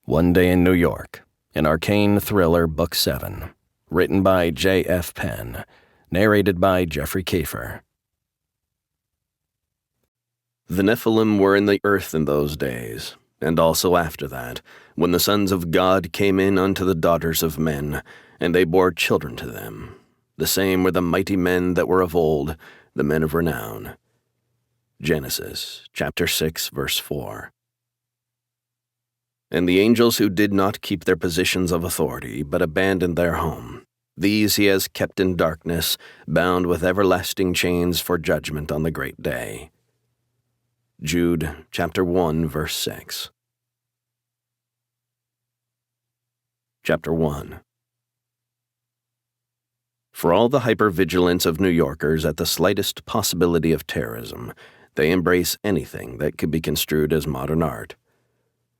One Day in New York, an ARKANE thriller, Book 7, written by J.F. Penn, narrated by Jeffrey Kafer. The Nephilim were in the earth in those days, and also after that, when the sons of God came in unto the daughters of men, and they bore children to them. The same were the mighty men that were of old, the men of renown. Genesis, chapter 6, verse 4. And the angels who did not keep their positions of authority, but abandoned their home, these he has kept in darkness, bound with everlasting chains for judgment on the great day. Jude, chapter 1, verse 6. Chapter 1. For all the hypervigilance of New Yorkers at the slightest possibility of terrorism, they embrace anything that could be construed as modern art.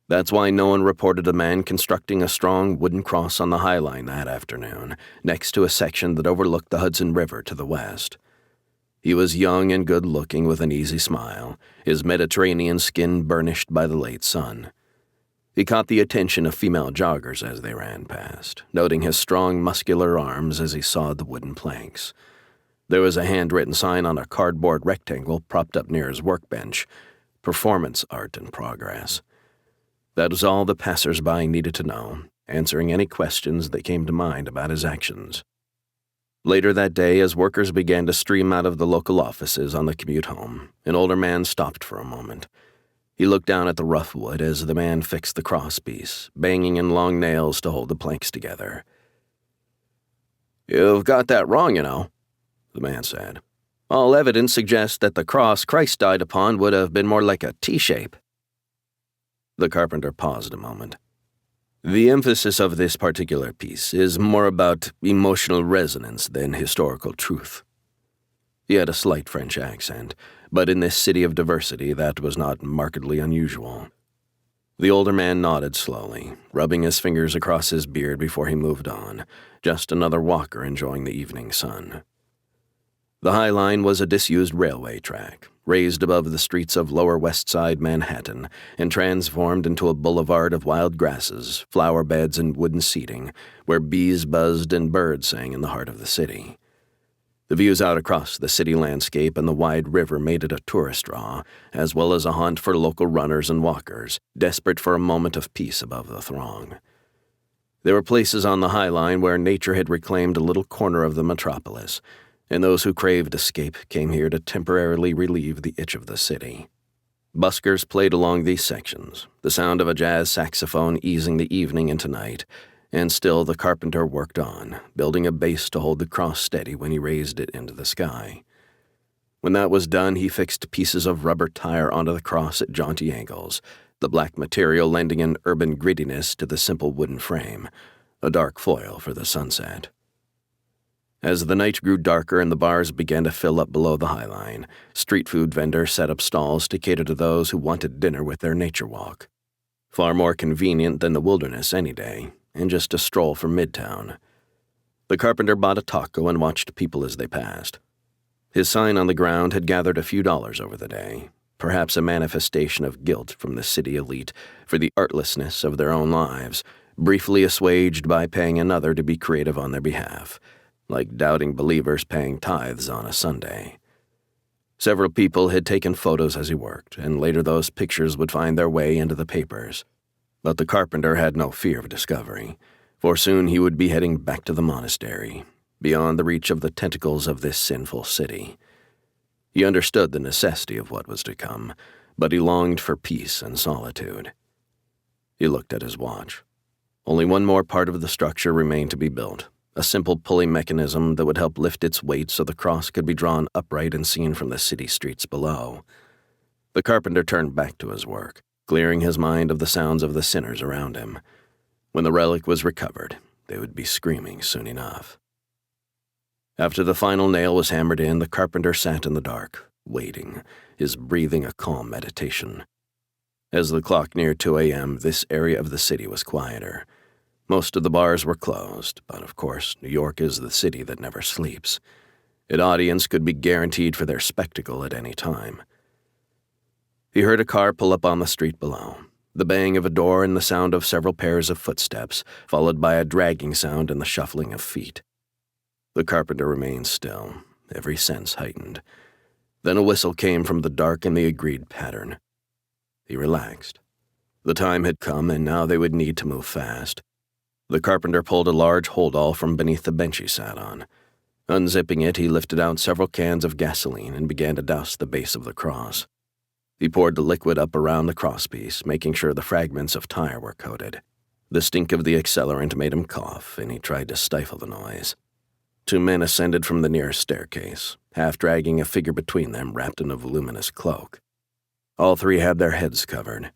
That's why no one reported a man constructing a strong wooden cross on the High Line that afternoon, next to a section that overlooked the Hudson River to the west. He was young and good-looking with an easy smile, his Mediterranean skin burnished by the late sun. He caught the attention of female joggers as they ran past, noting his strong, muscular arms as he sawed the wooden planks. There was a handwritten sign on a cardboard rectangle propped up near his workbench, "Performance Art in Progress." That was all the passers-by needed to know, answering any questions that came to mind about his actions. Later that day, as workers began to stream out of the local offices on the commute home, an older man stopped for a moment. He looked down at the rough wood as the man fixed the crosspiece, banging in long nails to hold the planks together. "You've got that wrong, you know," the man said. "All evidence suggests that the cross Christ died upon would have been more like a T-shape." The carpenter paused a moment. "The emphasis of this particular piece is more about emotional resonance than historical truth." He had a slight French accent, but in this city of diversity that was not markedly unusual. The older man nodded slowly, rubbing his fingers across his beard before he moved on, just another walker enjoying the evening sun. The High Line was a disused railway track, raised above the streets of Lower West Side Manhattan and transformed into a boulevard of wild grasses, flower beds, and wooden seating, where bees buzzed and birds sang in the heart of the city. The views out across the city landscape and the wide river made it a tourist draw, as well as a haunt for local runners and walkers, desperate for a moment of peace above the throng. There were places on the High Line where nature had reclaimed a little corner of the metropolis, and those who craved escape came here to temporarily relieve the itch of the city. Buskers played along these sections, the sound of a jazz saxophone easing the evening into night, and still the carpenter worked on, building a base to hold the cross steady when he raised it into the sky. When that was done, he fixed pieces of rubber tire onto the cross at jaunty angles, the black material lending an urban grittiness to the simple wooden frame, a dark foil for the sunset. As the night grew darker and the bars began to fill up below the High Line, street food vendors set up stalls to cater to those who wanted dinner with their nature walk. Far more convenient than the wilderness any day, and just a stroll from Midtown. The carpenter bought a taco and watched people as they passed. His sign on the ground had gathered a few dollars over the day, perhaps a manifestation of guilt from the city elite for the artlessness of their own lives, briefly assuaged by paying another to be creative on their behalf, like doubting believers paying tithes on a Sunday. Several people had taken photos as he worked, and later those pictures would find their way into the papers. But the carpenter had no fear of discovery, for soon he would be heading back to the monastery, beyond the reach of the tentacles of this sinful city. He understood the necessity of what was to come, but he longed for peace and solitude. He looked at his watch. Only one more part of the structure remained to be built, a simple pulley mechanism that would help lift its weight so the cross could be drawn upright and seen from the city streets below. The carpenter turned back to his work, clearing his mind of the sounds of the sinners around him. When the relic was recovered, they would be screaming soon enough. After the final nail was hammered in, the carpenter sat in the dark, waiting, his breathing a calm meditation. As the clock neared 2 a.m., this area of the city was quieter. Most of the bars were closed, but of course, New York is the city that never sleeps. An audience could be guaranteed for their spectacle at any time. He heard a car pull up on the street below. The bang of a door and the sound of several pairs of footsteps, followed by a dragging sound and the shuffling of feet. The carpenter remained still, every sense heightened. Then a whistle came from the dark in the agreed pattern. He relaxed. The time had come, and now they would need to move fast. The carpenter pulled a large holdall from beneath the bench he sat on. Unzipping it, he lifted out several cans of gasoline and began to douse the base of the cross. He poured the liquid up around the crosspiece, making sure the fragments of tire were coated. The stink of the accelerant made him cough, and he tried to stifle the noise. 2 men ascended from the nearest staircase, half dragging a figure between them wrapped in a voluminous cloak. All 3 had their heads covered.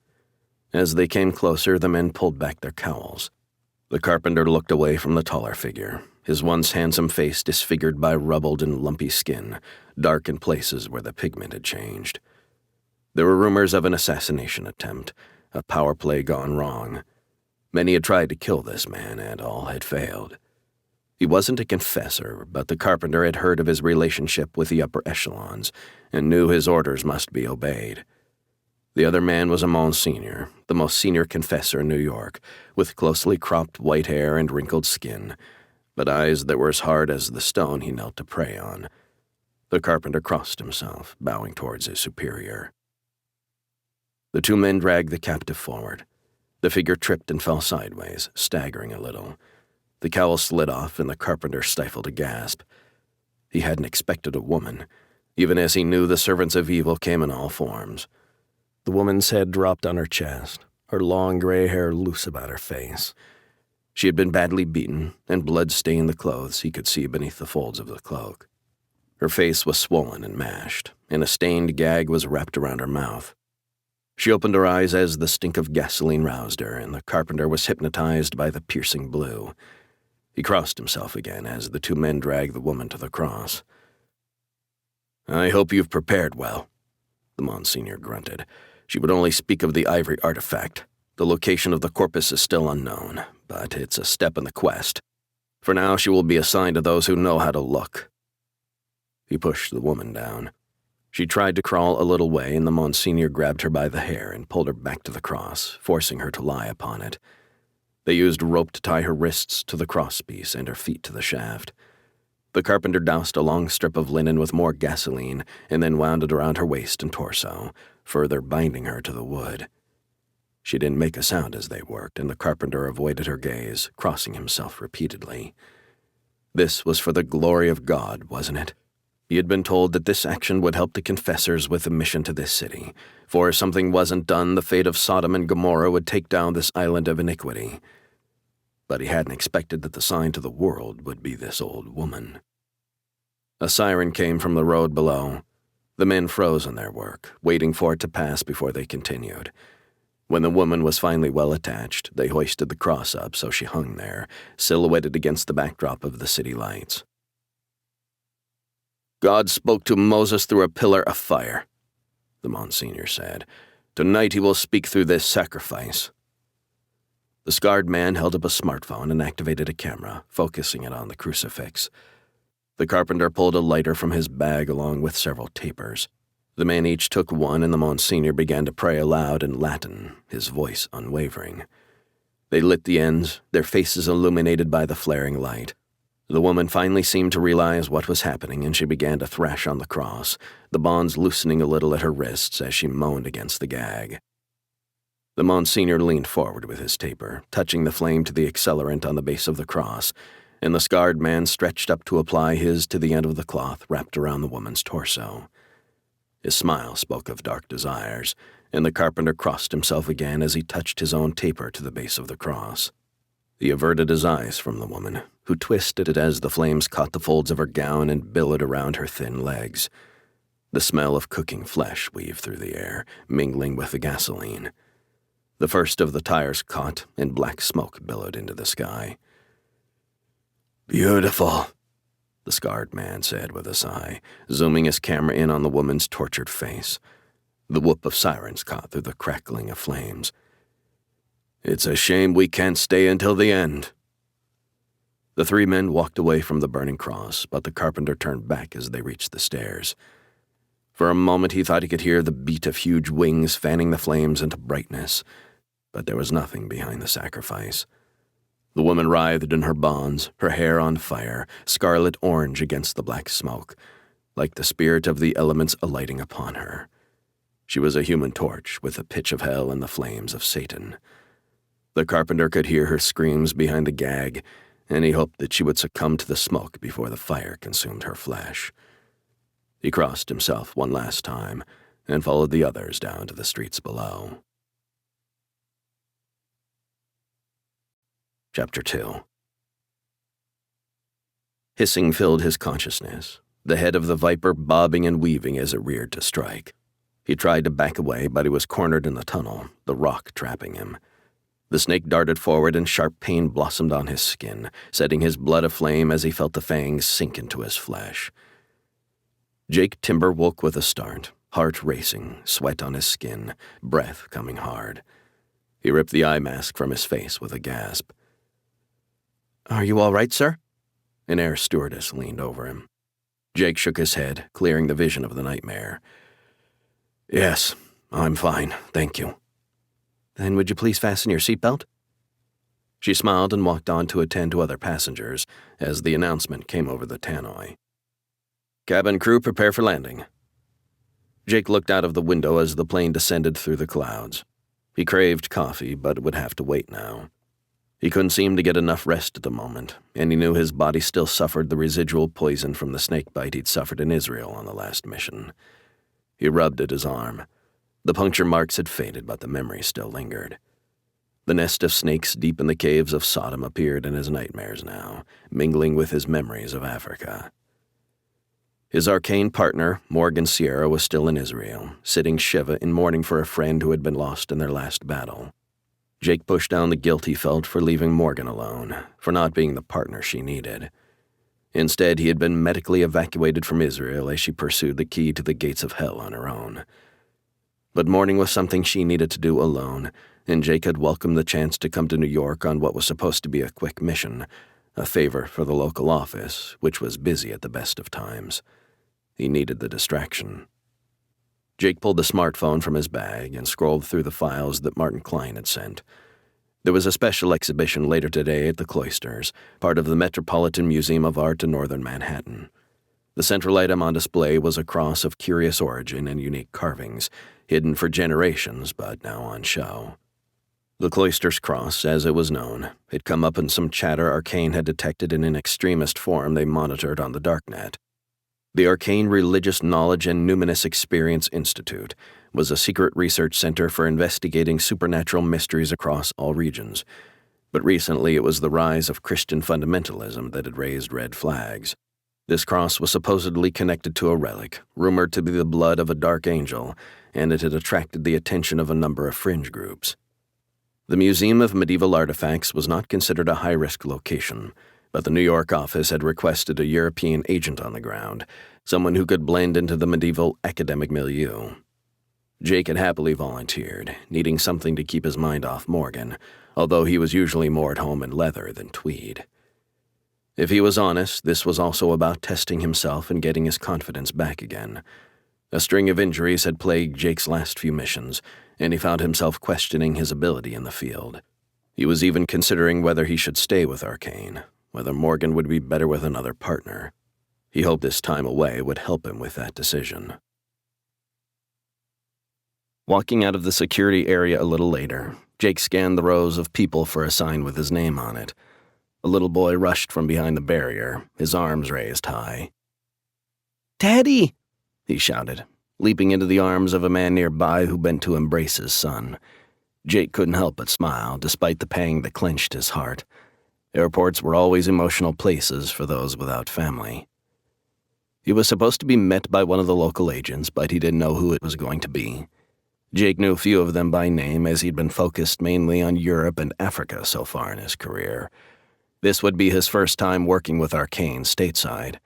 As they came closer, the men pulled back their cowls. The carpenter looked away from the taller figure, his once handsome face disfigured by rubbled and lumpy skin, dark in places where the pigment had changed. There were rumors of an assassination attempt, a power play gone wrong. Many had tried to kill this man, and all had failed. He wasn't a confessor, but the carpenter had heard of his relationship with the upper echelons, and knew his orders must be obeyed. The other man was a Monsignor, the most senior confessor in New York, with closely cropped white hair and wrinkled skin, but eyes that were as hard as the stone he knelt to pray on. The carpenter crossed himself, bowing towards his superior. The 2 men dragged the captive forward. The figure tripped and fell sideways, staggering a little. The cowl slid off, and the carpenter stifled a gasp. He hadn't expected a woman, even as he knew the servants of evil came in all forms. The woman's head dropped on her chest, her long gray hair loose about her face. She had been badly beaten, and blood stained the clothes he could see beneath the folds of the cloak. Her face was swollen and mashed, and a stained gag was wrapped around her mouth. She opened her eyes as the stink of gasoline roused her, and the carpenter was hypnotized by the piercing blue. He crossed himself again as the 2 men dragged the woman to the cross. "I hope you've prepared well," the Monsignor grunted. "She would only speak of the ivory artifact. The location of the corpus is still unknown, but it's a step in the quest. For now, she will be assigned to those who know how to look." He pushed the woman down. She tried to crawl a little way, and the Monsignor grabbed her by the hair and pulled her back to the cross, forcing her to lie upon it. They used rope to tie her wrists to the crosspiece and her feet to the shaft. The carpenter doused a long strip of linen with more gasoline and then wound it around her waist and torso, further binding her to the wood. She didn't make a sound as they worked, and the carpenter avoided her gaze, crossing himself repeatedly. This was for the glory of God, wasn't it? He had been told that this action would help the confessors with the mission to this city, for if something wasn't done, the fate of Sodom and Gomorrah would take down this island of iniquity. But he hadn't expected that the sign to the world would be this old woman. A siren came from the road below. The men froze in their work, waiting for it to pass before they continued. When the woman was finally well attached, they hoisted the cross up so she hung there, silhouetted against the backdrop of the city lights. "God spoke to Moses through a pillar of fire," the Monsignor said. "Tonight he will speak through this sacrifice." The scarred man held up a smartphone and activated a camera, focusing it on the crucifix. The carpenter pulled a lighter from his bag along with several tapers. The men each took one, and the Monsignor began to pray aloud in Latin, his voice unwavering. They lit the ends, their faces illuminated by the flaring light. The woman finally seemed to realize what was happening, and she began to thrash on the cross, the bonds loosening a little at her wrists as she moaned against the gag. The Monsignor leaned forward with his taper, touching the flame to the accelerant on the base of the cross, and the scarred man stretched up to apply his to the end of the cloth wrapped around the woman's torso. His smile spoke of dark desires, and the carpenter crossed himself again as he touched his own taper to the base of the cross. He averted his eyes from the woman, who twisted it as the flames caught the folds of her gown and billowed around her thin legs. The smell of cooking flesh weaved through the air, mingling with the gasoline. The first of the tires caught, and black smoke billowed into the sky. "Beautiful," the scarred man said with a sigh, zooming his camera in on the woman's tortured face. The whoop of sirens caught through the crackling of flames. "It's a shame we can't stay until the end." The 3 men walked away from the burning cross, but the carpenter turned back as they reached the stairs. For a moment he thought he could hear the beat of huge wings fanning the flames into brightness. but there was nothing behind the sacrifice. The woman writhed in her bonds, her hair on fire, scarlet orange against the black smoke, like the spirit of the elements alighting upon her. She was a human torch with the pitch of hell and the flames of Satan. The carpenter could hear her screams behind the gag, and he hoped that she would succumb to the smoke before the fire consumed her flesh. He crossed himself one last time and followed the others down to the streets below. Chapter 2. Hissing filled his consciousness, the head of the viper bobbing and weaving as it reared to strike. He tried to back away, but he was cornered in the tunnel, the rock trapping him. The snake darted forward and sharp pain blossomed on his skin, setting his blood aflame as he felt the fangs sink into his flesh. Jake Timber woke with a start, heart racing, sweat on his skin, breath coming hard. He ripped the eye mask from his face with a gasp. "Are you all right, sir?" An air stewardess leaned over him. Jake shook his head, clearing the vision of the nightmare. "Yes, I'm fine, thank you." "Then would you please fasten your seatbelt?" She smiled and walked on to attend to other passengers as the announcement came over the tannoy. "Cabin crew, prepare for landing." Jake looked out of the window as the plane descended through the clouds. He craved coffee, but would have to wait now. He couldn't seem to get enough rest at the moment, and he knew his body still suffered the residual poison from the snake bite he'd suffered in Israel on the last mission. He rubbed at his arm. The puncture marks had faded, but the memory still lingered. The nest of snakes deep in the caves of Sodom appeared in his nightmares now, mingling with his memories of Africa. His ARKANE partner, Morgan Sierra, was still in Israel, sitting Shiva in mourning for a friend who had been lost in their last battle. Jake pushed down the guilt he felt for leaving Morgan alone, for not being the partner she needed. Instead, he had been medically evacuated from Israel as she pursued the key to the gates of hell on her own. But mourning was something she needed to do alone, and Jake had welcomed the chance to come to New York on what was supposed to be a quick mission, a favor for the local office, which was busy at the best of times. He needed the distraction. Jake pulled the smartphone from his bag and scrolled through the files that Martin Klein had sent. There was a special exhibition later today at the Cloisters, part of the Metropolitan Museum of Art in northern Manhattan. The central item on display was a cross of curious origin and unique carvings, hidden for generations but now on show. The Cloisters Cross, as it was known, had come up in some chatter ARKANE had detected in an extremist forum they monitored on the darknet. The ARKANE Religious Knowledge and Numinous Experience Institute was a secret research center for investigating supernatural mysteries across all regions, but recently it was the rise of Christian fundamentalism that had raised red flags. This cross was supposedly connected to a relic, rumored to be the blood of a dark angel, and it had attracted the attention of a number of fringe groups. The Museum of Medieval Artifacts was not considered a high-risk location, but the New York office had requested a European agent on the ground, someone who could blend into the medieval academic milieu. Jake had happily volunteered, needing something to keep his mind off Morgan, although he was usually more at home in leather than tweed. If he was honest, this was also about testing himself and getting his confidence back again. A string of injuries had plagued Jake's last few missions, and he found himself questioning his ability in the field. He was even considering whether he should stay with ARKANE, whether Morgan would be better with another partner. He hoped this time away would help him with that decision. Walking out of the security area a little later, Jake scanned the rows of people for a sign with his name on it. A little boy rushed from behind the barrier, his arms raised high. "Daddy!" he shouted, leaping into the arms of a man nearby who bent to embrace his son. Jake couldn't help but smile, despite the pang that clenched his heart. Airports were always emotional places for those without family. He was supposed to be met by one of the local agents, but he didn't know who it was going to be. Jake knew few of them by name, as he'd been focused mainly on Europe and Africa so far in his career. This would be his first time working with ARKANE stateside.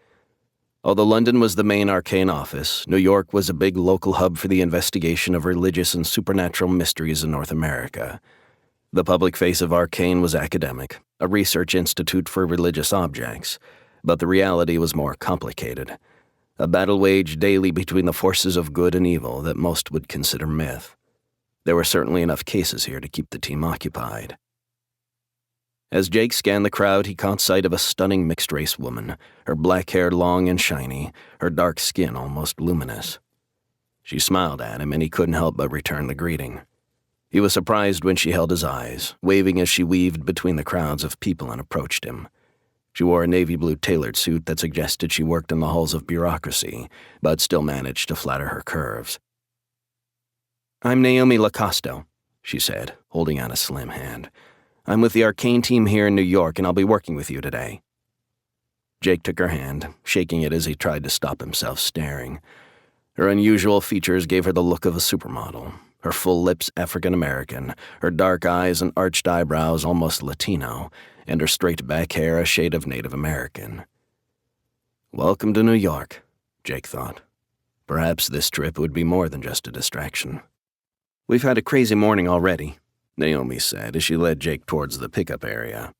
Although London was the main ARKANE office, New York was a big local hub for the investigation of religious and supernatural mysteries in North America. The public face of ARKANE was academic, a research institute for religious objects, but the reality was more complicated. A battle waged daily between the forces of good and evil that most would consider myth. There were certainly enough cases here to keep the team occupied. As Jake scanned the crowd, he caught sight of a stunning mixed-race woman, her black hair long and shiny, her dark skin almost luminous. She smiled at him, and he couldn't help but return the greeting. He was surprised when she held his eyes, waving as she weaved between the crowds of people and approached him. She wore a navy blue tailored suit that suggested she worked in the halls of bureaucracy, but still managed to flatter her curves. "I'm Naomi Lacosto," she said, holding out a slim hand. "I'm with the ARKANE team here in New York, and I'll be working with you today." Jake took her hand, shaking it as he tried to stop himself staring. Her unusual features gave her the look of a supermodel, her full lips African-American, her dark eyes and arched eyebrows almost Latino, and her straight back hair a shade of Native American. Welcome to New York, Jake thought. Perhaps this trip would be more than just a distraction. "We've had a crazy morning already," Naomi said as she led Jake towards the pickup area.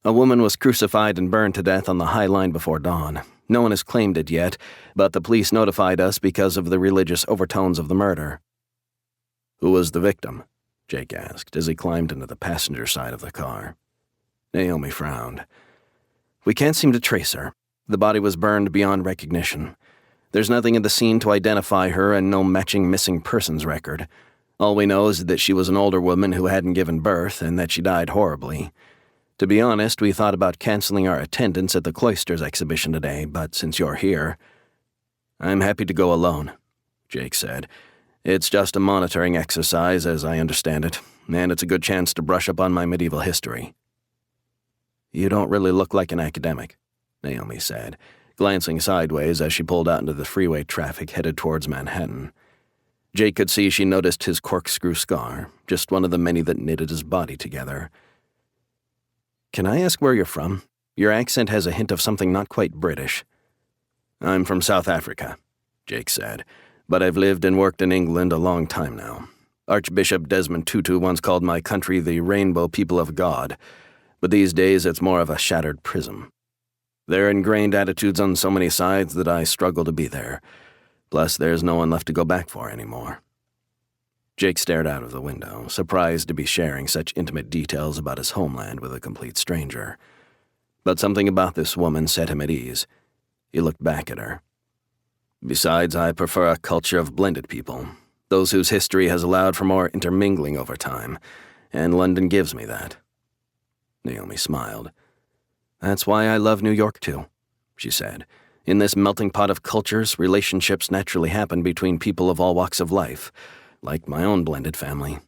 "A woman was crucified and burned to death on the High Line before dawn. No one has claimed it yet, but the police notified us because of the religious overtones of the murder." "Who was the victim?" Jake asked as he climbed into the passenger side of the car. Naomi frowned. "We can't seem to trace her. The body was burned beyond recognition. There's nothing in the scene to identify her and no matching missing persons record. All we know is that she was an older woman who hadn't given birth and that she died horribly. To be honest, we thought about canceling our attendance at the Cloisters exhibition today, but since you're here..." "I'm happy to go alone," Jake said. "It's just a monitoring exercise, as I understand it, and it's a good chance to brush up on my medieval history." "You don't really look like an academic," Naomi said, glancing sideways as she pulled out into the freeway traffic headed towards Manhattan. Jake could see she noticed his corkscrew scar, just one of the many that knitted his body together. "Can I ask where you're from? Your accent has a hint of something not quite British." "I'm from South Africa," Jake said, "but I've lived and worked in England a long time now. Archbishop Desmond Tutu once called my country the Rainbow People of God, but these days it's more of a shattered prism. There are ingrained attitudes on so many sides that I struggle to be there. Plus, there's no one left to go back for anymore." Jake stared out of the window, surprised to be sharing such intimate details about his homeland with a complete stranger. But something about this woman set him at ease. He looked back at her. "Besides, I prefer a culture of blended people, those whose history has allowed for more intermingling over time, and London gives me that." Naomi smiled. "That's why I love New York too," she said. "In this melting pot of cultures, relationships naturally happen between people of all walks of life, like my own blended family.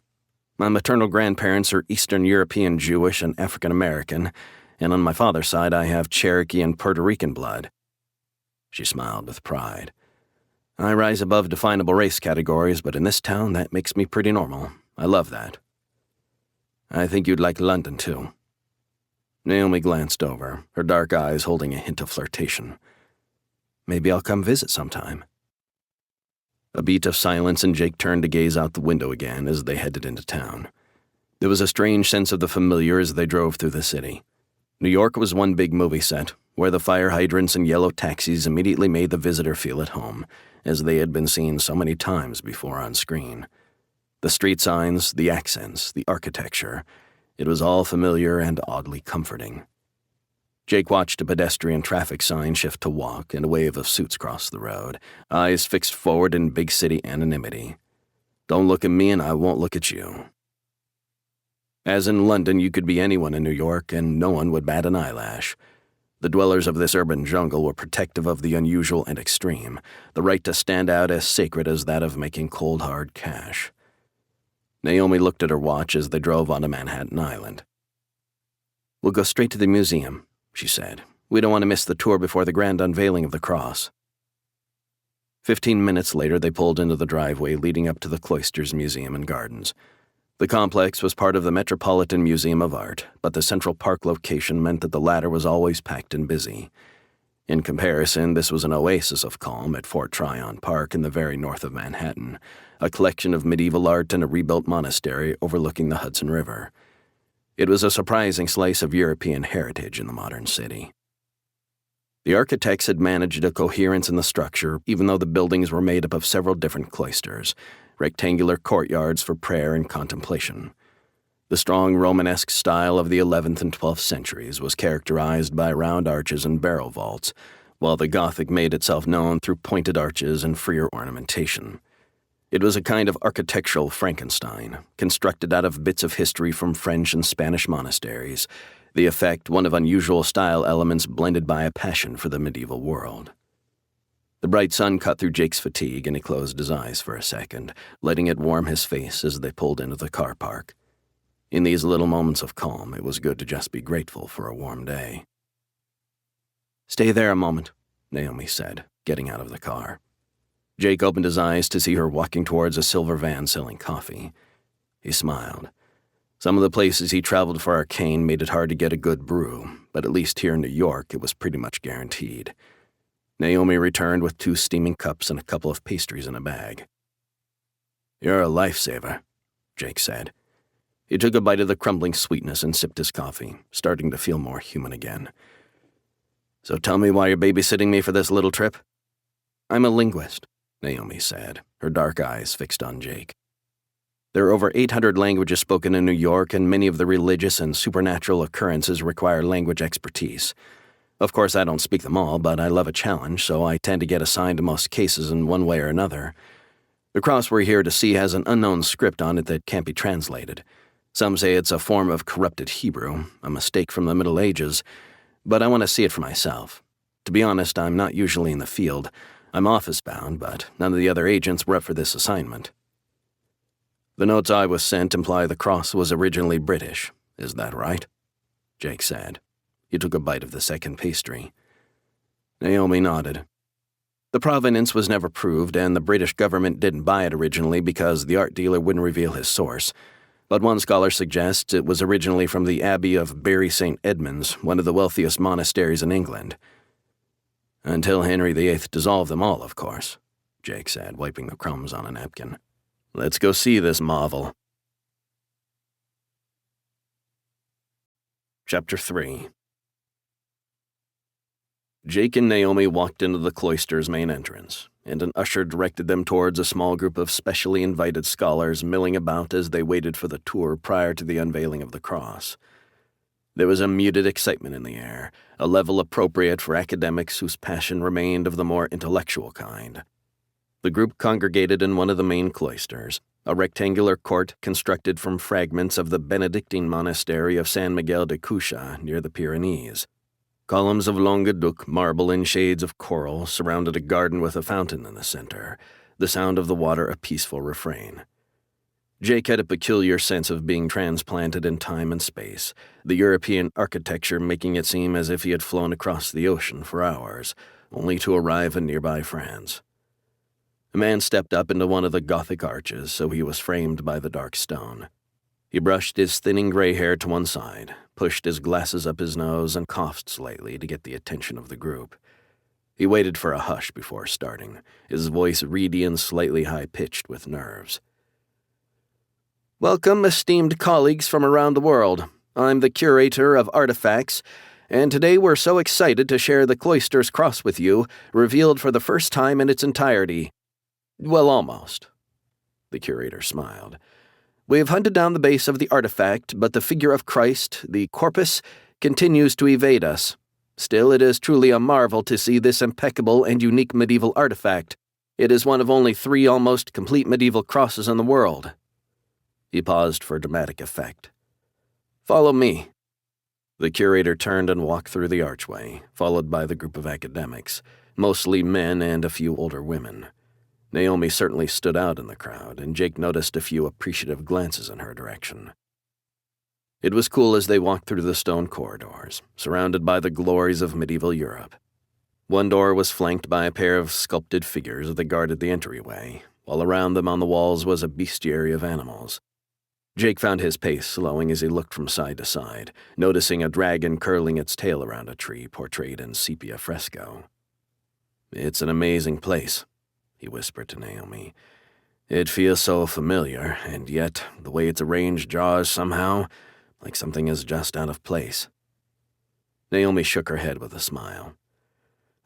My maternal grandparents are Eastern European Jewish and African American, and on my father's side I have Cherokee and Puerto Rican blood." She smiled with pride. "I rise above definable race categories, but in this town that makes me pretty normal. I love that." "I think you'd like London too." Naomi glanced over, her dark eyes holding a hint of flirtation. "Maybe I'll come visit sometime." A beat of silence, and Jake turned to gaze out the window again as they headed into town. There was a strange sense of the familiar as they drove through the city. New York was one big movie set, where the fire hydrants and yellow taxis immediately made the visitor feel at home, as they had been seen so many times before on screen. The street signs, the accents, the architecture, it was all familiar and oddly comforting. Jake watched a pedestrian traffic sign shift to walk and a wave of suits cross the road, eyes fixed forward in big city anonymity. "Don't look at me and I won't look at you." As in London, you could be anyone in New York and no one would bat an eyelash. The dwellers of this urban jungle were protective of the unusual and extreme, the right to stand out as sacred as that of making cold hard cash. Naomi looked at her watch as they drove onto Manhattan Island. "We'll go straight to the museum," she said. "We don't want to miss the tour before the grand unveiling of the cross." 15 minutes later, they pulled into the driveway leading up to the Cloisters Museum and Gardens. The complex was part of the Metropolitan Museum of Art, but the Central Park location meant that the latter was always packed and busy. In comparison, this was an oasis of calm at Fort Tryon Park in the very north of Manhattan, a collection of medieval art and a rebuilt monastery overlooking the Hudson River. It was a surprising slice of European heritage in the modern city. The architects had managed a coherence in the structure, even though the buildings were made up of several different cloisters, rectangular courtyards for prayer and contemplation. The strong Romanesque style of the 11th and 12th centuries was characterized by round arches and barrel vaults, while the Gothic made itself known through pointed arches and freer ornamentation. It was a kind of architectural Frankenstein, constructed out of bits of history from French and Spanish monasteries, the effect one of unusual style elements blended by a passion for the medieval world. The bright sun cut through Jake's fatigue, and he closed his eyes for a second, letting it warm his face as they pulled into the car park. In these little moments of calm, it was good to just be grateful for a warm day. "Stay there a moment," Naomi said, getting out of the car. Jake opened his eyes to see her walking towards a silver van selling coffee. He smiled. Some of the places he traveled for ARKANE made it hard to get a good brew, but at least here in New York it was pretty much guaranteed. Naomi returned with 2 steaming cups and a couple of pastries in a bag. "You're a lifesaver," Jake said. He took a bite of the crumbling sweetness and sipped his coffee, starting to feel more human again. "So tell me why you're babysitting me for this little trip?" "I'm a linguist," Naomi said, her dark eyes fixed on Jake. "There are over 800 languages spoken in New York, and many of the religious and supernatural occurrences require language expertise. Of course, I don't speak them all, but I love a challenge, so I tend to get assigned to most cases in one way or another. The cross we're here to see has an unknown script on it that can't be translated. Some say it's a form of corrupted Hebrew, a mistake from the Middle Ages, but I want to see it for myself. To be honest, I'm not usually in the field. I'm office-bound, but none of the other agents were up for this assignment." "The notes I was sent imply the cross was originally British. Is that right?" Jake said. He took a bite of the second pastry. Naomi nodded. "The provenance was never proved, and the British government didn't buy it originally because the art dealer wouldn't reveal his source. But one scholar suggests it was originally from the Abbey of Bury St. Edmunds, one of the wealthiest monasteries in England. Until Henry VIII dissolved them all, of course," Jake said, wiping the crumbs on a napkin. "Let's go see this marvel." Chapter 3. Jake and Naomi walked into the cloister's main entrance, and an usher directed them towards a small group of specially invited scholars milling about as they waited for the tour prior to the unveiling of the cross. There was a muted excitement in the air, a level appropriate for academics whose passion remained of the more intellectual kind. The group congregated in one of the main cloisters, a rectangular court constructed from fragments of the Benedictine monastery of San Miguel de Cuxa near the Pyrenees. Columns of Languedoc marble in shades of coral surrounded a garden with a fountain in the center, the sound of the water a peaceful refrain. Jake had a peculiar sense of being transplanted in time and space, the European architecture making it seem as if he had flown across the ocean for hours, only to arrive in nearby France. A man stepped up into one of the Gothic arches, so he was framed by the dark stone. He brushed his thinning gray hair to one side, pushed his glasses up his nose, and coughed slightly to get the attention of the group. He waited for a hush before starting, his voice reedy and slightly high-pitched with nerves. "Welcome, esteemed colleagues from around the world. I'm the curator of artifacts, and today we're so excited to share the Cloisters Cross with you, revealed for the first time in its entirety. Well, almost." The curator smiled. "We've hunted down the base of the artifact, but the figure of Christ, the corpus, continues to evade us. Still, it is truly a marvel to see this impeccable and unique medieval artifact. It is one of only 3 almost complete medieval crosses in the world." He paused for dramatic effect. "Follow me." The curator turned and walked through the archway, followed by the group of academics, mostly men and a few older women. Naomi certainly stood out in the crowd, and Jake noticed a few appreciative glances in her direction. It was cool as they walked through the stone corridors, surrounded by the glories of medieval Europe. One door was flanked by a pair of sculpted figures that guarded the entryway, while around them on the walls was a bestiary of animals. Jake found his pace slowing as he looked from side to side, noticing a dragon curling its tail around a tree portrayed in sepia fresco. "It's an amazing place," he whispered to Naomi. "It feels so familiar, and yet the way it's arranged jars somehow, like something is just out of place." Naomi shook her head with a smile.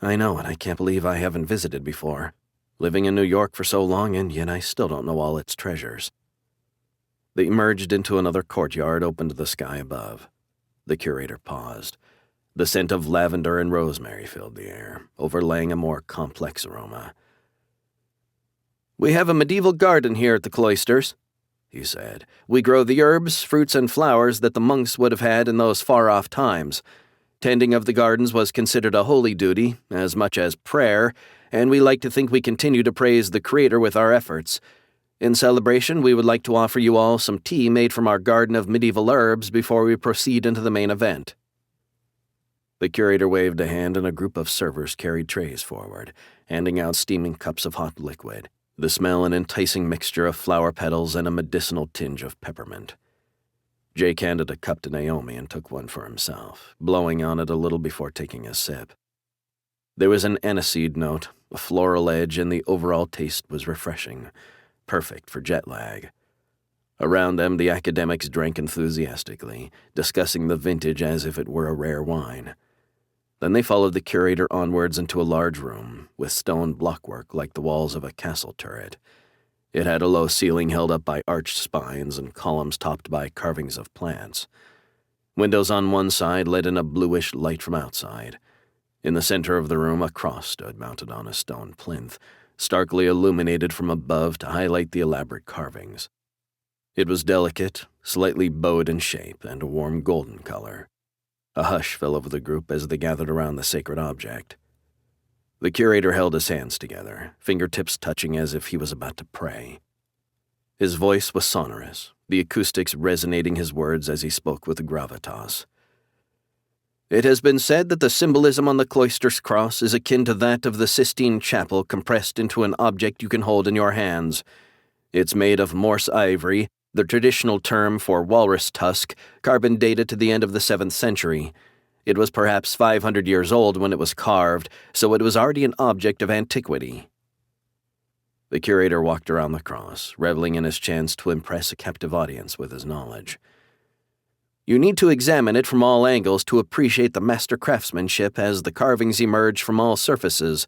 "I know it. I can't believe I haven't visited before. Living in New York for so long, and yet I still don't know all its treasures. They emerged into another courtyard open to the sky above. The curator paused. The scent of lavender and rosemary filled the air, overlaying a more complex aroma. "We have a medieval garden here at the Cloisters," he said. "We grow the herbs, fruits, and flowers that the monks would have had in those far-off times. Tending of the gardens was considered a holy duty, as much as prayer, and we like to think we continue to praise the Creator with our efforts. In celebration, we would like to offer you all some tea made from our garden of medieval herbs before we proceed into the main event." The curator waved a hand, and a group of servers carried trays forward, handing out steaming cups of hot liquid, the smell an enticing mixture of flower petals and a medicinal tinge of peppermint. Jake handed a cup to Naomi and took one for himself, blowing on it a little before taking a sip. There was an aniseed note, a floral edge, and the overall taste was refreshing, perfect for jet lag. Around them, the academics drank enthusiastically, discussing the vintage as if it were a rare wine. Then they followed the curator onwards into a large room, with stone blockwork like the walls of a castle turret. It had a low ceiling held up by arched spines and columns topped by carvings of plants. Windows on one side let in a bluish light from outside. In the center of the room, a cross stood mounted on a stone plinth, starkly illuminated from above to highlight the elaborate carvings. It was delicate, slightly bowed in shape, and a warm golden color. A hush fell over the group as they gathered around the sacred object. The curator held his hands together, fingertips touching as if he was about to pray. His voice was sonorous, the acoustics resonating his words as he spoke with gravitas. "It has been said that the symbolism on the Cloisters Cross is akin to that of the Sistine Chapel compressed into an object you can hold in your hands. It's made of Morse ivory, the traditional term for walrus tusk, carbon dated to the end of the 7th century. It was perhaps 500 years old when it was carved, so it was already an object of antiquity." The curator walked around the cross, reveling in his chance to impress a captive audience with his knowledge. "You need to examine it from all angles to appreciate the master craftsmanship as the carvings emerge from all surfaces.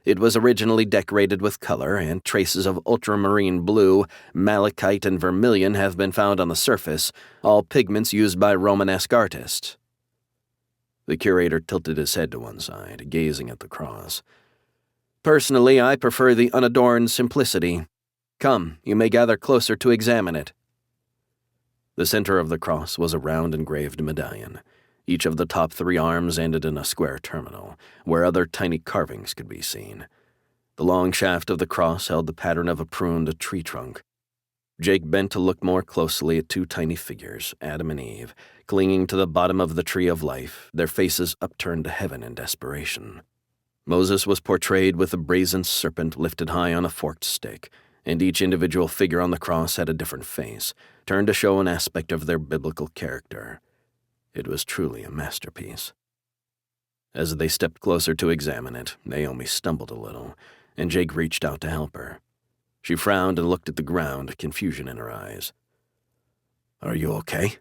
It was originally decorated with color, and traces of ultramarine blue, malachite, and vermilion have been found on the surface, all pigments used by Romanesque artists." The curator tilted his head to one side, gazing at the cross. "Personally, I prefer the unadorned simplicity. Come, you may gather closer to examine it." The center of the cross was a round engraved medallion. Each of the top 3 arms ended in a square terminal, where other tiny carvings could be seen. The long shaft of the cross held the pattern of a pruned tree trunk. Jake bent to look more closely at 2 tiny figures, Adam and Eve, clinging to the bottom of the tree of life, their faces upturned to heaven in desperation. Moses was portrayed with a brazen serpent lifted high on a forked stick, and each individual figure on the cross had a different face, turned to show an aspect of their biblical character. It was truly a masterpiece. As they stepped closer to examine it, Naomi stumbled a little, and Jake reached out to help her. She frowned and looked at the ground, confusion in her eyes. "Are you okay?"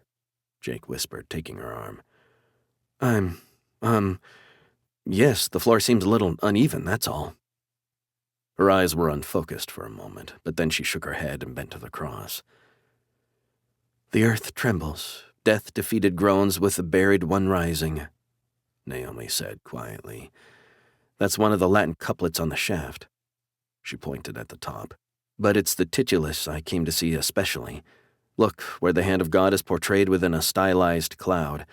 Jake whispered, taking her arm. Yes, the floor seems a little uneven, that's all." Her eyes were unfocused for a moment, but then she shook her head and bent to the cross. "The earth trembles. Death defeated groans with the buried one rising," Naomi said quietly. "That's one of the Latin couplets on the shaft." She pointed at the top. "But it's the titulus I came to see especially. Look, where the hand of God is portrayed within a stylized cloud.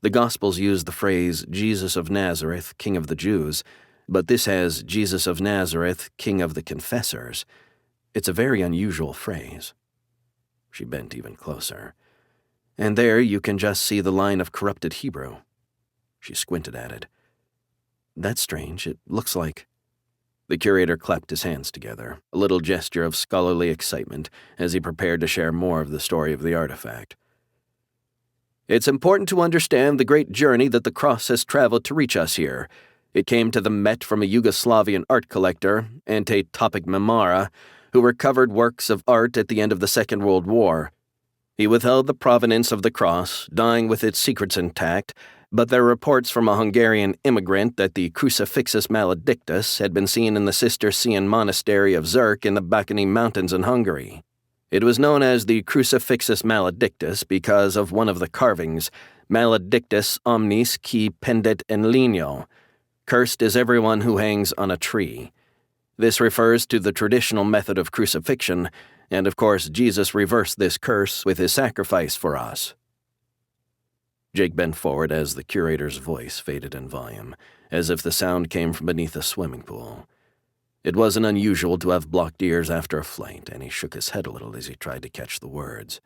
The Gospels use the phrase, Jesus of Nazareth, King of the Jews, but this has Jesus of Nazareth, King of the Confessors. It's a very unusual phrase." She bent even closer. "And there you can just see the line of corrupted Hebrew." She squinted at it. "That's strange. It looks like—" The curator clapped his hands together, a little gesture of scholarly excitement as he prepared to share more of the story of the artifact. "It's important to understand the great journey that the cross has traveled to reach us here. It came to the Met from a Yugoslavian art collector, Ante Topic Memara, who recovered works of art at the end of the Second World War. He withheld the provenance of the cross, dying with its secrets intact, but there were reports from a Hungarian immigrant that the Crucifixus Maledictus had been seen in the Cistercian monastery of Zurk in the Bacani Mountains in Hungary. It was known as the Crucifixus Maledictus because of one of the carvings, Maledictus omnis qui pendet in legno. Cursed is everyone who hangs on a tree. This refers to the traditional method of crucifixion, and of course Jesus reversed this curse with his sacrifice for us. Jake bent forward as the curator's voice faded in volume, as if the sound came from beneath a swimming pool. It wasn't unusual to have blocked ears after a flight, and he shook his head a little as he tried to catch the words.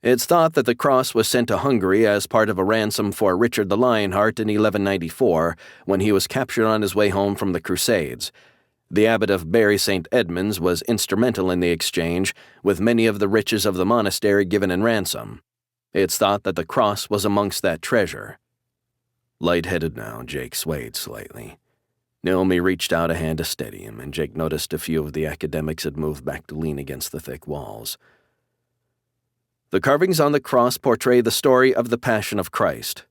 It's thought that the cross was sent to Hungary as part of a ransom for Richard the Lionheart in 1194, when he was captured on his way home from the Crusades. The abbot of Bury St. Edmunds was instrumental in the exchange, with many of the riches of the monastery given in ransom. It's thought that the cross was amongst that treasure. Light-headed now, Jake swayed slightly. Naomi reached out a hand to steady him, and Jake noticed a few of the academics had moved back to lean against the thick walls. The carvings on the cross portray the story of the Passion of Christ,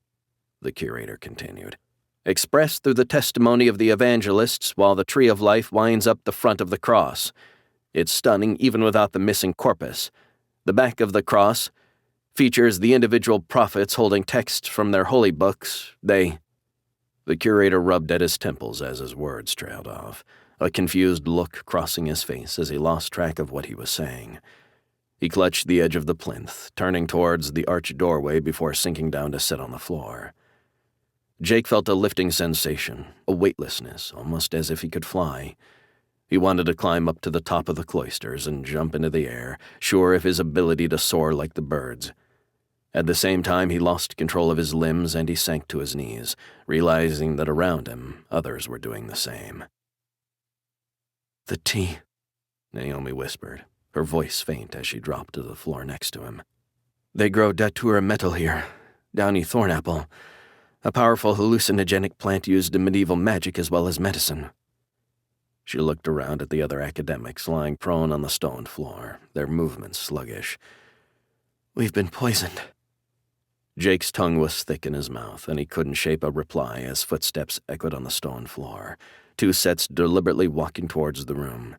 the curator continued, expressed through the testimony of the evangelists while the tree of life winds up the front of the cross. It's stunning even without the missing corpus. The back of the cross features the individual prophets holding texts from their holy books. The curator rubbed at his temples as his words trailed off, a confused look crossing his face as he lost track of what he was saying. He clutched the edge of the plinth, turning towards the arched doorway before sinking down to sit on the floor. Jake felt a lifting sensation, a weightlessness, almost as if he could fly. He wanted to climb up to the top of the cloisters and jump into the air, sure of his ability to soar like the birds. At the same time, he lost control of his limbs and he sank to his knees, realizing that around him, others were doing the same. "The tea," Naomi whispered, her voice faint as she dropped to the floor next to him. "They grow datura metal here, downy thornapple, a powerful hallucinogenic plant used in medieval magic as well as medicine." She looked around at the other academics lying prone on the stone floor, their movements sluggish. "We've been poisoned." Jake's tongue was thick in his mouth, and he couldn't shape a reply as footsteps echoed on the stone floor, two sets deliberately walking towards the room.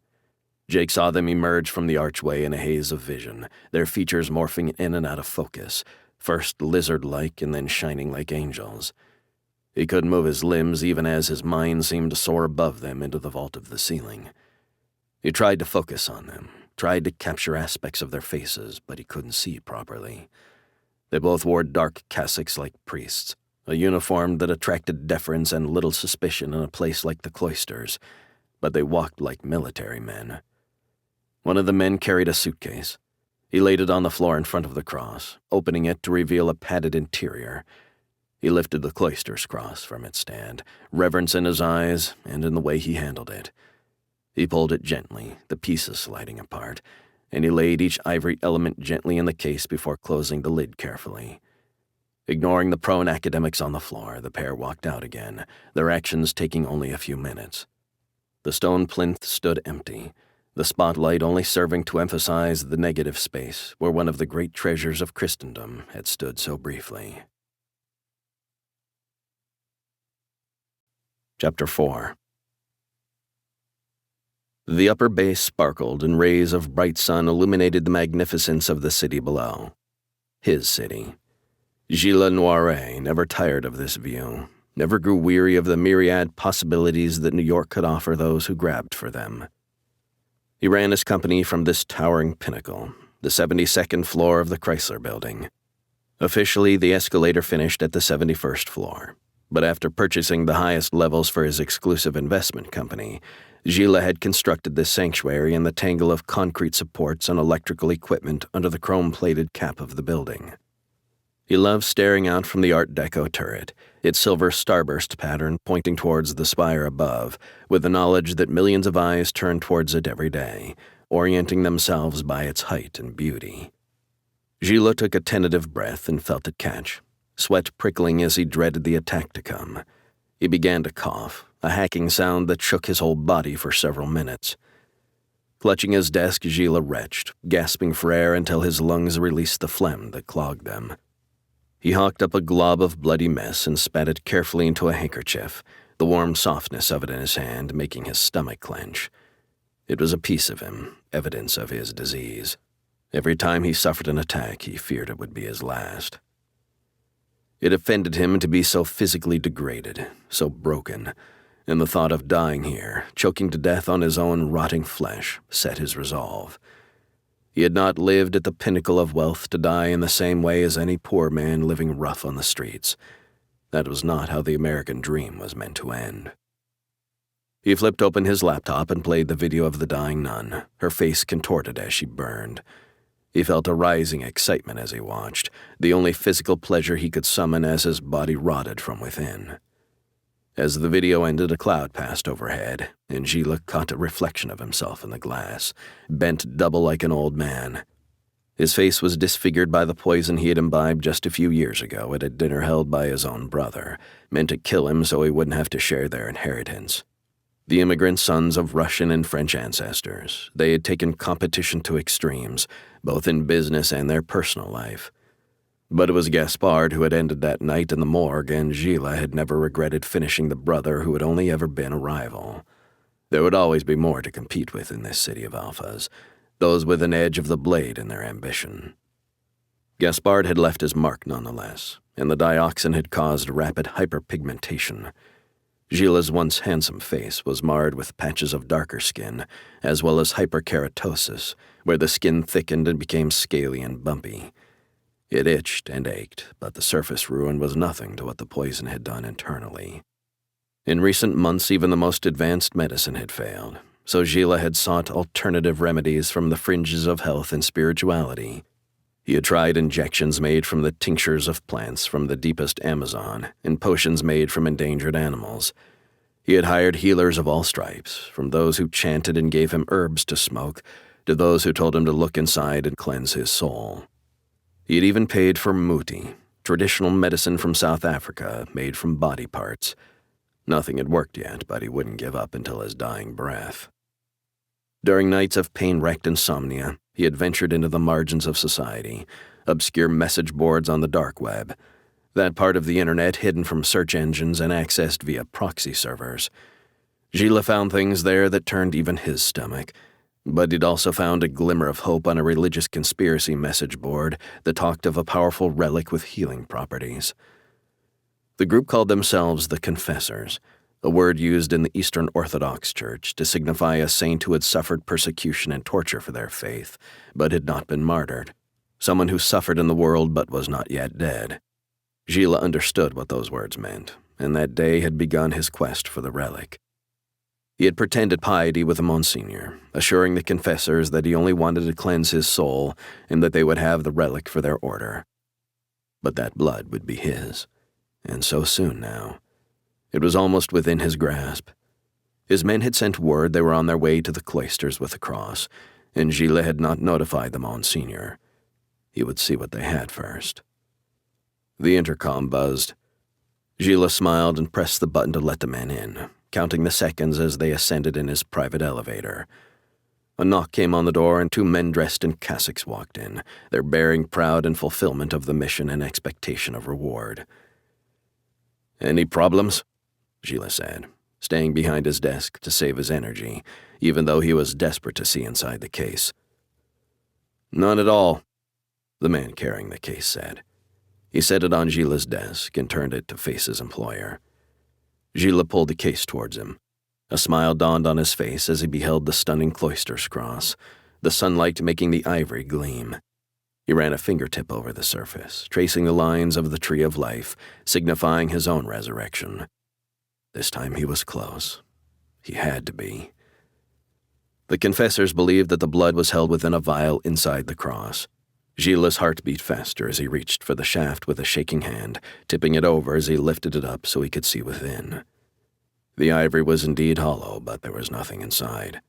Jake saw them emerge from the archway in a haze of vision, their features morphing in and out of focus, first lizard-like and then shining like angels. He couldn't move his limbs even as his mind seemed to soar above them into the vault of the ceiling. He tried to focus on them, tried to capture aspects of their faces, but he couldn't see properly. They both wore dark cassocks like priests, a uniform that attracted deference and little suspicion in a place like the Cloisters, but they walked like military men. One of the men carried a suitcase. He laid it on the floor in front of the cross, opening it to reveal a padded interior. He lifted the Cloisters Cross from its stand, reverence in his eyes and in the way he handled it. He pulled it gently, the pieces sliding apart, and he laid each ivory element gently in the case before closing the lid carefully. Ignoring the prone academics on the floor, the pair walked out again, their actions taking only a few minutes. The stone plinth stood empty, the spotlight only serving to emphasize the negative space where one of the great treasures of Christendom had stood so briefly. Chapter 4. The upper base sparkled, and rays of bright sun illuminated the magnificence of the city below. His city. Gilles Noiret never tired of this view, never grew weary of the myriad possibilities that New York could offer those who grabbed for them. He ran his company from this towering pinnacle, the 72nd floor of the Chrysler Building. Officially, the escalator finished at the 71st floor, but after purchasing the highest levels for his exclusive investment company, Gilles had constructed this sanctuary in the tangle of concrete supports and electrical equipment under the chrome-plated cap of the building. He loved staring out from the Art Deco turret, its silver starburst pattern pointing towards the spire above, with the knowledge that millions of eyes turned towards it every day, orienting themselves by its height and beauty. Gilles took a tentative breath and felt it catch, sweat prickling as he dreaded the attack to come. He began to cough, a hacking sound that shook his whole body for several minutes. Clutching his desk, Gilles retched, gasping for air until his lungs released the phlegm that clogged them. He hawked up a glob of bloody mess and spat it carefully into a handkerchief, the warm softness of it in his hand making his stomach clench. It was a piece of him, evidence of his disease. Every time he suffered an attack, he feared it would be his last. It offended him to be so physically degraded, so broken, and the thought of dying here, choking to death on his own rotting flesh, set his resolve. He had not lived at the pinnacle of wealth to die in the same way as any poor man living rough on the streets. That was not how the American dream was meant to end. He flipped open his laptop and played the video of the dying nun, her face contorted as she burned. He felt a rising excitement as he watched, the only physical pleasure he could summon as his body rotted from within. As the video ended, a cloud passed overhead, and Gilles caught a reflection of himself in the glass, bent double like an old man. His face was disfigured by the poison he had imbibed just a few years ago at a dinner held by his own brother, meant to kill him so he wouldn't have to share their inheritance. The immigrant sons of Russian and French ancestors, they had taken competition to extremes, both in business and their personal life. But it was Gaspard who had ended that night in the morgue, and Gilles had never regretted finishing the brother who had only ever been a rival. There would always be more to compete with in this city of alphas, those with an edge of the blade in their ambition. Gaspard had left his mark nonetheless, and the dioxin had caused rapid hyperpigmentation. Gilles' once handsome face was marred with patches of darker skin, as well as hyperkeratosis, where the skin thickened and became scaly and bumpy. It itched and ached, but the surface ruin was nothing to what the poison had done internally. In recent months, even the most advanced medicine had failed, so Gilles had sought alternative remedies from the fringes of health and spirituality. He had tried injections made from the tinctures of plants from the deepest Amazon and potions made from endangered animals. He had hired healers of all stripes, from those who chanted and gave him herbs to smoke to those who told him to look inside and cleanse his soul. He had even paid for muti, traditional medicine from South Africa made from body parts. Nothing had worked yet, but he wouldn't give up until his dying breath. During nights of pain-wrecked insomnia, he had ventured into the margins of society, obscure message boards on the dark web, that part of the internet hidden from search engines and accessed via proxy servers. Gilles found things there that turned even his stomach, but he'd also found a glimmer of hope on a religious conspiracy message board that talked of a powerful relic with healing properties. The group called themselves the Confessors, a word used in the Eastern Orthodox Church to signify a saint who had suffered persecution and torture for their faith, but had not been martyred, someone who suffered in the world but was not yet dead. Gilles understood what those words meant, and that day had begun his quest for the relic. He had pretended piety with a Monsignor, assuring the confessors that he only wanted to cleanse his soul and that they would have the relic for their order. But that blood would be his, and so soon now. It was almost within his grasp. His men had sent word they were on their way to the Cloisters with the cross, and Gilles had not notified the Monsignor. He would see what they had first. The intercom buzzed. Gilles smiled and pressed the button to let the men in, counting the seconds as they ascended in his private elevator. A knock came on the door, and two men dressed in cassocks walked in, their bearing proud in fulfillment of the mission and expectation of reward. "Any problems?" Gilles said, staying behind his desk to save his energy, even though he was desperate to see inside the case. "None at all," the man carrying the case said. He set it on Gilles' desk and turned it to face his employer. Gilles pulled the case towards him. A smile dawned on his face as he beheld the stunning Cloisters Cross, the sunlight making the ivory gleam. He ran a fingertip over the surface, tracing the lines of the Tree of Life, signifying his own resurrection. This time he was close. He had to be. The confessors believed that the blood was held within a vial inside the cross. Gilles' heart beat faster as he reached for the shaft with a shaking hand, tipping it over as he lifted it up so he could see within. The ivory was indeed hollow, but there was nothing inside.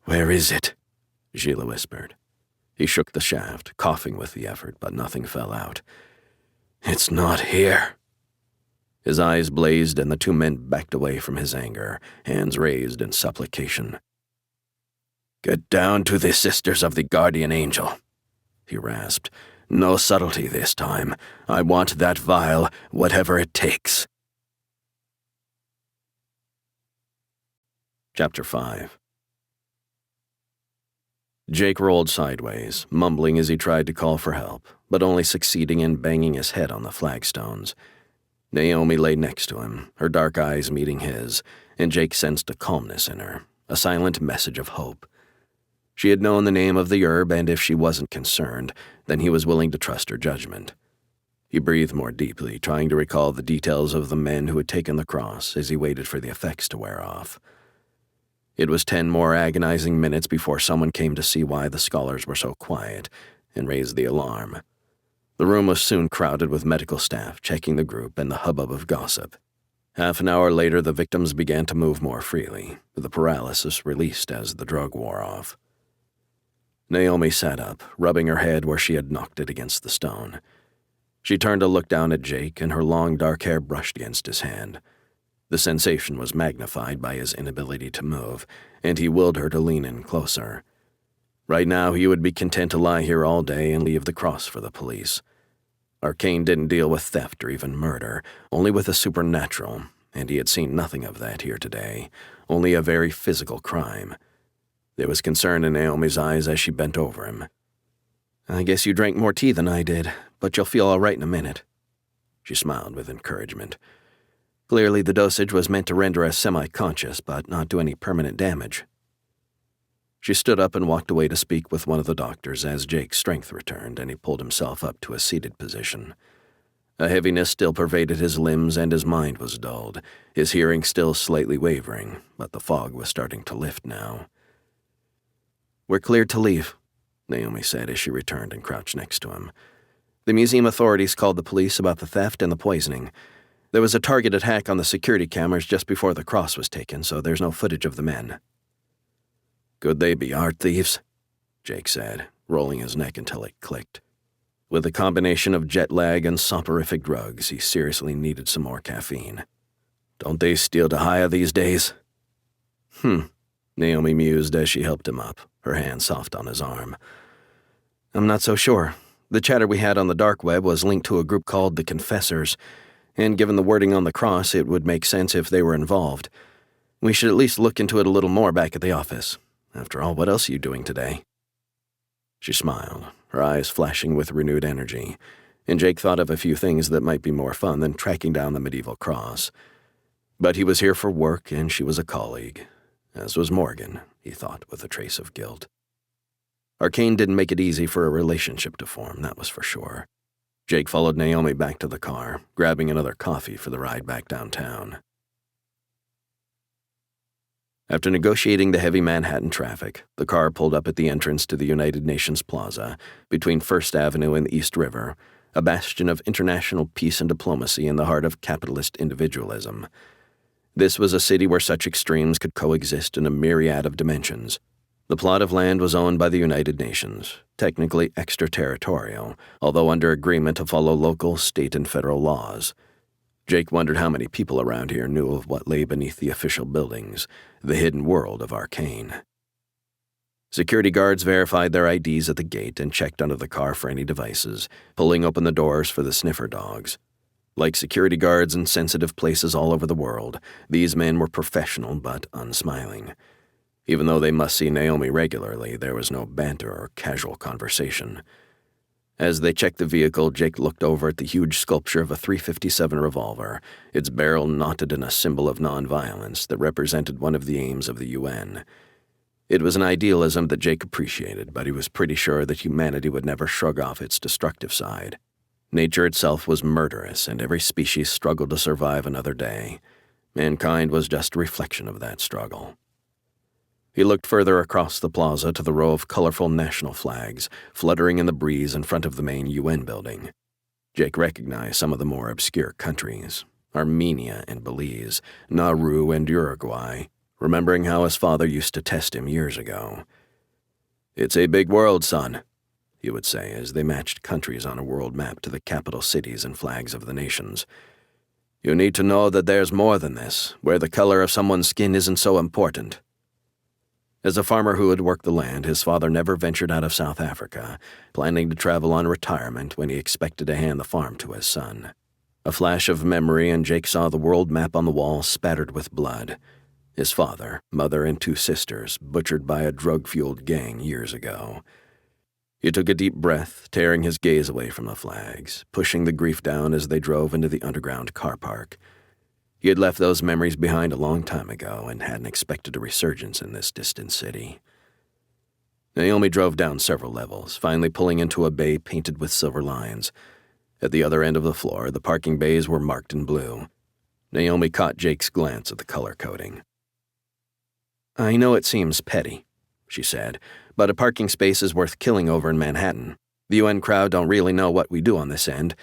"Where is it?" Gilles whispered. He shook the shaft, coughing with the effort, but nothing fell out. "It's not here." His eyes blazed, and the two men backed away from his anger, hands raised in supplication. "Get down to the Sisters of the Guardian Angel." he rasped. "No subtlety this time. I want that vial, whatever it takes." Chapter 5. Jake rolled sideways, mumbling as he tried to call for help, but only succeeding in banging his head on the flagstones. Naomi lay next to him, her dark eyes meeting his, and Jake sensed a calmness in her, a silent message of hope. She had known the name of the herb, and if she wasn't concerned, then he was willing to trust her judgment. He breathed more deeply, trying to recall the details of the men who had taken the cross as he waited for the effects to wear off. It was 10 more agonizing minutes before someone came to see why the scholars were so quiet and raised the alarm. The room was soon crowded with medical staff checking the group and the hubbub of gossip. Half an hour later, the victims began to move more freely, the paralysis released as the drug wore off. Naomi sat up, rubbing her head where she had knocked it against the stone. She turned to look down at Jake, and her long dark hair brushed against his hand. The sensation was magnified by his inability to move, and he willed her to lean in closer. Right now, he would be content to lie here all day and leave the cross for the police. ARKANE didn't deal with theft or even murder, only with the supernatural, and he had seen nothing of that here today, only a very physical crime. There was concern in Naomi's eyes as she bent over him. "I guess you drank more tea than I did, but you'll feel all right in a minute." She smiled with encouragement. Clearly, the dosage was meant to render us semi-conscious, but not do any permanent damage. She stood up and walked away to speak with one of the doctors as Jake's strength returned and he pulled himself up to a seated position. A heaviness still pervaded his limbs and his mind was dulled, his hearing still slightly wavering, but the fog was starting to lift now. "We're cleared to leave," Naomi said as she returned and crouched next to him. "The museum authorities called the police about the theft and the poisoning. There was a targeted hack on the security cameras just before the cross was taken, so there's no footage of the men." "Could they be art thieves?" Jake said, rolling his neck until it clicked. With a combination of jet lag and soporific drugs, he seriously needed some more caffeine. "Don't they steal to hire these days?" Naomi mused as she helped him up, her hand soft on his arm. "I'm not so sure. The chatter we had on the dark web was linked to a group called the Confessors, and given the wording on the cross, it would make sense if they were involved. We should at least look into it a little more back at the office. After all, what else are you doing today?" She smiled, her eyes flashing with renewed energy, and Jake thought of a few things that might be more fun than tracking down the medieval cross. But he was here for work, and she was a colleague, as was Morgan, he thought with a trace of guilt. ARKANE didn't make it easy for a relationship to form, that was for sure. Jake followed Naomi back to the car, grabbing another coffee for the ride back downtown. After negotiating the heavy Manhattan traffic, the car pulled up at the entrance to the United Nations Plaza, between First Avenue and the East River, a bastion of international peace and diplomacy in the heart of capitalist individualism. This was a city where such extremes could coexist in a myriad of dimensions. The plot of land was owned by the United Nations, technically extraterritorial, although under agreement to follow local, state, and federal laws. Jake wondered how many people around here knew of what lay beneath the official buildings, the hidden world of ARKANE. Security guards verified their IDs at the gate and checked under the car for any devices, pulling open the doors for the sniffer dogs. Like security guards in sensitive places all over the world, these men were professional but unsmiling. Even though they must see Naomi regularly, there was no banter or casual conversation. As they checked the vehicle, Jake looked over at the huge sculpture of a .357 revolver, its barrel knotted in a symbol of nonviolence that represented one of the aims of the UN. It was an idealism that Jake appreciated, but he was pretty sure that humanity would never shrug off its destructive side. Nature itself was murderous, and every species struggled to survive another day. Mankind was just a reflection of that struggle. He looked further across the plaza to the row of colorful national flags fluttering in the breeze in front of the main UN building. Jake recognized some of the more obscure countries, Armenia and Belize, Nauru and Uruguay, remembering how his father used to test him years ago. "It's a big world, son," he would say as they matched countries on a world map to the capital cities and flags of the nations. "You need to know that there's more than this, where the color of someone's skin isn't so important." As a farmer who had worked the land, his father never ventured out of South Africa, planning to travel on retirement when he expected to hand the farm to his son. A flash of memory, and Jake saw the world map on the wall spattered with blood. His father, mother, and 2 sisters butchered by a drug-fueled gang years ago. He took a deep breath, tearing his gaze away from the flags, pushing the grief down as they drove into the underground car park. He had left those memories behind a long time ago and hadn't expected a resurgence in this distant city. Naomi drove down several levels, finally pulling into a bay painted with silver lines. At the other end of the floor, the parking bays were marked in blue. Naomi caught Jake's glance at the color coding. "I know it seems petty," she said, "but a parking space is worth killing over in Manhattan. The UN crowd don't really know what we do on this end,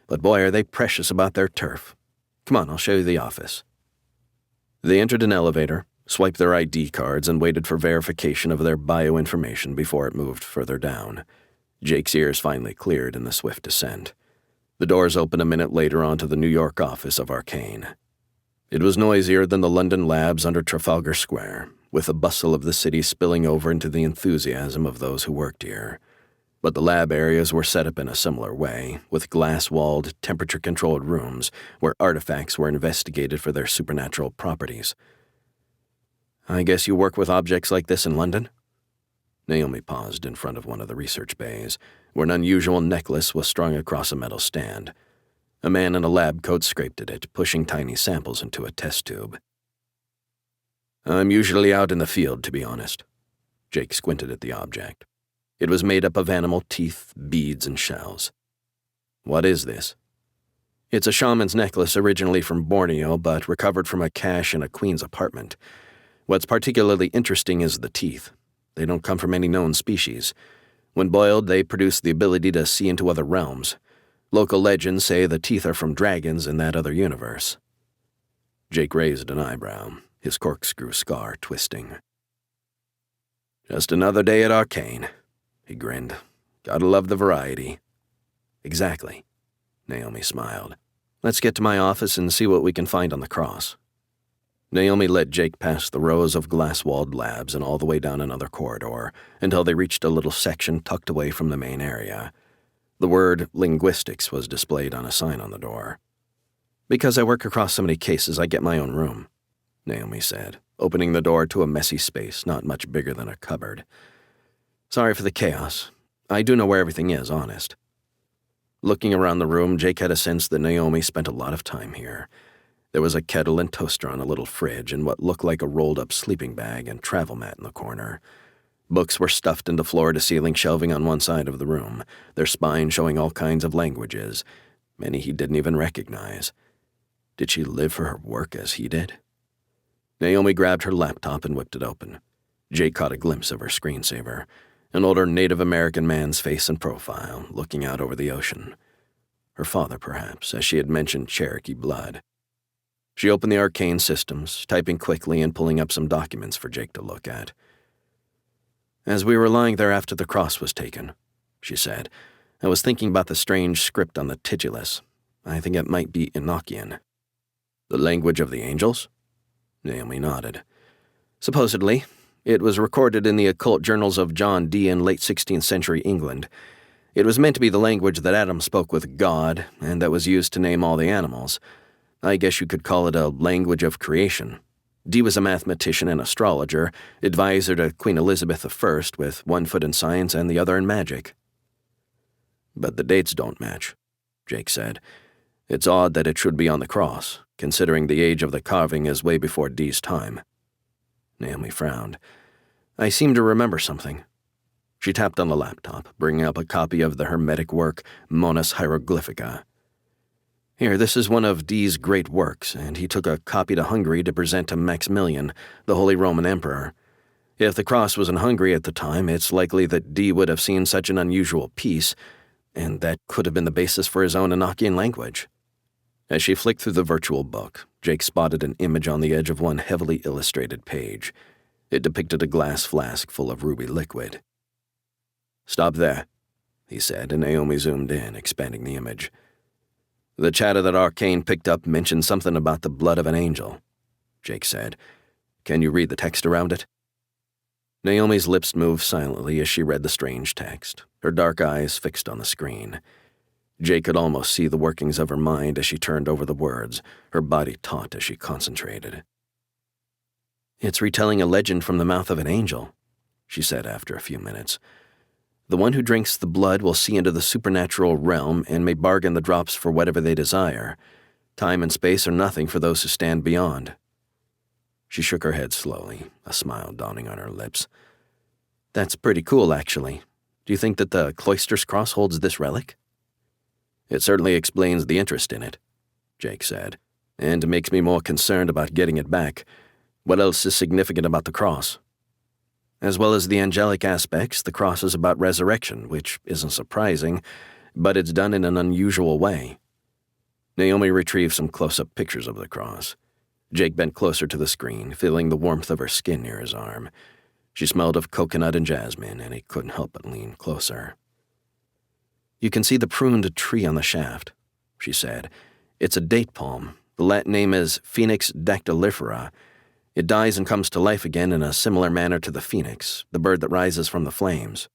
but boy, are they precious about their turf. Come on, I'll show you the office." They entered an elevator, swiped their ID cards, and waited for verification of their bioinformation before it moved further down. Jake's ears finally cleared in the swift descent. The doors opened a minute later onto the New York office of ARKANE. It was noisier than the London labs under Trafalgar Square, with the bustle of the city spilling over into the enthusiasm of those who worked here. But the lab areas were set up in a similar way, with glass-walled, temperature-controlled rooms where artifacts were investigated for their supernatural properties. "I guess you work with objects like this in London?" Naomi paused in front of one of the research bays, where an unusual necklace was strung across a metal stand. A man in a lab coat scraped at it, pushing tiny samples into a test tube. "I'm usually out in the field, to be honest." Jake squinted at the object. It was made up of animal teeth, beads, and shells. "What is this?" "It's a shaman's necklace originally from Borneo, but recovered from a cache in a queen's apartment. What's particularly interesting is the teeth. They don't come from any known species. When boiled, they produce the ability to see into other realms. Local legends say the teeth are from dragons in that other universe." Jake raised an eyebrow, his corkscrew scar twisting. "Just another day at ARKANE," he grinned. "Gotta love the variety." "Exactly," Naomi smiled. "Let's get to my office and see what we can find on the cross." Naomi led Jake past the rows of glass-walled labs and all the way down another corridor until they reached a little section tucked away from the main area. The word linguistics was displayed on a sign on the door. "Because I work across so many cases, I get my own room," Naomi said, opening the door to a messy space not much bigger than a cupboard. "Sorry for the chaos. I do know where everything is, honest." Looking around the room, Jake had a sense that Naomi spent a lot of time here. There was a kettle and toaster on a little fridge and what looked like a rolled-up sleeping bag and travel mat in the corner. Books were stuffed into floor-to-ceiling shelving on one side of the room, their spine showing all kinds of languages, many he didn't even recognize. Did she live for her work as he did? Naomi grabbed her laptop and whipped it open. Jake caught a glimpse of her screensaver, an older Native American man's face and profile, looking out over the ocean. Her father, perhaps, as she had mentioned Cherokee blood. She opened the ARKANE systems, typing quickly and pulling up some documents for Jake to look at. "As we were lying there after the cross was taken," she said, "I was thinking about the strange script on the titulus. I think it might be Enochian." "The language of the angels?" Naomi nodded. "Supposedly. It was recorded in the occult journals of John Dee in late 16th century England. It was meant to be the language that Adam spoke with God, and that was used to name all the animals. I guess you could call it a language of creation. Dee was a mathematician and astrologer, advisor to Queen Elizabeth I, with one foot in science and the other in magic." "But the dates don't match," Jake said. "It's odd that it should be on the cross, considering the age of the carving is way before Dee's time." Naomi frowned. "I seem to remember something." She tapped on the laptop, bringing up a copy of the Hermetic work, Monus Hieroglyphica. "Here, this is one of Dee's great works, and he took a copy to Hungary to present to Maximilian, the Holy Roman Emperor. If the cross was in Hungary at the time, it's likely that Dee would have seen such an unusual piece, and that could have been the basis for his own Enochian language." As she flicked through the virtual book, Jake spotted an image on the edge of one heavily illustrated page. It depicted a glass flask full of ruby liquid. "Stop there," he said, and Naomi zoomed in, expanding the image. "The chatter that ARKANE picked up mentioned something about the blood of an angel," Jake said. "Can you read the text around it?" Naomi's lips moved silently as she read the strange text, her dark eyes fixed on the screen. Jake could almost see the workings of her mind as she turned over the words, her body taut as she concentrated. "It's retelling a legend from the mouth of an angel," she said after a few minutes. "The one who drinks the blood will see into the supernatural realm and may bargain the drops for whatever they desire. Time and space are nothing for those who stand beyond." She shook her head slowly, a smile dawning on her lips. "That's pretty cool, actually. Do you think that the Cloisters Cross holds this relic?" "It certainly explains the interest in it," Jake said, "and makes me more concerned about getting it back. What else is significant about the cross?" "As well as the angelic aspects, the cross is about resurrection, which isn't surprising, but it's done in an unusual way." Naomi retrieved some close-up pictures of the cross. Jake bent closer to the screen, feeling the warmth of her skin near his arm. She smelled of coconut and jasmine, and he couldn't help but lean closer. "You can see the pruned tree on the shaft," she said. "It's a date palm. The Latin name is Phoenix dactylifera. It dies and comes to life again in a similar manner to the phoenix, the bird that rises from the flames."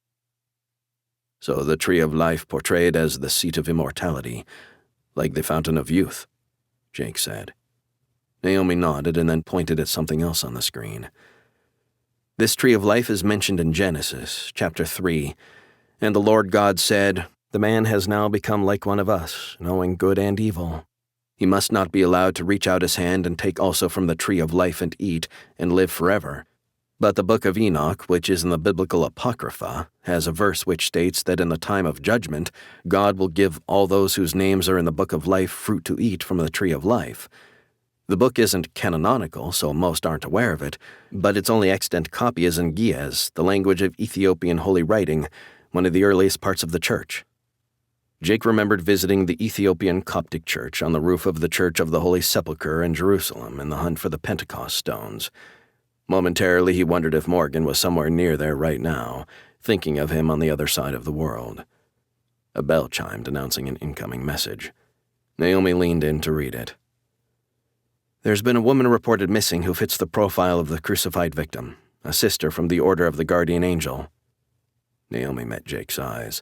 "So the tree of life portrayed as the seat of immortality, like the fountain of youth," Jake said. Naomi nodded and then pointed at something else on the screen. "This tree of life is mentioned in Genesis, chapter 3, and the Lord God said, 'The man has now become like one of us, knowing good and evil. He must not be allowed to reach out his hand and take also from the tree of life and eat, and live forever.' But the book of Enoch, which is in the biblical Apocrypha, has a verse which states that in the time of judgment, God will give all those whose names are in the book of life fruit to eat from the tree of life. The book isn't canonical, so most aren't aware of it, but its only extant copy is in Ge'ez, the language of Ethiopian holy writing, one of the earliest parts of the church." Jake remembered visiting the Ethiopian Coptic church on the roof of the Church of the Holy Sepulchre in Jerusalem in the hunt for the Pentecost stones. Momentarily, he wondered if Morgan was somewhere near there right now, thinking of him on the other side of the world. A bell chimed, announcing an incoming message. Naomi leaned in to read it. "There's been a woman reported missing who fits the profile of the crucified victim, a sister from the Order of the Guardian Angel." Naomi met Jake's eyes.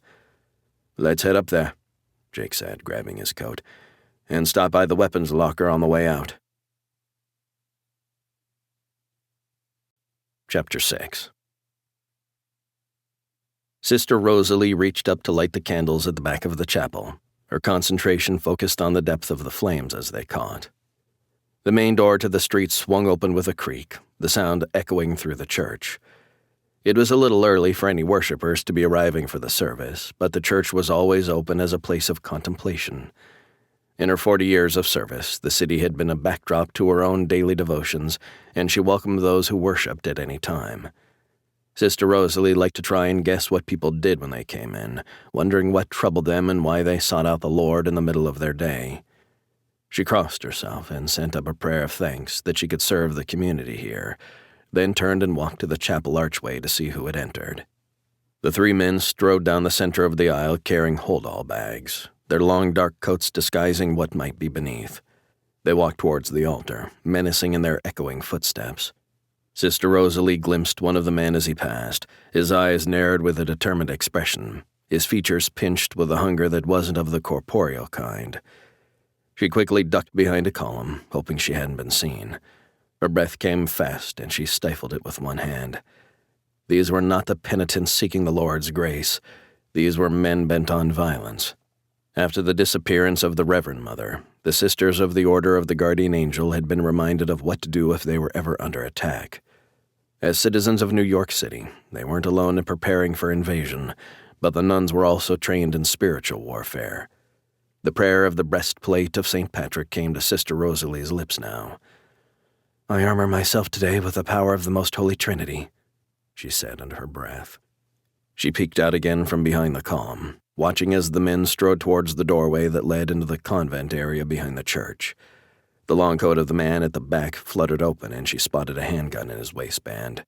"Let's head up there," Jake said, grabbing his coat, "and stop by the weapons locker on the way out." Chapter 6. Sister Rosalie reached up to light the candles at the back of the chapel, her concentration focused on the depth of the flames as they caught. The main door to the street swung open with a creak, the sound echoing through the church. It was a little early for any worshippers to be arriving for the service, but the church was always open as a place of contemplation. In her 40 years of service, the city had been a backdrop to her own daily devotions, and she welcomed those who worshipped at any time. Sister Rosalie liked to try and guess what people did when they came in, wondering what troubled them and why they sought out the Lord in the middle of their day. She crossed herself and sent up a prayer of thanks that she could serve the community here, then turned and walked to the chapel archway to see who had entered. The three men strode down the center of the aisle carrying hold-all bags, their long dark coats disguising what might be beneath. They walked towards the altar, menacing in their echoing footsteps. Sister Rosalie glimpsed one of the men as he passed, his eyes narrowed with a determined expression, his features pinched with a hunger that wasn't of the corporeal kind. She quickly ducked behind a column, hoping she hadn't been seen. Her breath came fast, and she stifled it with one hand. These were not the penitents seeking the Lord's grace. These were men bent on violence. After the disappearance of the Reverend Mother, the Sisters of the Order of the Guardian Angel had been reminded of what to do if they were ever under attack. As citizens of New York City, they weren't alone in preparing for invasion, but the nuns were also trained in spiritual warfare. The prayer of the breastplate of St. Patrick came to Sister Rosalie's lips now. "I armor myself today with the power of the Most Holy Trinity," she said under her breath. She peeked out again from behind the column, watching as the men strode towards the doorway that led into the convent area behind the church. The long coat of the man at the back fluttered open, and she spotted a handgun in his waistband.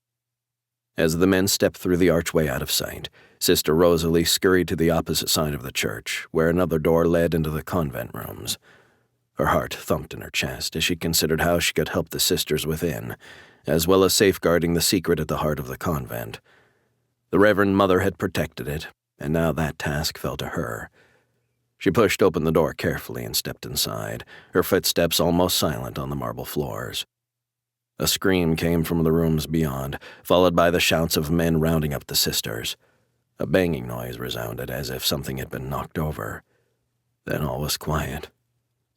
As the men stepped through the archway out of sight, Sister Rosalie scurried to the opposite side of the church, where another door led into the convent rooms. Her heart thumped in her chest as she considered how she could help the sisters within, as well as safeguarding the secret at the heart of the convent. The Reverend Mother had protected it, and now that task fell to her. She pushed open the door carefully and stepped inside, her footsteps almost silent on the marble floors. A scream came from the rooms beyond, followed by the shouts of men rounding up the sisters. A banging noise resounded as if something had been knocked over. Then all was quiet.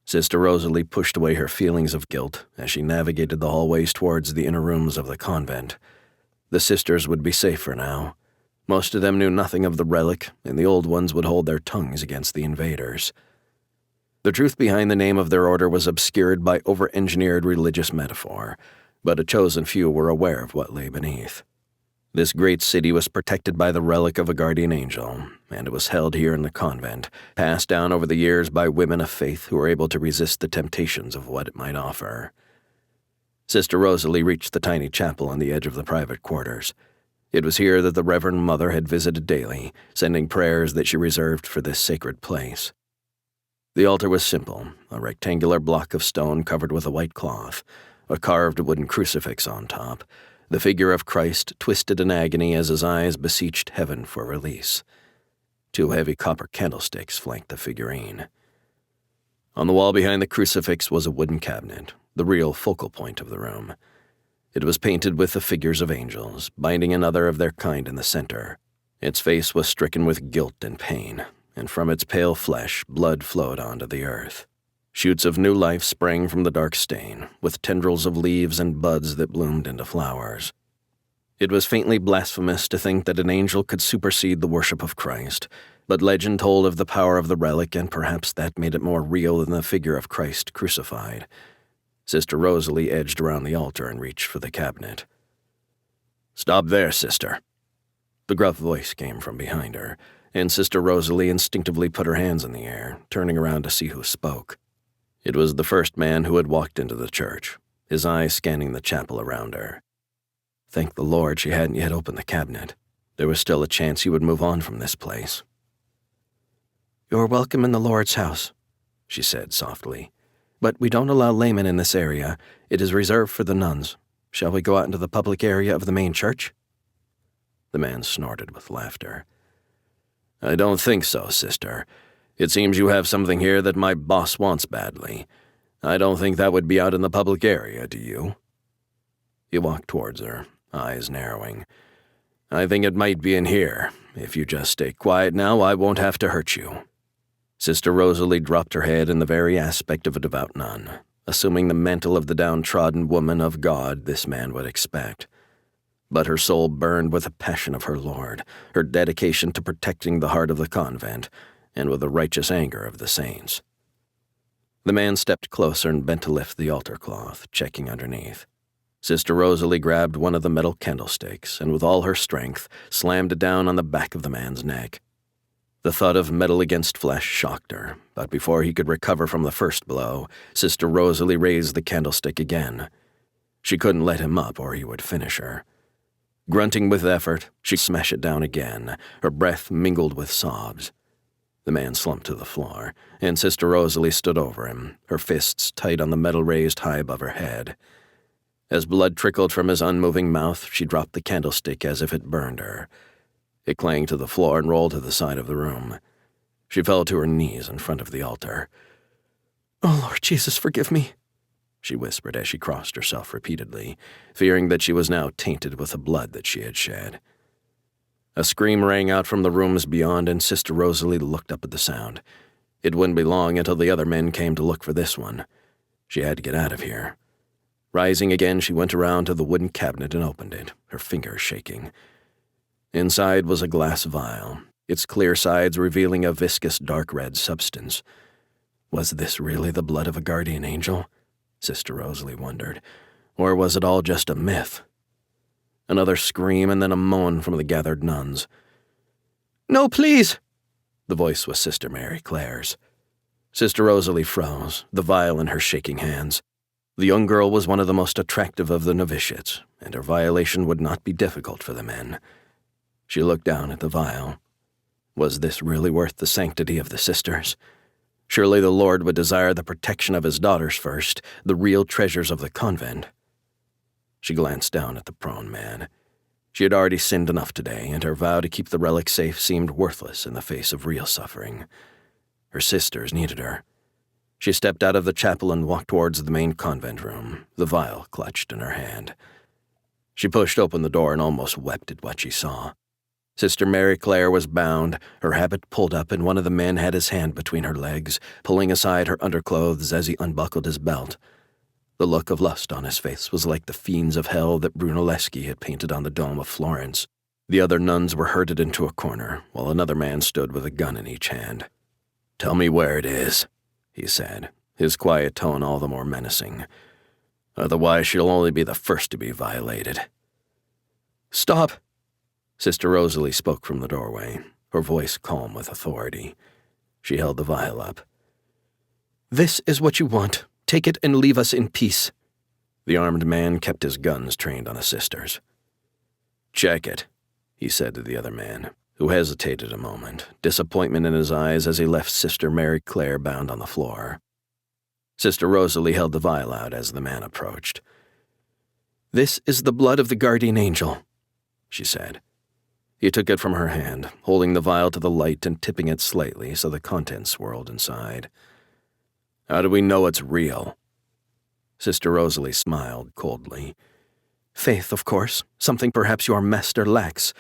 Sister Rosalie pushed away her feelings of guilt as she navigated the hallways towards the inner rooms of the convent. The sisters would be safer now. Most of them knew nothing of the relic, and the old ones would hold their tongues against the invaders. The truth behind the name of their order was obscured by over-engineered religious metaphor, but a chosen few were aware of what lay beneath. This great city was protected by the relic of a guardian angel, and it was held here in the convent, passed down over the years by women of faith who were able to resist the temptations of what it might offer. Sister Rosalie reached the tiny chapel on the edge of the private quarters. It was here that the Reverend Mother had visited daily, sending prayers that she reserved for this sacred place. The altar was simple, a rectangular block of stone covered with a white cloth, a carved wooden crucifix on top, the figure of Christ twisted in agony as his eyes beseeched heaven for release. 2 heavy copper candlesticks flanked the figurine. On the wall behind the crucifix was a wooden cabinet, the real focal point of the room. It was painted with the figures of angels, binding another of their kind in the center. Its face was stricken with guilt and pain, and from its pale flesh blood flowed onto the earth. Shoots of new life sprang from the dark stain, with tendrils of leaves and buds that bloomed into flowers. It was faintly blasphemous to think that an angel could supersede the worship of Christ, but legend told of the power of the relic, and perhaps that made it more real than the figure of Christ crucified. Sister Rosalie edged around the altar and reached for the cabinet. "Stop there, sister." The gruff voice came from behind her, and Sister Rosalie instinctively put her hands in the air, turning around to see who spoke. It was the first man who had walked into the church, his eyes scanning the chapel around her. Thank the Lord she hadn't yet opened the cabinet. There was still a chance he would move on from this place. "You're welcome in the Lord's house," she said softly. "But we don't allow laymen in this area. It is reserved for the nuns. Shall we go out into the public area of the main church?" The man snorted with laughter. "I don't think so, sister. It seems you have something here that my boss wants badly. I don't think that would be out in the public area, do you?" He walked towards her, eyes narrowing. "I think it might be in here. If you just stay quiet now, I won't have to hurt you." Sister Rosalie dropped her head in the very aspect of a devout nun, assuming the mantle of the downtrodden woman of God this man would expect. But her soul burned with the passion of her Lord, her dedication to protecting the heart of the convent, and with the righteous anger of the saints. The man stepped closer and bent to lift the altar cloth, checking underneath. Sister Rosalie grabbed one of the metal candlesticks and with all her strength slammed it down on the back of the man's neck. The thud of metal against flesh shocked her, but before he could recover from the first blow, Sister Rosalie raised the candlestick again. She couldn't let him up or he would finish her. Grunting with effort, she smashed it down again, her breath mingled with sobs. The man slumped to the floor, and Sister Rosalie stood over him, her fists tight on the metal raised high above her head. As blood trickled from his unmoving mouth, she dropped the candlestick as if it burned her. It clanged to the floor and rolled to the side of the room. She fell to her knees in front of the altar. "Oh, Lord Jesus, forgive me," she whispered as she crossed herself repeatedly, fearing that she was now tainted with the blood that she had shed. A scream rang out from the rooms beyond, and Sister Rosalie looked up at the sound. It wouldn't be long until the other men came to look for this one. She had to get out of here. Rising again, she went around to the wooden cabinet and opened it, her fingers shaking. Inside was a glass vial, its clear sides revealing a viscous dark red substance. Was this really the blood of a guardian angel? Sister Rosalie wondered. Or was it all just a myth? Another scream and then a moan from the gathered nuns. "No, please!" The voice was Sister Mary Clare's. Sister Rosalie froze, the vial in her shaking hands. The young girl was one of the most attractive of the novitiates, and her violation would not be difficult for the men. She looked down at the vial. Was this really worth the sanctity of the sisters? Surely the Lord would desire the protection of his daughters first, the real treasures of the convent. She glanced down at the prone man. She had already sinned enough today, and her vow to keep the relic safe seemed worthless in the face of real suffering. Her sisters needed her. She stepped out of the chapel and walked towards the main convent room, the vial clutched in her hand. She pushed open the door and almost wept at what she saw. Sister Mary Clare was bound, her habit pulled up, and one of the men had his hand between her legs, pulling aside her underclothes as he unbuckled his belt. The look of lust on his face was like the fiends of hell that Brunelleschi had painted on the dome of Florence. The other nuns were herded into a corner, while another man stood with a gun in each hand. "Tell me where it is," he said, his quiet tone all the more menacing. "Otherwise she'll only be the first to be violated." "Stop!" Sister Rosalie spoke from the doorway, her voice calm with authority. She held the vial up. "This is what you want. Take it and leave us in peace." The armed man kept his guns trained on the sisters. "Check it," he said to the other man, who hesitated a moment, disappointment in his eyes as he left Sister Mary Clare bound on the floor. Sister Rosalie held the vial out as the man approached. "This is the blood of the guardian angel," she said. He took it from her hand, holding the vial to the light and tipping it slightly so the contents swirled inside. "How do we know it's real?" Sister Rosalie smiled coldly. "Faith, of course, something perhaps your master lacks.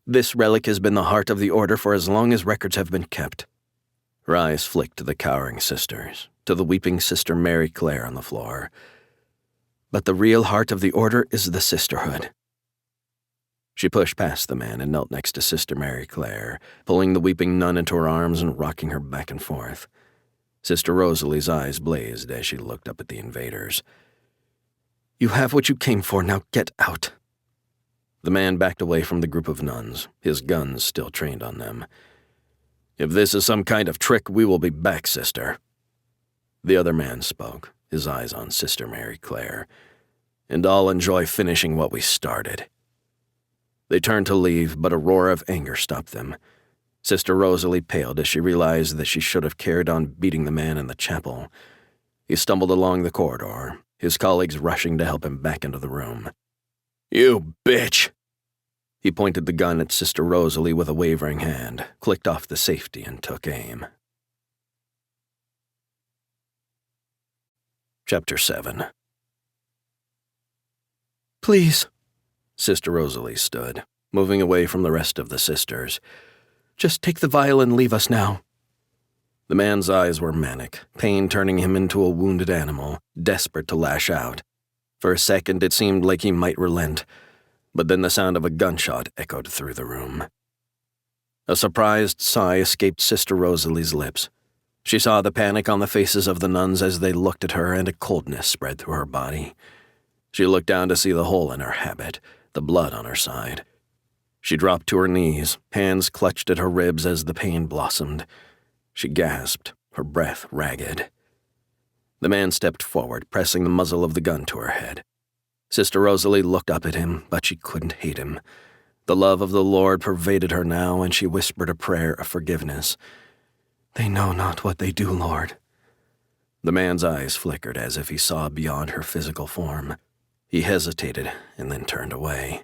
This relic has been the heart of the order for as long as records have been kept." Her eyes flicked to the cowering sisters, to the weeping Sister Mary Clare on the floor. "But the real heart of the order is the sisterhood." She pushed past the man and knelt next to Sister Mary Clare, pulling the weeping nun into her arms and rocking her back and forth. Sister Rosalie's eyes blazed as she looked up at the invaders. "You have what you came for, now get out." The man backed away from the group of nuns, his guns still trained on them. "If this is some kind of trick, we will be back, sister." The other man spoke, his eyes on Sister Mary Clare. "And I'll enjoy finishing what we started." They turned to leave, but a roar of anger stopped them. Sister Rosalie paled as she realized that she should have carried on beating the man in the chapel. He stumbled along the corridor, his colleagues rushing to help him back into the room. "You bitch!" He pointed the gun at Sister Rosalie with a wavering hand, clicked off the safety, and took aim. Chapter 7. "Please." Sister Rosalie stood, moving away from the rest of the sisters. "Just take the vial and leave us now." The man's eyes were manic, pain turning him into a wounded animal, desperate to lash out. For a second it seemed like he might relent, but then the sound of a gunshot echoed through the room. A surprised sigh escaped Sister Rosalie's lips. She saw the panic on the faces of the nuns as they looked at her, and a coldness spread through her body. She looked down to see the hole in her habit, the blood on her side. She dropped to her knees, hands clutched at her ribs as the pain blossomed. She gasped, her breath ragged. The man stepped forward, pressing the muzzle of the gun to her head. Sister Rosalie looked up at him, but she couldn't hate him. The love of the Lord pervaded her now, and she whispered a prayer of forgiveness. "They know not what they do, Lord." The man's eyes flickered as if he saw beyond her physical form. He hesitated and then turned away.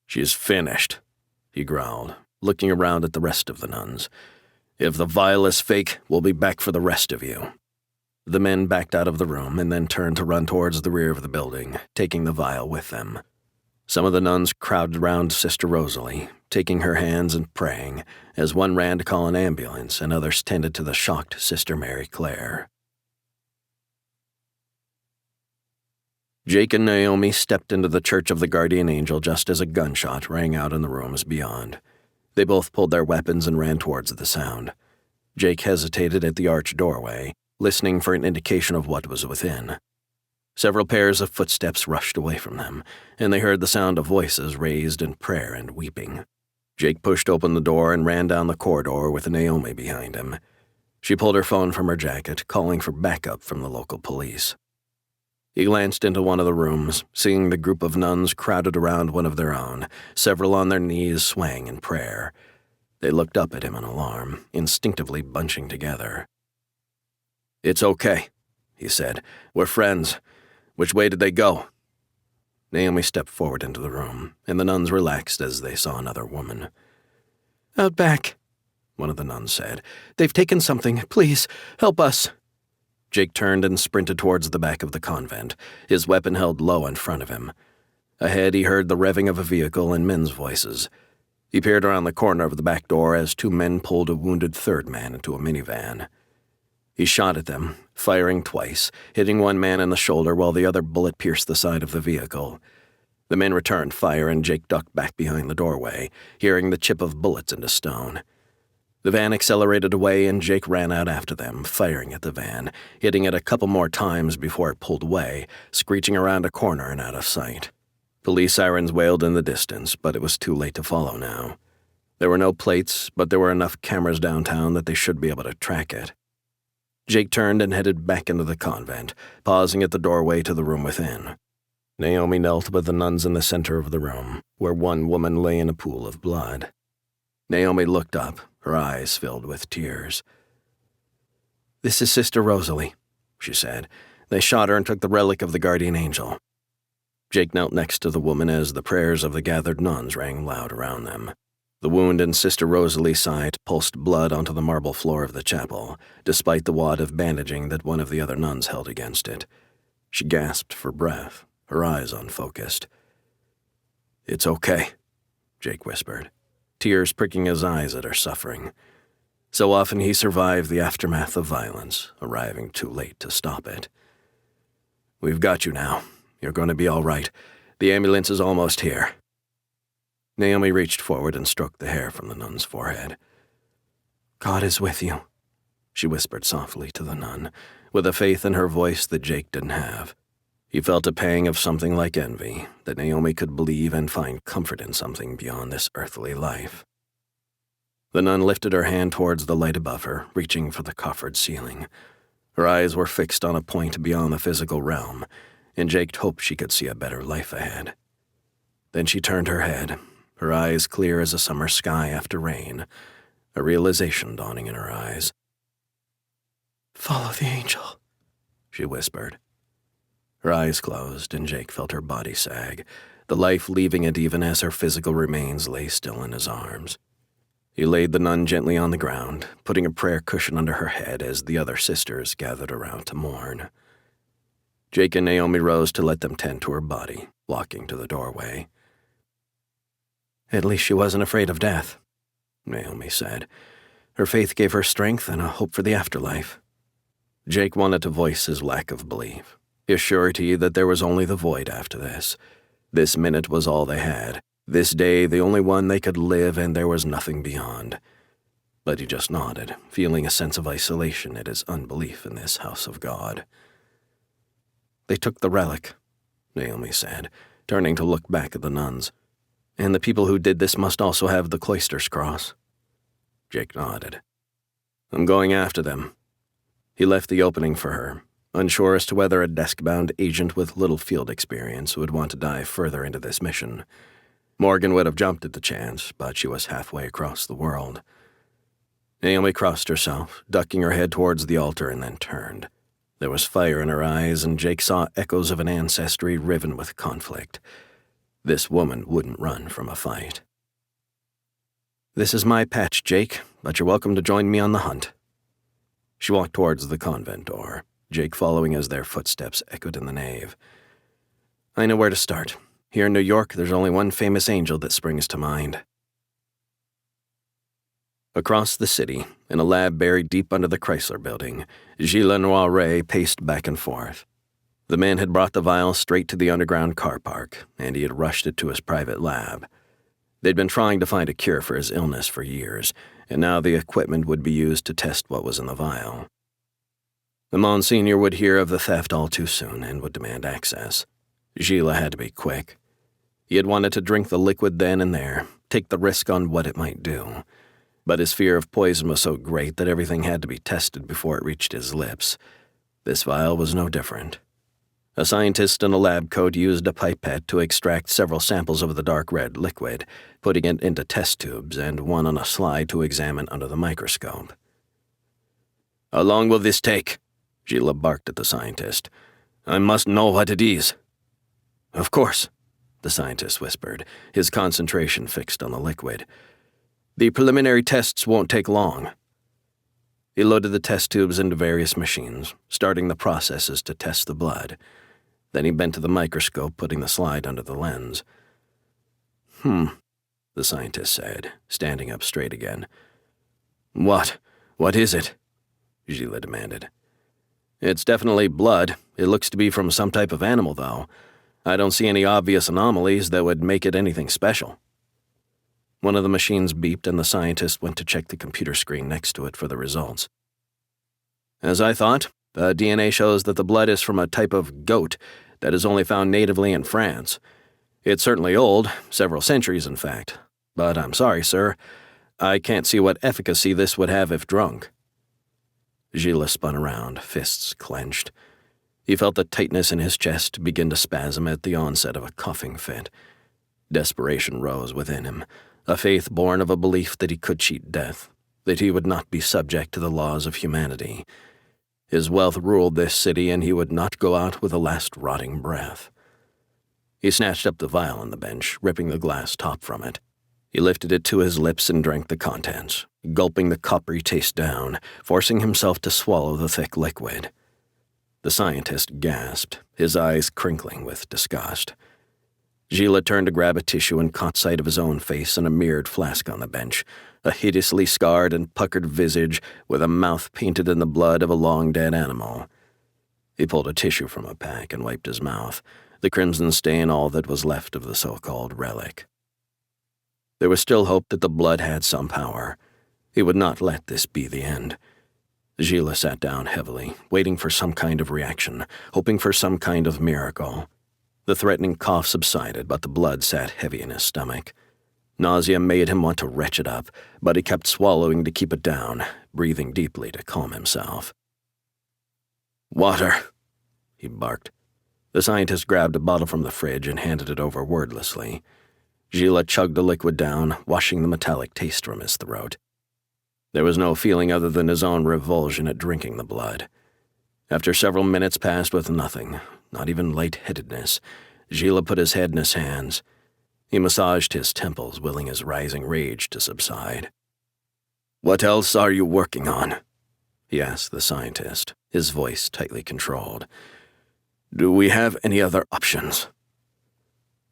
"She's finished," he growled, looking around at the rest of the nuns. "If the vial is fake, we'll be back for the rest of you." The men backed out of the room and then turned to run towards the rear of the building, taking the vial with them. Some of the nuns crowded round Sister Rosalie, taking her hands and praying, as one ran to call an ambulance and others tended to the shocked Sister Mary Clare. Jake and Naomi stepped into the Church of the Guardian Angel just as a gunshot rang out in the rooms beyond. They both pulled their weapons and ran towards the sound. Jake hesitated at the arched doorway, listening for an indication of what was within. Several pairs of footsteps rushed away from them, and they heard the sound of voices raised in prayer and weeping. Jake pushed open the door and ran down the corridor with Naomi behind him. She pulled her phone from her jacket, calling for backup from the local police. He glanced into one of the rooms, seeing the group of nuns crowded around one of their own, several on their knees swaying in prayer. They looked up at him in alarm, instinctively bunching together. "It's okay," he said. "We're friends. Which way did they go?" Naomi stepped forward into the room, and the nuns relaxed as they saw another woman. "Out back," one of the nuns said. "They've taken something. Please, help us." Jake turned and sprinted towards the back of the convent, his weapon held low in front of him. Ahead, he heard the revving of a vehicle and men's voices. He peered around the corner of the back door as two men pulled a wounded third man into a minivan. He shot at them, firing twice, hitting one man in the shoulder while the other bullet pierced the side of the vehicle. The men returned fire and Jake ducked back behind the doorway, hearing the chip of bullets into stone. The van accelerated away and Jake ran out after them, firing at the van, hitting it a couple more times before it pulled away, screeching around a corner and out of sight. Police sirens wailed in the distance, but it was too late to follow now. There were no plates, but there were enough cameras downtown that they should be able to track it. Jake turned and headed back into the convent, pausing at the doorway to the room within. Naomi knelt with the nuns in the center of the room, where one woman lay in a pool of blood. Naomi looked up, her eyes filled with tears. "This is Sister Rosalie," she said. "They shot her and took the relic of the guardian angel." Jake knelt next to the woman as the prayers of the gathered nuns rang loud around them. The wound in Sister Rosalie's side pulsed blood onto the marble floor of the chapel, despite the wad of bandaging that one of the other nuns held against it. She gasped for breath, her eyes unfocused. "It's okay," Jake whispered, tears pricking his eyes at her suffering. So often he survived the aftermath of violence, arriving too late to stop it. "We've got you now. You're going to be all right. The ambulance is almost here." Naomi reached forward and stroked the hair from the nun's forehead. "God is with you," she whispered softly to the nun, with a faith in her voice that Jake didn't have. He felt a pang of something like envy, that Naomi could believe and find comfort in something beyond this earthly life. The nun lifted her hand towards the light above her, reaching for the coffered ceiling. Her eyes were fixed on a point beyond the physical realm, and Jake hoped she could see a better life ahead. Then she turned her head, her eyes clear as a summer sky after rain, a realization dawning in her eyes. "Follow the angel," she whispered. Her eyes closed, and Jake felt her body sag, the life leaving it even as her physical remains lay still in his arms. He laid the nun gently on the ground, putting a prayer cushion under her head as the other sisters gathered around to mourn. Jake and Naomi rose to let them tend to her body, walking to the doorway. "At least she wasn't afraid of death," Naomi said. Her faith gave her strength and a hope for the afterlife. Jake wanted to voice his lack of belief, his surety that there was only the void after this. This minute was all they had, this day the only one they could live, and there was nothing beyond. But he just nodded, feeling a sense of isolation at his unbelief in this house of God. "They took the relic," Naomi said, turning to look back at the nuns. "And the people who did this must also have the Cloisters Cross." Jake nodded. "I'm going after them." He left the opening for her, unsure as to whether a desk-bound agent with little field experience would want to dive further into this mission. Morgan would have jumped at the chance, but she was halfway across the world. Naomi crossed herself, ducking her head towards the altar, and then turned. There was fire in her eyes, and Jake saw echoes of an ancestry riven with conflict. This woman wouldn't run from a fight. "This is my patch, Jake, but you're welcome to join me on the hunt." She walked towards the convent door, Jake following as their footsteps echoed in the nave. "I know where to start. Here in New York, there's only one famous angel that springs to mind." Across the city, in a lab buried deep under the Chrysler Building, Gilles Noiret paced back and forth. The man had brought the vial straight to the underground car park, and he had rushed it to his private lab. They'd been trying to find a cure for his illness for years, and now the equipment would be used to test what was in the vial. The Monsignor would hear of the theft all too soon and would demand access. Gilles had to be quick. He had wanted to drink the liquid then and there, take the risk on what it might do. But his fear of poison was so great that everything had to be tested before it reached his lips. This vial was no different. A scientist in a lab coat used a pipette to extract several samples of the dark red liquid, putting it into test tubes and one on a slide to examine under the microscope. "How long will this take?" Gilles barked at the scientist. "I must know what it is." "Of course," the scientist whispered, his concentration fixed on the liquid. "The preliminary tests won't take long." He loaded the test tubes into various machines, starting the processes to test the blood. Then he bent to the microscope, putting the slide under the lens. The scientist said, standing up straight again. What? What is it?" Gilles demanded. "It's definitely blood. It looks to be from some type of animal, though. I don't see any obvious anomalies that would make it anything special." One of the machines beeped, and the scientist went to check the computer screen next to it for the results. "As I thought, the DNA shows that the blood is from a type of goat that is only found natively in France. It's certainly old, several centuries in fact. But I'm sorry, sir, I can't see what efficacy this would have if drunk." Gilles spun around, fists clenched. He felt the tightness in his chest begin to spasm at the onset of a coughing fit. Desperation rose within him, a faith born of a belief that he could cheat death, that he would not be subject to the laws of humanity. His wealth ruled this city, and he would not go out with a last rotting breath. He snatched up the vial on the bench, ripping the glass top from it. He lifted it to his lips and drank the contents, gulping the coppery taste down, forcing himself to swallow the thick liquid. The scientist gasped, his eyes crinkling with disgust. Gilles turned to grab a tissue and caught sight of his own face in a mirrored flask on the bench, a hideously scarred and puckered visage with a mouth painted in the blood of a long-dead animal. He pulled a tissue from a pack and wiped his mouth, the crimson stain all that was left of the so-called relic. There was still hope that the blood had some power. He would not let this be the end. Gilles sat down heavily, waiting for some kind of reaction, hoping for some kind of miracle. The threatening cough subsided, but the blood sat heavy in his stomach. Nausea made him want to retch it up, but he kept swallowing to keep it down, breathing deeply to calm himself. "Water," he barked. The scientist grabbed a bottle from the fridge and handed it over wordlessly. Gilles chugged the liquid down, washing the metallic taste from his throat. There was no feeling other than his own revulsion at drinking the blood. After several minutes passed with nothing, not even lightheadedness, Gilles put his head in his hands. He massaged his temples, willing his rising rage to subside. "What else are you working on?" he asked the scientist, his voice tightly controlled. "Do we have any other options?"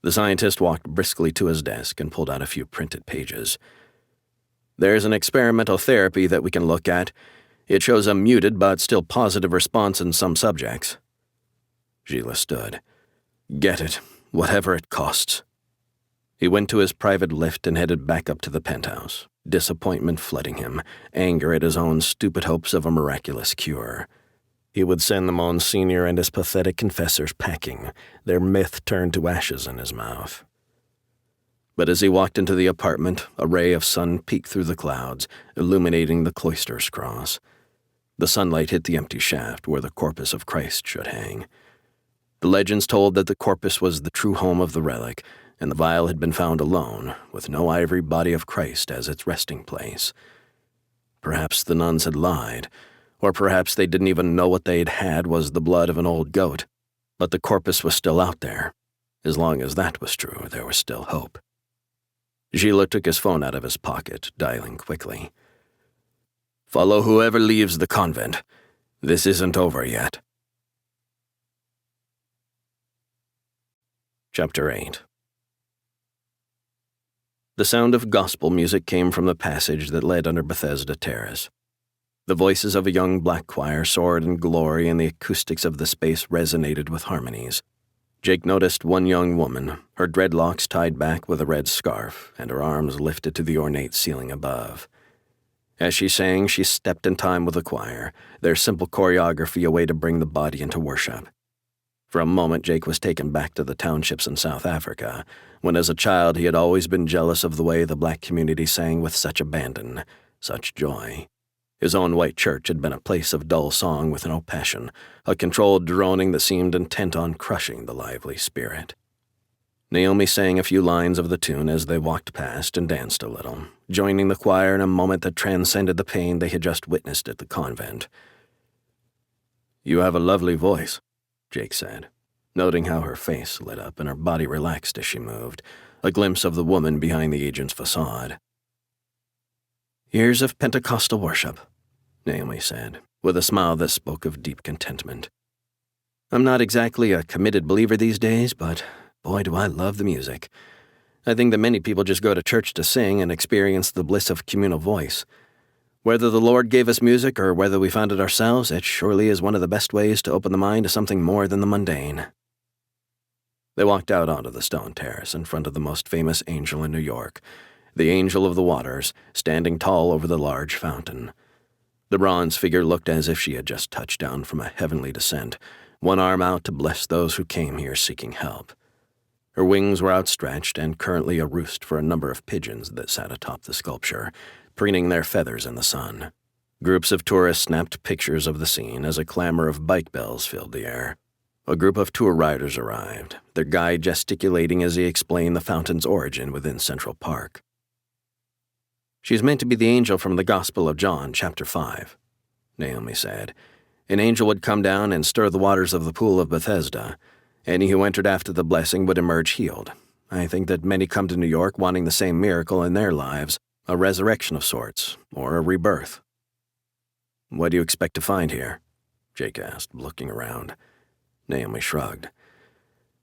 The scientist walked briskly to his desk and pulled out a few printed pages. "There's an experimental therapy that we can look at. It shows a muted but still positive response in some subjects." Gilles stood. "Get it, whatever it costs." He went to his private lift and headed back up to the penthouse, disappointment flooding him, anger at his own stupid hopes of a miraculous cure. He would send the Monsignor and his pathetic confessors packing, their myth turned to ashes in his mouth. But as he walked into the apartment, a ray of sun peeked through the clouds, illuminating the Cloisters Cross. The sunlight hit the empty shaft where the corpus of Christ should hang. The legends told that the corpus was the true home of the relic, and the vial had been found alone, with no ivory body of Christ as its resting place. Perhaps the nuns had lied, or perhaps they didn't even know what they'd had was the blood of an old goat, but the corpus was still out there. As long as that was true, there was still hope. Gilles took his phone out of his pocket, dialing quickly. "Follow whoever leaves the convent. This isn't over yet." Chapter 8. The sound of gospel music came from the passage that led under Bethesda Terrace. The voices of a young black choir soared in glory, and the acoustics of the space resonated with harmonies. Jake noticed one young woman, her dreadlocks tied back with a red scarf, and her arms lifted to the ornate ceiling above. As she sang, she stepped in time with the choir, their simple choreography a way to bring the body into worship. For a moment, Jake was taken back to the townships in South Africa, when as a child he had always been jealous of the way the black community sang with such abandon, such joy. His own white church had been a place of dull song with no passion, a controlled droning that seemed intent on crushing the lively spirit. Naomi sang a few lines of the tune as they walked past and danced a little, joining the choir in a moment that transcended the pain they had just witnessed at the convent. "You have a lovely voice," Jake said. noting how her face lit up and her body relaxed as she moved, a glimpse of the woman behind the agent's facade. "Years of Pentecostal worship," Naomi said, with a smile that spoke of deep contentment. "I'm not exactly a committed believer these days, but boy, do I love the music. I think that many people just go to church to sing and experience the bliss of communal voice. Whether the Lord gave us music or whether we found it ourselves, it surely is one of the best ways to open the mind to something more than the mundane." They walked out onto the stone terrace in front of the most famous angel in New York, the Angel of the Waters, standing tall over the large fountain. The bronze figure looked as if she had just touched down from a heavenly descent, one arm out to bless those who came here seeking help. Her wings were outstretched and currently a roost for a number of pigeons that sat atop the sculpture, preening their feathers in the sun. Groups of tourists snapped pictures of the scene as a clamor of bike bells filled the air. A group of tour riders arrived, their guide gesticulating as he explained the fountain's origin within Central Park. "She's meant to be the angel from the Gospel of John, chapter 5, Naomi said. "An angel would come down and stir the waters of the pool of Bethesda. Any who entered after the blessing would emerge healed. I think that many come to New York wanting the same miracle in their lives, a resurrection of sorts, or a rebirth." "What do you expect to find here?" Jake asked, looking around. Naomi shrugged.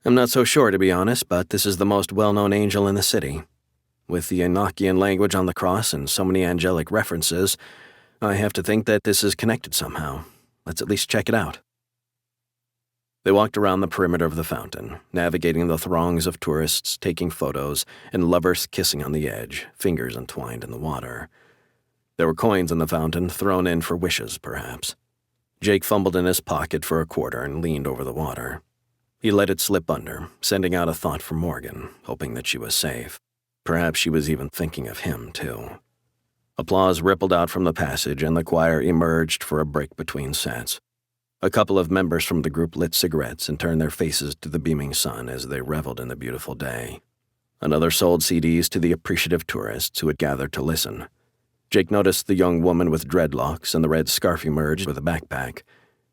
"I'm not so sure, to be honest, but this is the most well-known angel in the city. With the Enochian language on the cross and so many angelic references, I have to think that this is connected somehow. Let's at least check it out." They walked around the perimeter of the fountain, navigating the throngs of tourists taking photos and lovers kissing on the edge, fingers entwined in the water. There were coins in the fountain, thrown in for wishes, perhaps. Jake fumbled in his pocket for a quarter and leaned over the water. He let it slip under, sending out a thought for Morgan, hoping that she was safe. Perhaps she was even thinking of him, too. Applause rippled out from the passage, and the choir emerged for a break between sets. A couple of members from the group lit cigarettes and turned their faces to the beaming sun as they reveled in the beautiful day. Another sold CDs to the appreciative tourists who had gathered to listen. Jake noticed the young woman with dreadlocks and the red scarf emerged with a backpack.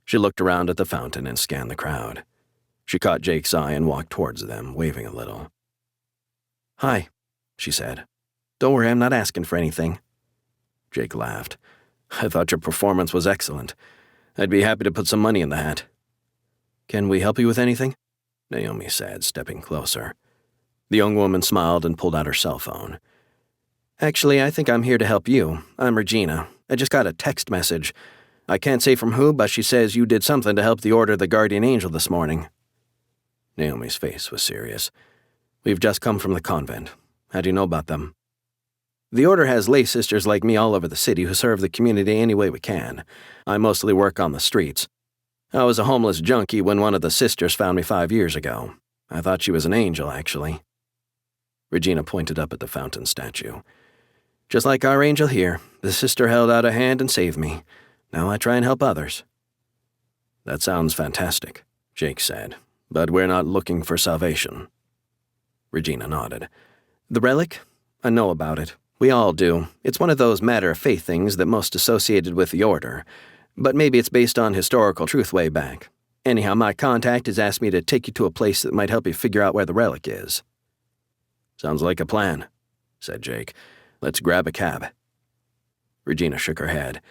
She looked around at the fountain and scanned the crowd. She caught Jake's eye and walked towards them, waving a little. "Hi," she said. "Don't worry, I'm not asking for anything." Jake laughed. "I thought your performance was excellent. I'd be happy to put some money in the hat." "Can we help you with anything?" Naomi said, stepping closer. The young woman smiled and pulled out her cell phone. "Actually, I think I'm here to help you. I'm Regina. I just got a text message. I can't say from who, but she says you did something to help the Order of the Guardian Angel this morning." Naomi's face was serious. "We've just come from the convent. How do you know about them?" "The Order has lay sisters like me all over the city who serve the community any way we can. I mostly work on the streets. I was a homeless junkie when one of the sisters found me 5 years ago. I thought she was an angel, actually." Regina pointed up at the fountain statue. "Just like our angel here, the sister held out a hand and saved me. Now I try and help others." "That sounds fantastic," Jake said, "but we're not looking for salvation." Regina nodded. "The relic? I know about it. We all do. It's one of those matter-of-faith things that most associated with the Order. But maybe it's based on historical truth way back. Anyhow, my contact has asked me to take you to a place that might help you figure out where the relic is." "Sounds like a plan," said Jake. "Let's grab a cab." Regina shook her head.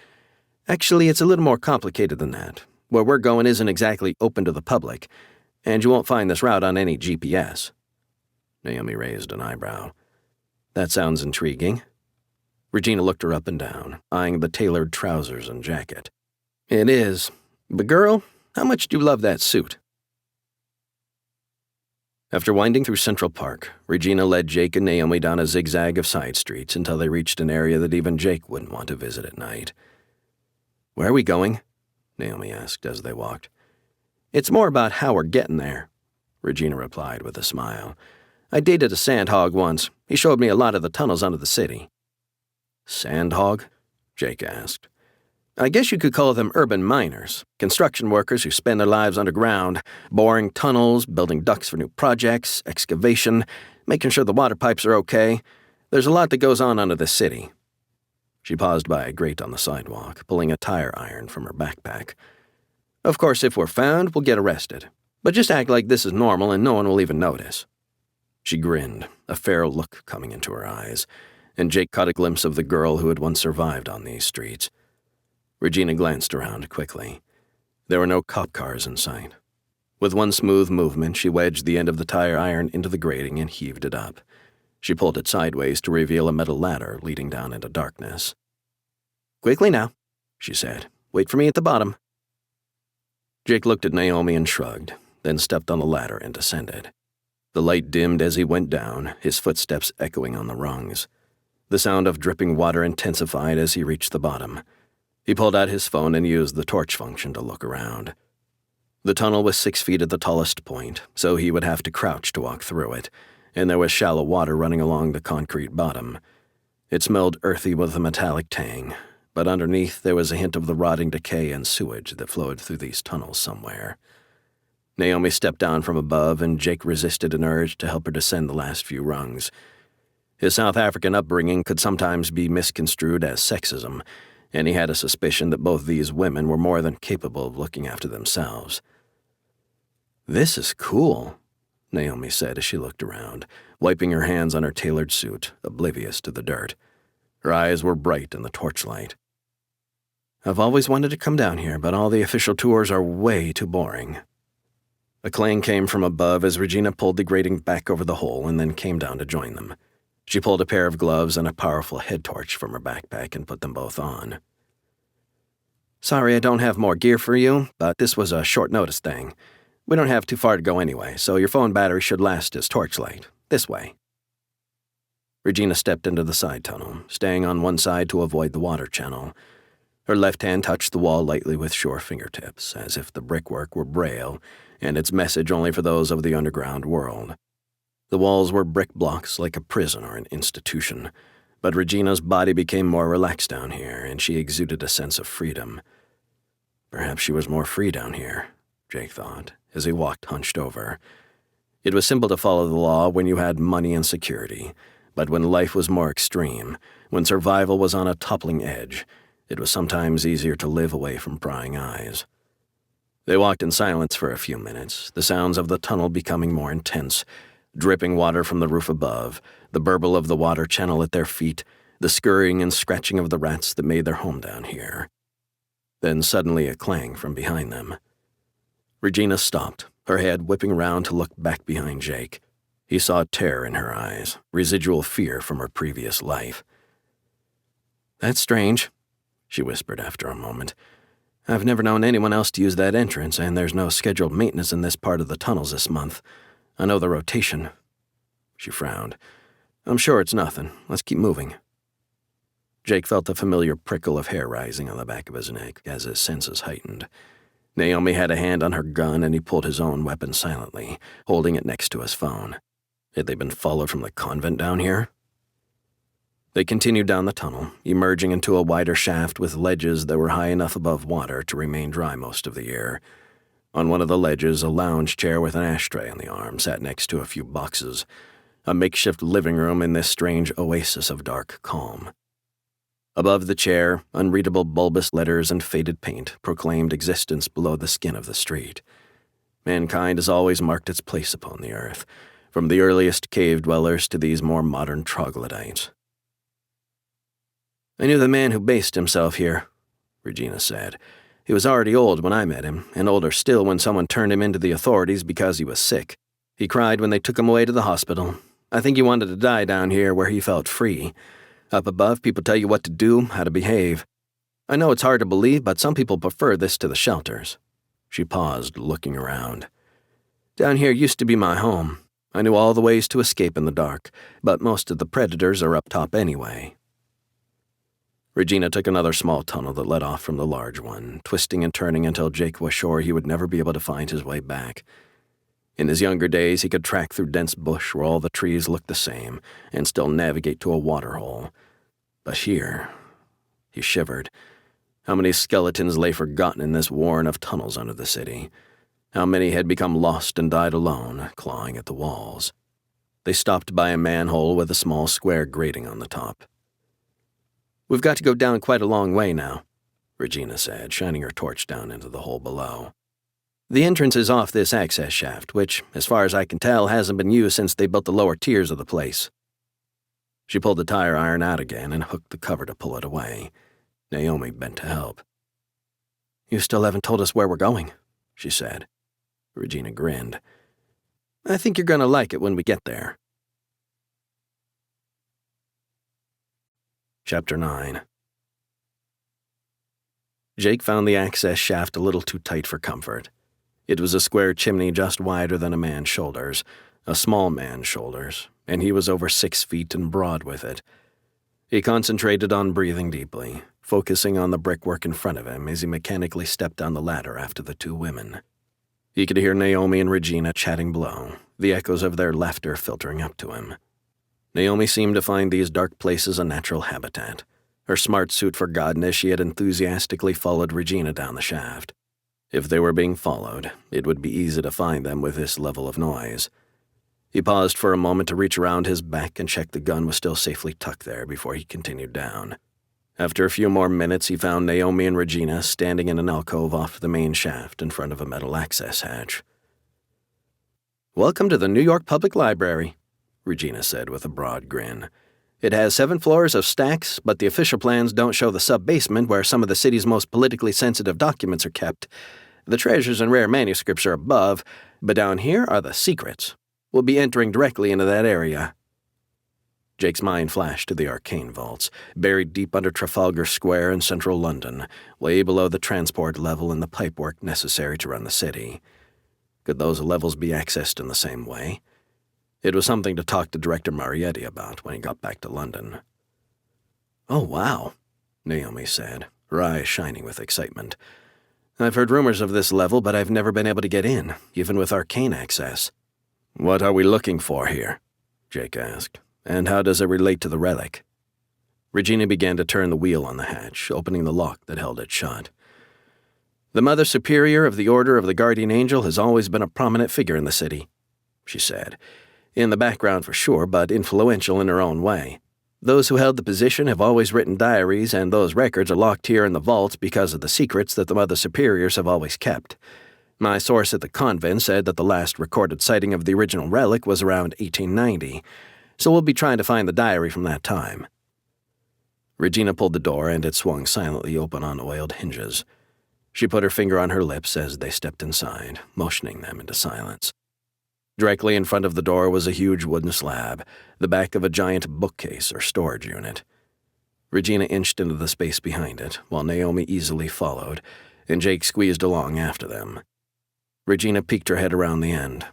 "Actually, it's a little more complicated than that. Where we're going isn't exactly open to the public, and you won't find this route on any GPS." Naomi raised an eyebrow. "That sounds intriguing." Regina looked her up and down, eyeing the tailored trousers and jacket. "It is. But girl, how much do you love that suit?" After winding through Central Park, Regina led Jake and Naomi down a zigzag of side streets until they reached an area that even Jake wouldn't want to visit at night. "Where are we going?" Naomi asked as they walked. "It's more about how we're getting there," Regina replied with a smile. "I dated a sandhog once. He showed me a lot of the tunnels under the city." "Sandhog?" Jake asked. "I guess you could call them urban miners, construction workers who spend their lives underground, boring tunnels, building ducts for new projects, excavation, making sure the water pipes are okay. There's a lot that goes on under this city." She paused by a grate on the sidewalk, pulling a tire iron from her backpack. "Of course, if we're found, we'll get arrested. But just act like this is normal and no one will even notice." She grinned, a feral look coming into her eyes, and Jake caught a glimpse of the girl who had once survived on these streets. Regina glanced around quickly. There were no cop cars in sight. With one smooth movement, she wedged the end of the tire iron into the grating and heaved it up. She pulled it sideways to reveal a metal ladder leading down into darkness. "Quickly now," she said. "Wait for me at the bottom." Jake looked at Naomi and shrugged, then stepped on the ladder and descended. The light dimmed as he went down, his footsteps echoing on the rungs. The sound of dripping water intensified as he reached the bottom. He pulled out his phone and used the torch function to look around. The tunnel was 6 feet at the tallest point, so he would have to crouch to walk through it, and there was shallow water running along the concrete bottom. It smelled earthy with a metallic tang, but underneath there was a hint of the rotting decay and sewage that flowed through these tunnels somewhere. Naomi stepped down from above, and Jake resisted an urge to help her descend the last few rungs. His South African upbringing could sometimes be misconstrued as sexism, and he had a suspicion that both these women were more than capable of looking after themselves. "This is cool," Naomi said as she looked around, wiping her hands on her tailored suit, oblivious to the dirt. Her eyes were bright in the torchlight. "I've always wanted to come down here, but all the official tours are way too boring." A clang came from above as Regina pulled the grating back over the hole and then came down to join them. She pulled a pair of gloves and a powerful head torch from her backpack and put them both on. "Sorry I don't have more gear for you, but this was a short-notice thing. We don't have too far to go anyway, so your phone battery should last as torchlight. This way." Regina stepped into the side tunnel, staying on one side to avoid the water channel. Her left hand touched the wall lightly with sure fingertips, as if the brickwork were braille and its message only for those of the underground world. The walls were brick blocks like a prison or an institution, but Regina's body became more relaxed down here, and she exuded a sense of freedom. Perhaps she was more free down here, Jake thought, as he walked hunched over. It was simple to follow the law when you had money and security, but when life was more extreme, when survival was on a toppling edge, it was sometimes easier to live away from prying eyes. They walked in silence for a few minutes, the sounds of the tunnel becoming more intense, dripping water from the roof above, the burble of the water channel at their feet, the scurrying and scratching of the rats that made their home down here. Then suddenly a clang from behind them. Regina stopped, her head whipping round to look back behind Jake. He saw terror in her eyes, residual fear from her previous life. "That's strange," she whispered after a moment. "I've never known anyone else to use that entrance, and there's no scheduled maintenance in this part of the tunnels this month. I know the rotation." She frowned. "I'm sure it's nothing. Let's keep moving." Jake felt the familiar prickle of hair rising on the back of his neck as his senses heightened. Naomi had a hand on her gun, and he pulled his own weapon silently, holding it next to his phone. Had they been followed from the convent down here? They continued down the tunnel, emerging into a wider shaft with ledges that were high enough above water to remain dry most of the year. On one of the ledges, a lounge chair with an ashtray on the arm sat next to a few boxes, a makeshift living room in this strange oasis of dark calm. Above the chair, unreadable bulbous letters and faded paint proclaimed existence below the skin of the street. Mankind has always marked its place upon the earth, from the earliest cave dwellers to these more modern troglodytes. "I knew the man who based himself here," Regina said. "He was already old when I met him, and older still when someone turned him into the authorities because he was sick. He cried when they took him away to the hospital. I think he wanted to die down here where he felt free. Up above, people tell you what to do, how to behave. I know it's hard to believe, but some people prefer this to the shelters." She paused, looking around. "Down here used to be my home. I knew all the ways to escape in the dark, but most of the predators are up top anyway." Regina took another small tunnel that led off from the large one, twisting and turning until Jake was sure he would never be able to find his way back. In his younger days, he could track through dense bush where all the trees looked the same and still navigate to a waterhole. But here, he shivered. How many skeletons lay forgotten in this warren of tunnels under the city? How many had become lost and died alone, clawing at the walls? They stopped by a manhole with a small square grating on the top. "We've got to go down quite a long way now," Regina said, shining her torch down into the hole below. The entrance is off this access shaft, which, as far as I can tell, hasn't been used since they built the lower tiers of the place. She pulled the tire iron out again and hooked the cover to pull it away. Naomi bent to help. "You still haven't told us where we're going," she said. Regina grinned. "I think you're going to like it when we get there." Chapter 9. Jake found the access shaft a little too tight for comfort. It was a square chimney just wider than a man's shoulders, a small man's shoulders, and he was over 6 feet and broad with it. He concentrated on breathing deeply, focusing on the brickwork in front of him as he mechanically stepped down the ladder after the 2 women. He could hear Naomi and Regina chatting below, the echoes of their laughter filtering up to him. Naomi seemed to find these dark places a natural habitat. Her smart suit forgotten as she had enthusiastically followed Regina down the shaft. If they were being followed, it would be easy to find them with this level of noise. He paused for a moment to reach around his back and check the gun was still safely tucked there before he continued down. After a few more minutes, he found Naomi and Regina standing in an alcove off the main shaft in front of a metal access hatch. "Welcome to the New York Public Library," Regina said with a broad grin. "It has 7 floors of stacks, but the official plans don't show the sub-basement where some of the city's most politically sensitive documents are kept. The treasures and rare manuscripts are above, but down here are the secrets. We'll be entering directly into that area." Jake's mind flashed to the ARKANE vaults, buried deep under Trafalgar Square in central London, way below the transport level and the pipework necessary to run the city. Could those levels be accessed in the same way? It was something to talk to Director Marietti about when he got back to London. "Oh, wow," Naomi said, her eyes shining with excitement. "I've heard rumors of this level, but I've never been able to get in, even with ARKANE access." "What are we looking for here?" Jake asked. "And how does it relate to the relic?" Regina began to turn the wheel on the hatch, opening the lock that held it shut. "The Mother Superior of the Order of the Guardian Angel has always been a prominent figure in the city," she said. "In the background for sure, but influential in her own way. Those who held the position have always written diaries, and those records are locked here in the vault because of the secrets that the Mother Superiors have always kept. My source at the convent said that the last recorded sighting of the original relic was around 1890, so we'll be trying to find the diary from that time." Regina pulled the door, and it swung silently open on oiled hinges. She put her finger on her lips as they stepped inside, motioning them into silence. Directly in front of the door was a huge wooden slab, the back of a giant bookcase or storage unit. Regina inched into the space behind it, while Naomi easily followed, and Jake squeezed along after them. Regina peeked her head around the end.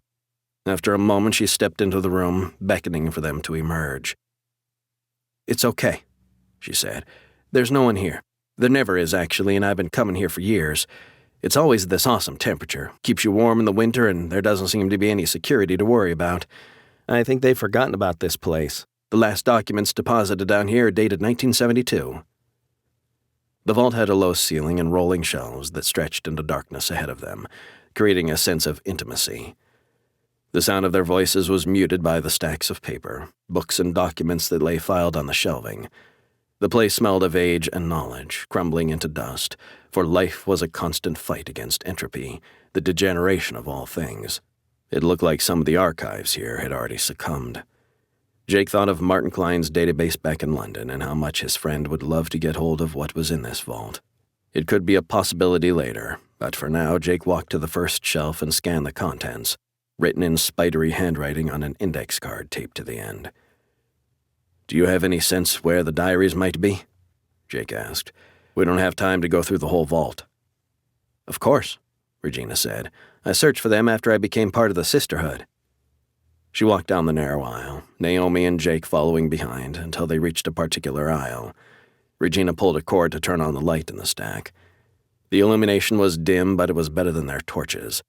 After a moment, she stepped into the room, beckoning for them to emerge. "It's okay," she said. "There's no one here. There never is, actually, and I've been coming here for years. It's always this awesome temperature, keeps you warm in the winter, and there doesn't seem to be any security to worry about. I think they've forgotten about this place. The last documents deposited down here are dated 1972. The vault had a low ceiling and rolling shelves that stretched into darkness ahead of them, creating a sense of intimacy. The sound of their voices was muted by the stacks of paper, books and documents that lay filed on the shelving. The place smelled of age and knowledge, crumbling into dust, for life was a constant fight against entropy, the degeneration of all things. It looked like some of the archives here had already succumbed. Jake thought of Martin Klein's database back in London and how much his friend would love to get hold of what was in this vault. It could be a possibility later, but for now Jake walked to the first shelf and scanned the contents, written in spidery handwriting on an index card taped to the end. "Do you have any sense where the diaries might be?" Jake asked. "We don't have time to go through the whole vault." "Of course," Regina said. "I searched for them after I became part of the sisterhood." She walked down the narrow aisle, Naomi and Jake following behind until they reached a particular aisle. Regina pulled a cord to turn on the light in the stack. The illumination was dim, but it was better than their torches.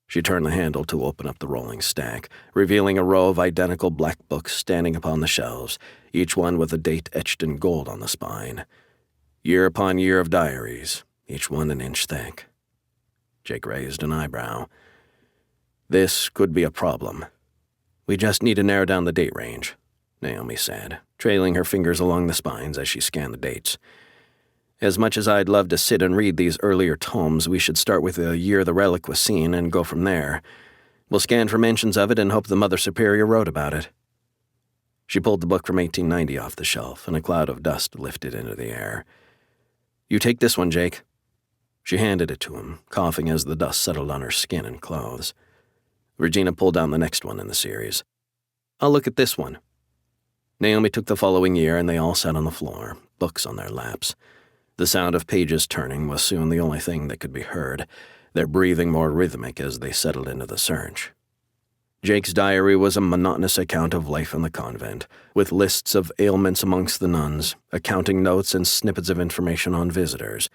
She turned the handle to open up the rolling stack, revealing a row of identical black books standing upon the shelves, each one with a date etched in gold on the spine. Year upon year of diaries, each one an inch thick. Jake raised an eyebrow. "This could be a problem. We just need to narrow down the date range," Naomi said, trailing her fingers along the spines as she scanned the dates. As much as I'd love to sit and read these earlier tomes, we should start with the year the relic was seen and go from there. We'll scan for mentions of it and hope the Mother Superior wrote about it." She pulled the book from 1890 off the shelf, and a cloud of dust lifted into the air. "You take this one, Jake." She handed it to him, coughing as the dust settled on her skin and clothes. Regina pulled down the next one in the series. "I'll look at this one." Naomi took the following year, and they all sat on the floor, books on their laps. The sound of pages turning was soon the only thing that could be heard, their breathing more rhythmic as they settled into the search. Jake's diary was a monotonous account of life in the convent, with lists of ailments amongst the nuns, accounting notes and snippets of information on visitors.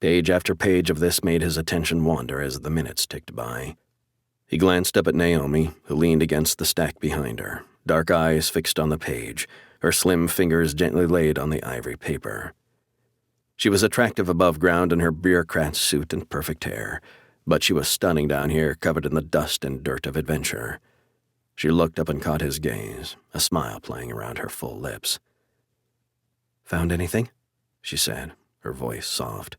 Page after page of this made his attention wander as the minutes ticked by. He glanced up at Naomi, who leaned against the stack behind her, dark eyes fixed on the page, her slim fingers gently laid on the ivory paper. She was attractive above ground in her bureaucrat's suit and perfect hair, but she was stunning down here, covered in the dust and dirt of adventure. She looked up and caught his gaze, a smile playing around her full lips. "Found anything?" she said, her voice soft.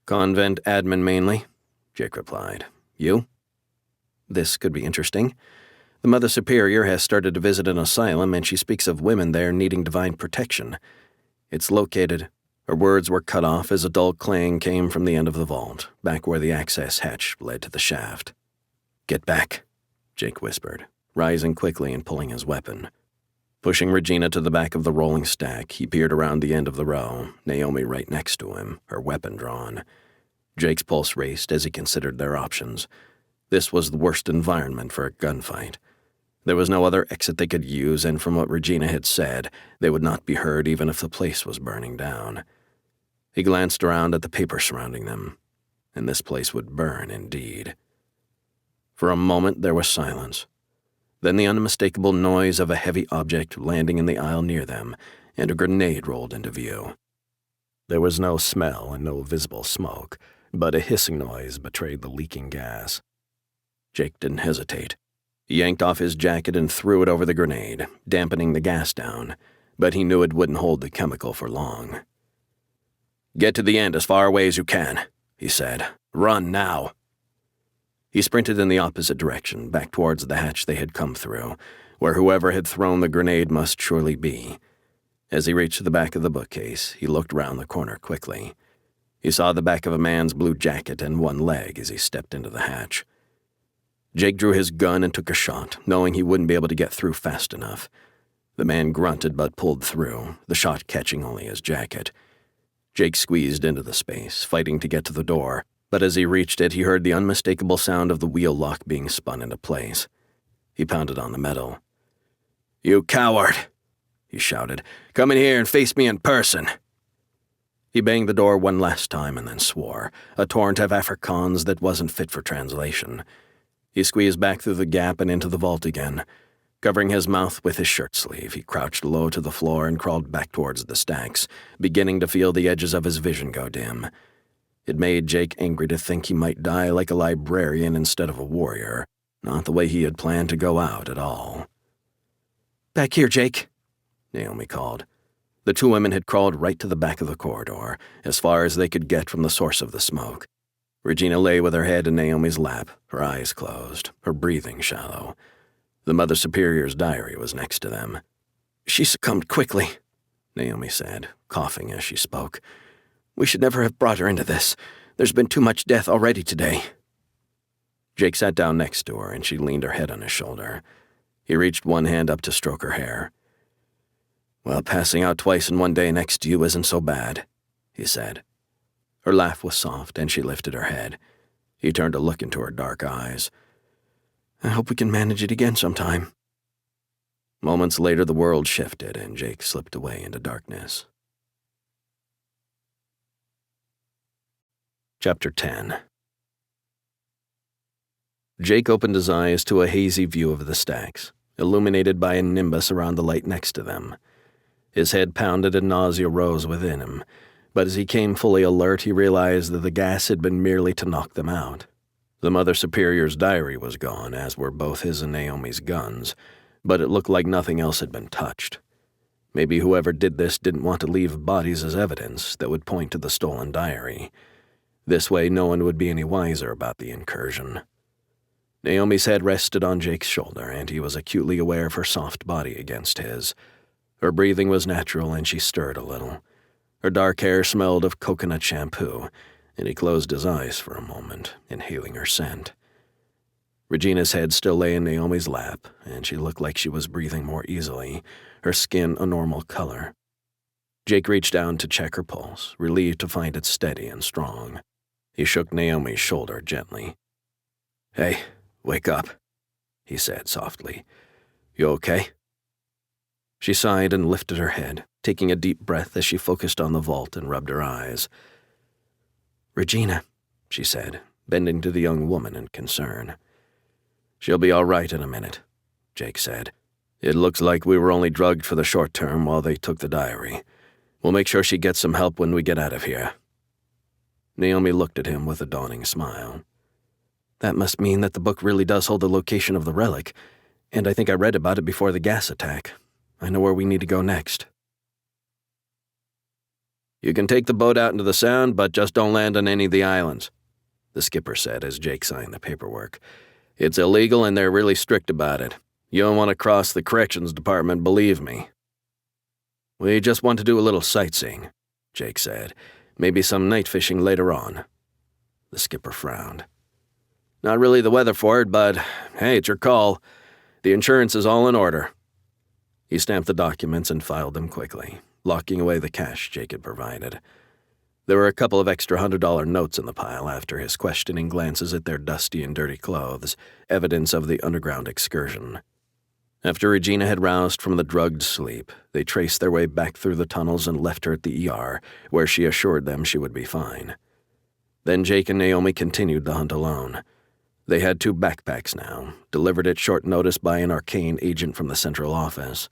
"Convent admin mainly," Jake replied. "You?" "This could be interesting. The Mother Superior has started to visit an asylum, and she speaks of women there needing divine protection. It's located—" Her words were cut off as a dull clang came from the end of the vault, back where the access hatch led to the shaft. "Get back," Jake whispered, rising quickly and pulling his weapon. Pushing Regina to the back of the rolling stack, he peered around the end of the row, Naomi right next to him, her weapon drawn. Jake's pulse raced as he considered their options. This was the worst environment for a gunfight. There was no other exit they could use, and from what Regina had said, they would not be heard even if the place was burning down. He glanced around at the paper surrounding them, and this place would burn indeed. For a moment there was silence, then the unmistakable noise of a heavy object landing in the aisle near them, and a grenade rolled into view. There was no smell and no visible smoke, but a hissing noise betrayed the leaking gas. Jake didn't hesitate. He yanked off his jacket and threw it over the grenade, dampening the gas down, but he knew it wouldn't hold the chemical for long. "Get to the end as far away as you can," he said. "Run now." He sprinted in the opposite direction, back towards the hatch they had come through, where whoever had thrown the grenade must surely be. As he reached the back of the bookcase, he looked round the corner quickly. He saw the back of a man's blue jacket and one leg as he stepped into the hatch. Jake drew his gun and took a shot, knowing he wouldn't be able to get through fast enough. The man grunted but pulled through, the shot catching only his jacket. Jake squeezed into the space, fighting to get to the door, but as he reached it, he heard the unmistakable sound of the wheel lock being spun into place. He pounded on the metal. "You coward!" he shouted. "Come in here and face me in person!" He banged the door one last time and then swore, a torrent of Afrikaans that wasn't fit for translation. He squeezed back through the gap and into the vault again. Covering his mouth with his shirt sleeve, he crouched low to the floor and crawled back towards the stacks, beginning to feel the edges of his vision go dim. It made Jake angry to think he might die like a librarian instead of a warrior, not the way he had planned to go out at all. "Back here, Jake," Naomi called. The two women had crawled right to the back of the corridor, as far as they could get from the source of the smoke. Regina lay with her head in Naomi's lap, her eyes closed, her breathing shallow. The Mother Superior's diary was next to them. "She succumbed quickly," Naomi said, coughing as she spoke. "We should never have brought her into this. There's been too much death already today." Jake sat down next to her, and she leaned her head on his shoulder. He reached one hand up to stroke her hair. "Well, passing out twice in one day next to you isn't so bad," he said. Her laugh was soft, and she lifted her head. He turned to look into her dark eyes. "I hope we can manage it again sometime." Moments later, the world shifted, and Jake slipped away into darkness. Chapter 10. Jake opened his eyes to a hazy view of the stacks, illuminated by a nimbus around the light next to them. His head pounded and nausea rose within him, but as he came fully alert, he realized that the gas had been merely to knock them out. The Mother Superior's diary was gone, as were both his and Naomi's guns, but it looked like nothing else had been touched. Maybe whoever did this didn't want to leave bodies as evidence that would point to the stolen diary. This way, no one would be any wiser about the incursion. Naomi's head rested on Jake's shoulder, and he was acutely aware of her soft body against his. Her breathing was natural, and she stirred a little. Her dark hair smelled of coconut shampoo, and he closed his eyes for a moment, inhaling her scent. Regina's head still lay in Naomi's lap, and she looked like she was breathing more easily, her skin a normal color. Jake reached down to check her pulse, relieved to find it steady and strong. He shook Naomi's shoulder gently. "Hey, wake up," he said softly. "You okay?" She sighed and lifted her head, taking a deep breath as she focused on the vault and rubbed her eyes. "Regina," she said, bending to the young woman in concern. "She'll be all right in a minute," Jake said. "It looks like we were only drugged for the short term while they took the diary. We'll make sure she gets some help when we get out of here." Naomi looked at him with a dawning smile. "That must mean that the book really does hold the location of the relic, and I think I read about it before the gas attack. I know where we need to go next." "You can take the boat out into the Sound, but just don't land on any of the islands," the skipper said as Jake signed the paperwork. "It's illegal and they're really strict about it. You don't want to cross the corrections department, believe me." "We just want to do a little sightseeing," Jake said. "Maybe some night fishing later on." The skipper frowned. "Not really the weather for it, but hey, it's your call. The insurance is all in order." He stamped the documents and filed them quickly, locking away the cash Jake had provided. There were a couple of extra $100 notes in the pile after his questioning glances at their dusty and dirty clothes, evidence of the underground excursion. After Regina had roused from the drugged sleep, they traced their way back through the tunnels and left her at the ER, where she assured them she would be fine. Then Jake and Naomi continued the hunt alone. They had 2 backpacks now, delivered at short notice by an ARKANE agent from the central office.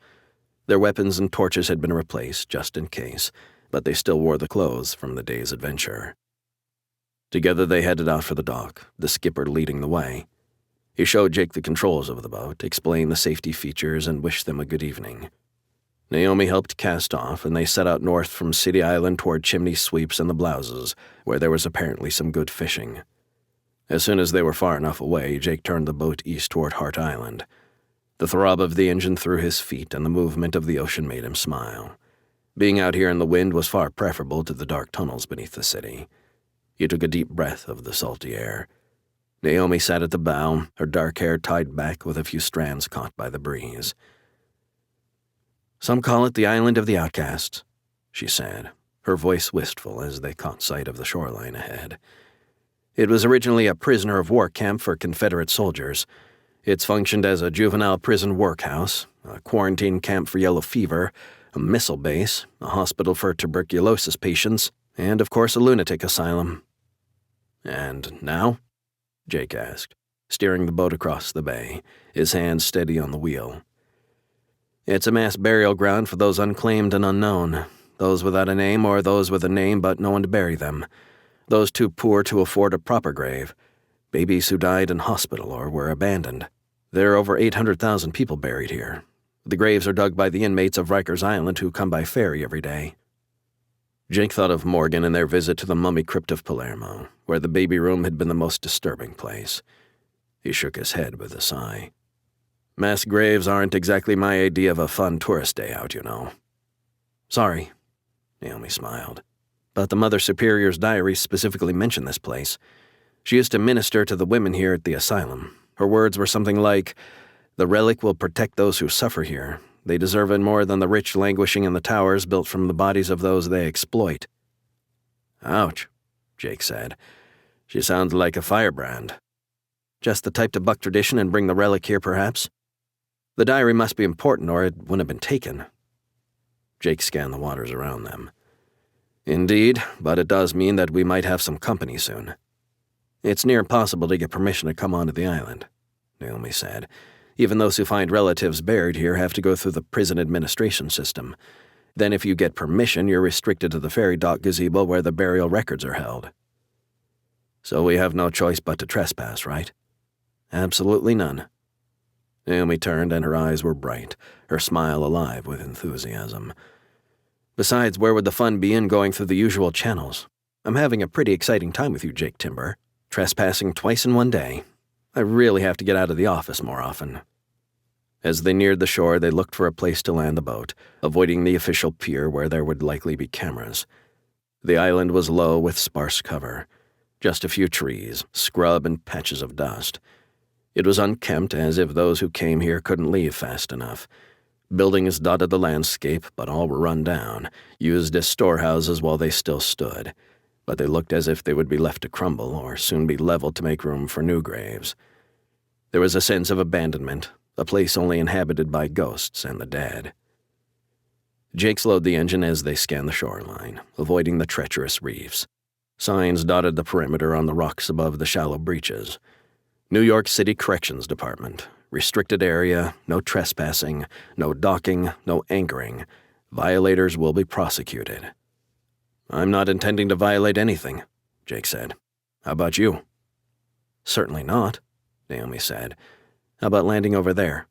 Their weapons and torches had been replaced, just in case, but they still wore the clothes from the day's adventure. Together they headed out for the dock, the skipper leading the way. He showed Jake the controls of the boat, explained the safety features, and wished them a good evening. Naomi helped cast off, and they set out north from City Island toward Chimney Sweeps and the Blouses, where there was apparently some good fishing. As soon as they were far enough away, Jake turned the boat east toward Hart Island. The throb of the engine through his feet and the movement of the ocean made him smile. Being out here in the wind was far preferable to the dark tunnels beneath the city. He took a deep breath of the salty air. Naomi sat at the bow, her dark hair tied back with a few strands caught by the breeze. "Some call it the Island of the Outcasts," she said, her voice wistful as they caught sight of the shoreline ahead. "It was originally a prisoner of war camp for Confederate soldiers. It's functioned as a juvenile prison workhouse, a quarantine camp for yellow fever, a missile base, a hospital for tuberculosis patients, and, of course, a lunatic asylum." "And now?" Jake asked, steering the boat across the bay, his hands steady on the wheel. "It's a mass burial ground for those unclaimed and unknown, those without a name or those with a name but no one to bury them, those too poor to afford a proper grave, babies who died in hospital or were abandoned. There are over 800,000 people buried here. The graves are dug by the inmates of Rikers Island who come by ferry every day." Jake thought of Morgan and their visit to the mummy crypt of Palermo, where the baby room had been the most disturbing place. He shook his head with a sigh. "Mass graves aren't exactly my idea of a fun tourist day out, you know." "Sorry," Naomi smiled. "But the Mother Superior's diary specifically mentioned this place. She used to minister to the women here at the asylum. Her words were something like, 'The relic will protect those who suffer here. They deserve it more than the rich languishing in the towers built from the bodies of those they exploit.'" "Ouch," Jake said. "She sounds like a firebrand." "Just the type to buck tradition and bring the relic here, perhaps? The diary must be important or it wouldn't have been taken." Jake scanned the waters around them. "Indeed, but it does mean that we might have some company soon." "It's near impossible to get permission to come onto the island," Naomi said. "Even those who find relatives buried here have to go through the prison administration system. Then if you get permission, you're restricted to the ferry dock gazebo where the burial records are held." "So we have no choice but to trespass, right?" "Absolutely none." Naomi turned, and her eyes were bright, her smile alive with enthusiasm. Besides, where would the fun be in going through the usual channels? I'm having a pretty exciting time with you, Jake Timber. Trespassing twice in one day. I really have to get out of the office more often. As they neared the shore, they looked for a place to land the boat, avoiding the official pier where there would likely be cameras. The island was low with sparse cover. Just a few trees, scrub, and patches of dust. It was unkempt, as if those who came here couldn't leave fast enough. Buildings dotted the landscape, but all were run down, used as storehouses while they still stood. But they looked as if they would be left to crumble or soon be leveled to make room for new graves. There was a sense of abandonment, a place only inhabited by ghosts and the dead. Jake slowed the engine as they scanned the shoreline, avoiding the treacherous reefs. Signs dotted the perimeter on the rocks above the shallow breaches. New York City Corrections Department. Restricted area, no trespassing, no docking, no anchoring. Violators will be prosecuted. I'm not intending to violate anything, Jake said. How about you? Certainly not, Naomi said. How about landing over there?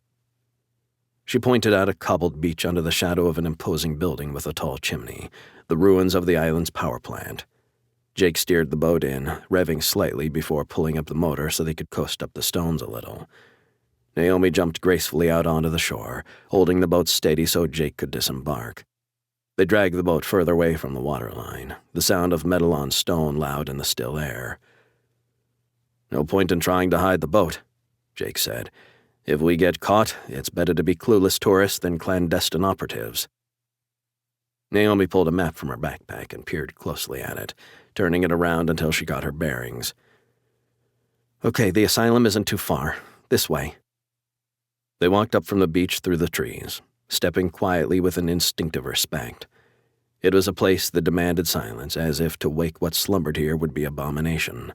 She pointed out a cobbled beach under the shadow of an imposing building with a tall chimney, the ruins of the island's power plant. Jake steered the boat in, revving slightly before pulling up the motor so they could coast up the stones a little. Naomi jumped gracefully out onto the shore, holding the boat steady so Jake could disembark. They dragged the boat further away from the waterline, the sound of metal on stone loud in the still air. No point in trying to hide the boat, Jake said. If we get caught, it's better to be clueless tourists than clandestine operatives. Naomi pulled a map from her backpack and peered closely at it, turning it around until she got her bearings. Okay, the asylum isn't too far. This way. They walked up from the beach through the trees, stepping quietly with an instinctive respect. It was a place that demanded silence, as if to wake what slumbered here would be abomination.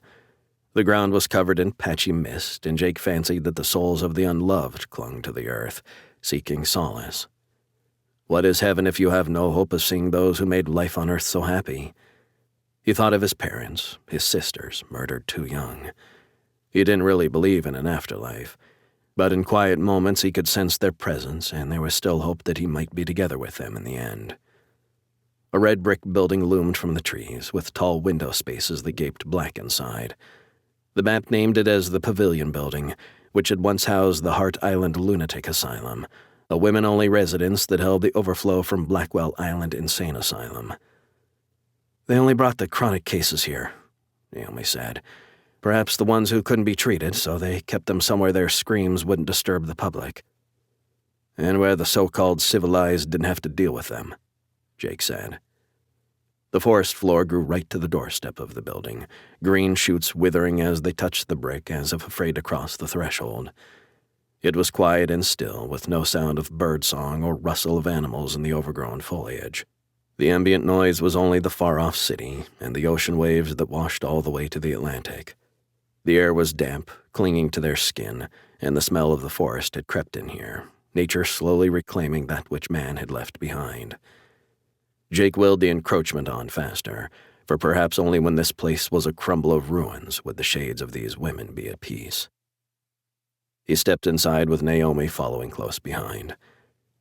The ground was covered in patchy mist, and Jake fancied that the souls of the unloved clung to the earth, seeking solace. What is heaven if you have no hope of seeing those who made life on earth so happy? He thought of his parents, his sisters, murdered too young. He didn't really believe in an afterlife, but in quiet moments he could sense their presence, and there was still hope that he might be together with them in the end. A red brick building loomed from the trees, with tall window spaces that gaped black inside. The map named it as the Pavilion Building, which had once housed the Hart Island Lunatic Asylum, a women-only residence that held the overflow from Blackwell Island Insane Asylum. They only brought the chronic cases here, Naomi said. Perhaps the ones who couldn't be treated, so they kept them somewhere their screams wouldn't disturb the public. And where the so-called civilized didn't have to deal with them, Jake said. The forest floor grew right to the doorstep of the building, green shoots withering as they touched the brick as if afraid to cross the threshold. It was quiet and still, with no sound of birdsong or rustle of animals in the overgrown foliage. The ambient noise was only the far-off city and the ocean waves that washed all the way to the Atlantic. The air was damp, clinging to their skin, and the smell of the forest had crept in here, nature slowly reclaiming that which man had left behind. Jake willed the encroachment on faster, for perhaps only when this place was a crumble of ruins would the shades of these women be at peace. He stepped inside with Naomi following close behind.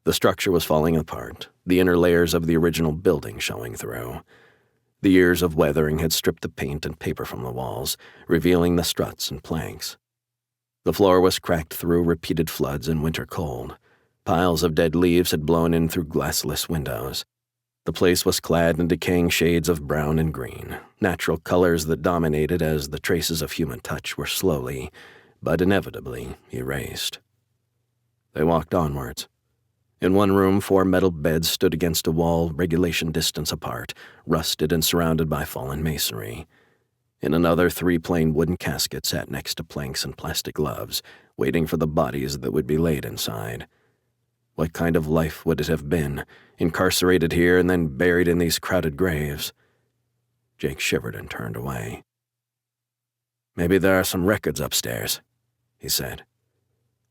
The structure was falling apart, the inner layers of the original building showing through. The years of weathering had stripped the paint and paper from the walls, revealing the struts and planks. The floor was cracked through repeated floods and winter cold. Piles of dead leaves had blown in through glassless windows. The place was clad in decaying shades of brown and green, natural colors that dominated as the traces of human touch were slowly, but inevitably, erased. They walked onwards. In one room, 4 metal beds stood against a wall regulation distance apart, rusted and surrounded by fallen masonry. In another, 3 plain wooden caskets sat next to planks and plastic gloves, waiting for the bodies that would be laid inside. What kind of life would it have been, incarcerated here and then buried in these crowded graves? Jake shivered and turned away. Maybe there are some records upstairs, he said.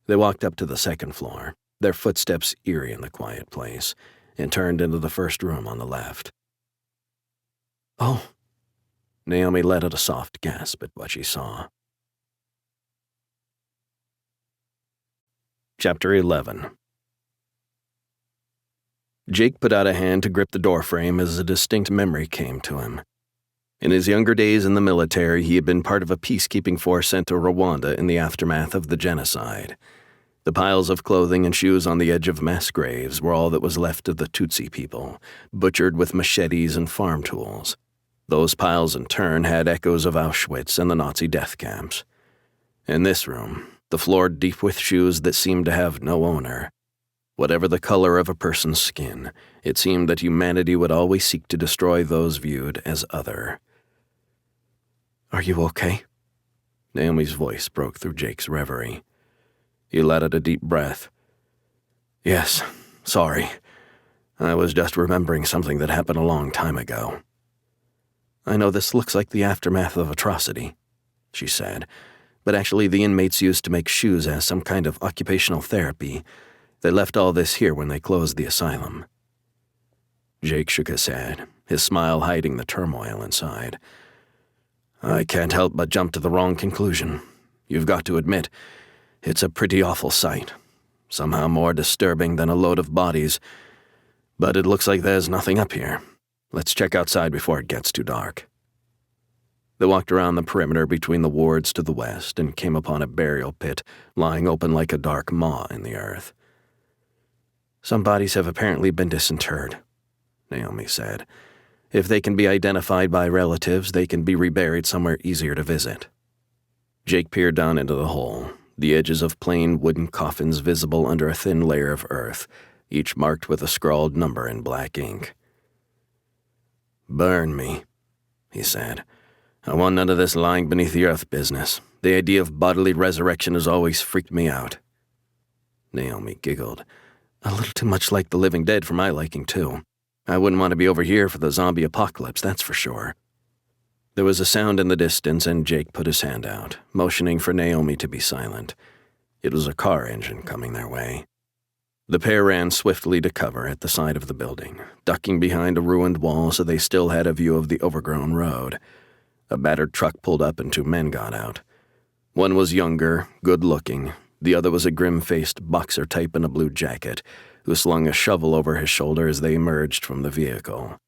They walked up to the second floor, their footsteps eerie in the quiet place, and turned into the first room on the left. Oh, Naomi let out a soft gasp at what she saw. Chapter 11. Jake put out a hand to grip the doorframe as a distinct memory came to him. In his younger days in the military, he had been part of a peacekeeping force sent to Rwanda in the aftermath of the genocide. The piles of clothing and shoes on the edge of mass graves were all that was left of the Tutsi people, butchered with machetes and farm tools. Those piles in turn had echoes of Auschwitz and the Nazi death camps. In this room, the floor deep with shoes that seemed to have no owner. Whatever the color of a person's skin, it seemed that humanity would always seek to destroy those viewed as other. "Are you okay?" Naomi's voice broke through Jake's reverie. He let out a deep breath. "Yes, sorry. I was just remembering something that happened a long time ago." "I know this looks like the aftermath of atrocity," she said, "but actually the inmates used to make shoes as some kind of occupational therapy. They left all this here when they closed the asylum." Jake shook his head, his smile hiding the turmoil inside. "I can't help but jump to the wrong conclusion. You've got to admit, it's a pretty awful sight. Somehow more disturbing than a load of bodies. But it looks like there's nothing up here. Let's check outside before it gets too dark." They walked around the perimeter between the wards to the west and came upon a burial pit lying open like a dark maw in the earth. "Some bodies have apparently been disinterred," Naomi said. "If they can be identified by relatives, they can be reburied somewhere easier to visit." Jake peered down into the hole, the edges of plain wooden coffins visible under a thin layer of earth, each marked with a scrawled number in black ink. "Burn me," he said. "I want none of this lying beneath the earth business. The idea of bodily resurrection has always freaked me out." Naomi giggled. "A little too much like the living dead for my liking, too. I wouldn't want to be over here for the zombie apocalypse, that's for sure." There was a sound in the distance, and Jake put his hand out, motioning for Naomi to be silent. It was a car engine coming their way. The pair ran swiftly to cover at the side of the building, ducking behind a ruined wall so they still had a view of the overgrown road. A battered truck pulled up and two men got out. One was younger, good-looking. The other was a grim-faced boxer type in a blue jacket, who slung a shovel over his shoulder as they emerged from the vehicle.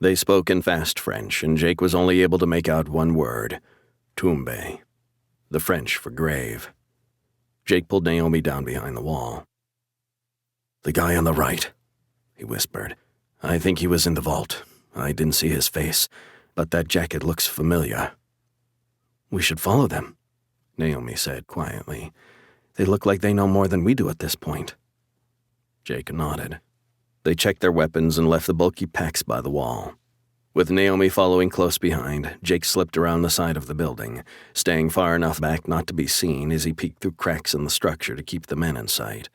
They spoke in fast French, and Jake was only able to make out one word, tombe, the French for grave. Jake pulled Naomi down behind the wall. "The guy on the right," he whispered. "I think he was in the vault. I didn't see his face, but that jacket looks familiar." "We should follow them," Naomi said quietly. "They look like they know more than we do at this point." Jake nodded. They checked their weapons and left the bulky packs by the wall. With Naomi following close behind, Jake slipped around the side of the building, staying far enough back not to be seen as he peeked through cracks in the structure to keep the men in sight.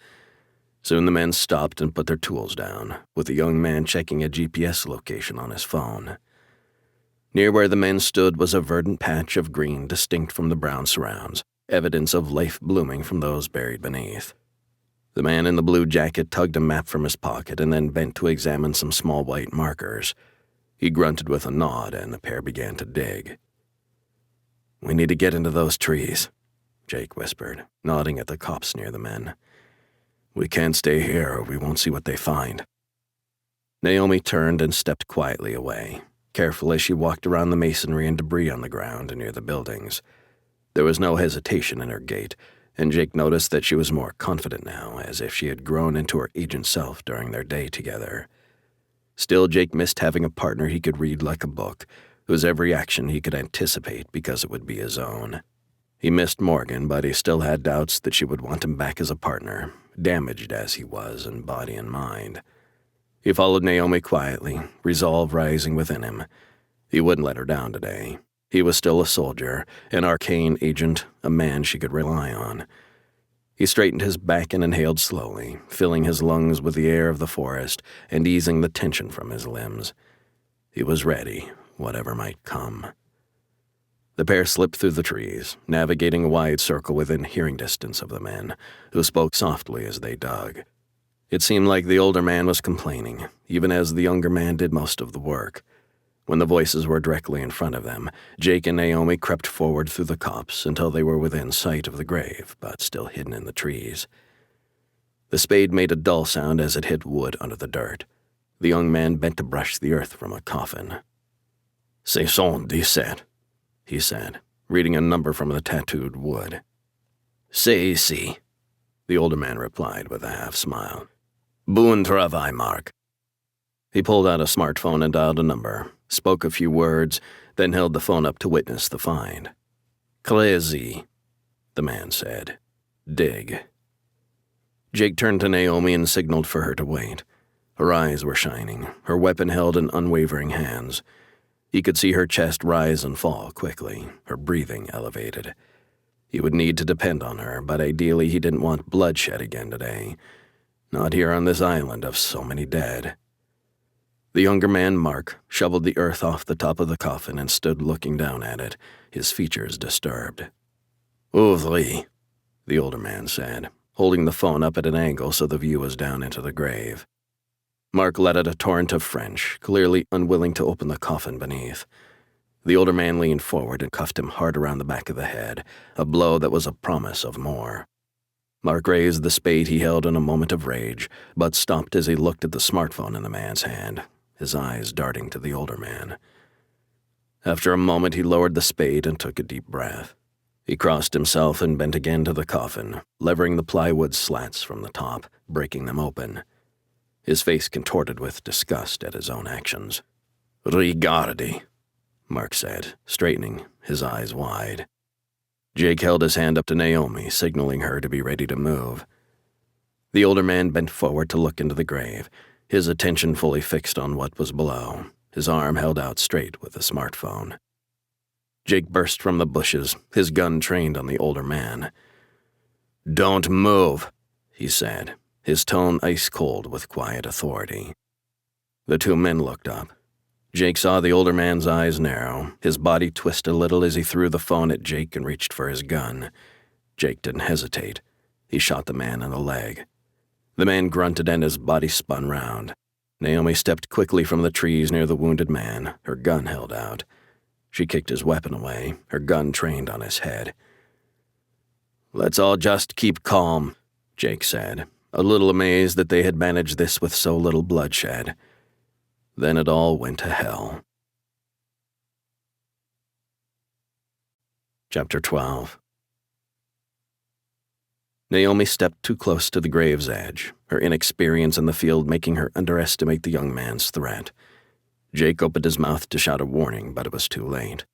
Soon the men stopped and put their tools down, with the young man checking a GPS location on his phone. Near where the men stood was a verdant patch of green distinct from the brown surrounds, evidence of life blooming from those buried beneath. The man in the blue jacket tugged a map from his pocket and then bent to examine some small white markers. He grunted with a nod, and the pair began to dig. "We need to get into those trees," Jake whispered, nodding at the copse near the men. "We can't stay here or we won't see what they find." Naomi turned and stepped quietly away, careful as she walked around the masonry and debris on the ground near the buildings. There was no hesitation in her gait, and Jake noticed that she was more confident now, as if she had grown into her agent self during their day together. Still, Jake missed having a partner he could read like a book, whose every action he could anticipate because it would be his own. He missed Morgan, but he still had doubts that she would want him back as a partner, damaged as he was in body and mind. He followed Naomi quietly, resolve rising within him. He wouldn't let her down today. He was still a soldier, an ARKANE agent, a man she could rely on. He straightened his back and inhaled slowly, filling his lungs with the air of the forest and easing the tension from his limbs. He was ready, whatever might come. The pair slipped through the trees, navigating a wide circle within hearing distance of the men, who spoke softly as they dug. It seemed like the older man was complaining, even as the younger man did most of the work. When the voices were directly in front of them, Jake and Naomi crept forward through the copse until they were within sight of the grave, but still hidden in the trees. The spade made a dull sound as it hit wood under the dirt. The young man bent to brush the earth from a coffin. "C'est son 17," he said, reading a number from the tattooed wood. "C'est ici," the older man replied with a half-smile. "Bon travail, Mark." He pulled out a smartphone and dialed a number, spoke a few words, then held the phone up to witness the find. "Crazy," the man said. "Dig." Jake turned to Naomi and signaled for her to wait. Her eyes were shining, her weapon held in unwavering hands. He could see her chest rise and fall quickly, her breathing elevated. He would need to depend on her, but ideally he didn't want bloodshed again today. Not here on this island of so many dead. The younger man, Mark, shoveled the earth off the top of the coffin and stood looking down at it, his features disturbed. "Ouvri," the older man said, holding the phone up at an angle so the view was down into the grave. Mark let out a torrent of French, clearly unwilling to open the coffin beneath. The older man leaned forward and cuffed him hard around the back of the head, a blow that was a promise of more. Mark raised the spade he held in a moment of rage, but stopped as he looked at the smartphone in the man's hand, his eyes darting to the older man. After a moment, he lowered the spade and took a deep breath. He crossed himself and bent again to the coffin, levering the plywood slats from the top, breaking them open. His face contorted with disgust at his own actions. "Rigardi," Mark said, straightening, his eyes wide. Jake held his hand up to Naomi, signaling her to be ready to move. The older man bent forward to look into the grave, his attention fully fixed on what was below, his arm held out straight with the smartphone. Jake burst from the bushes, his gun trained on the older man. "Don't move," he said, his tone ice-cold with quiet authority. The two men looked up. Jake saw the older man's eyes narrow, his body twist a little as he threw the phone at Jake and reached for his gun. Jake didn't hesitate. He shot the man in the leg. The man grunted and his body spun round. Naomi stepped quickly from the trees near the wounded man, her gun held out. She kicked his weapon away, her gun trained on his head. "Let's all just keep calm," Jake said, a little amazed that they had managed this with so little bloodshed. Then it all went to hell. Chapter 12. Naomi stepped too close to the grave's edge, her inexperience in the field making her underestimate the young man's threat. Jake opened his mouth to shout a warning, but it was too late.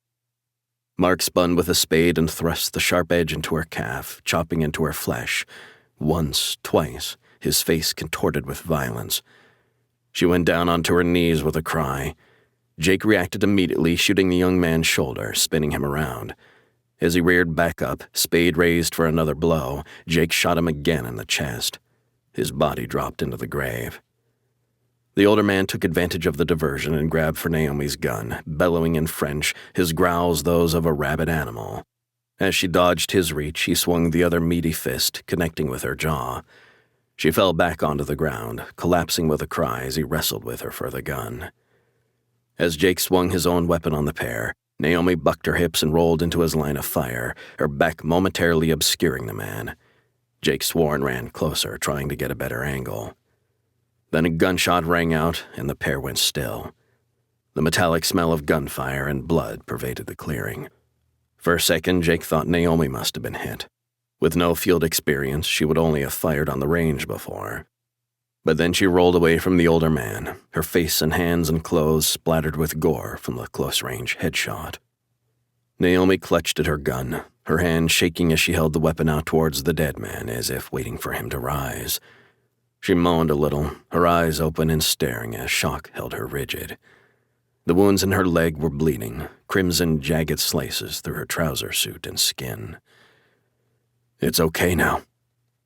Mark spun with a spade and thrust the sharp edge into her calf, chopping into her flesh. Once, twice, his face contorted with violence. She went down onto her knees with a cry. Jake reacted immediately, shooting the young man's shoulder, spinning him around. As he reared back up, spade raised for another blow, Jake shot him again in the chest. His body dropped into the grave. The older man took advantage of the diversion and grabbed for Naomi's gun, bellowing in French, his growls those of a rabid animal. As she dodged his reach, he swung the other meaty fist, connecting with her jaw. She fell back onto the ground, collapsing with a cry as he wrestled with her for the gun. As Jake swung his own weapon on the pair, Naomi bucked her hips and rolled into his line of fire, her back momentarily obscuring the man. Jake swore and ran closer, trying to get a better angle. Then a gunshot rang out, and the pair went still. The metallic smell of gunfire and blood pervaded the clearing. For a second, Jake thought Naomi must have been hit. With no field experience, she would only have fired on the range before. But then she rolled away from the older man, her face and hands and clothes splattered with gore from the close-range headshot. Naomi clutched at her gun, her hand shaking as she held the weapon out towards the dead man, as if waiting for him to rise. She moaned a little, her eyes open and staring as shock held her rigid. The wounds in her leg were bleeding, crimson, jagged slices through her trouser suit and skin. "It's okay now,"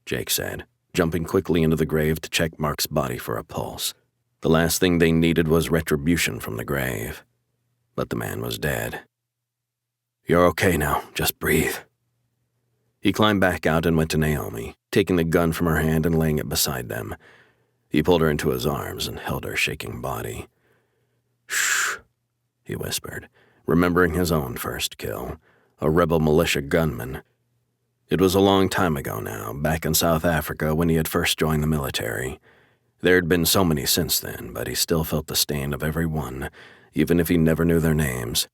Jake said, jumping quickly into the grave to check Mark's body for a pulse. The last thing they needed was retribution from the grave. But the man was dead. "You're okay now, just breathe." He climbed back out and went to Naomi, taking the gun from her hand and laying it beside them. He pulled her into his arms and held her shaking body. "Shh," he whispered, remembering his own first kill, a rebel militia gunman. It was a long time ago now, back in South Africa when he had first joined the military. There had been so many since then, but he still felt the stain of every one, even if he never knew their names.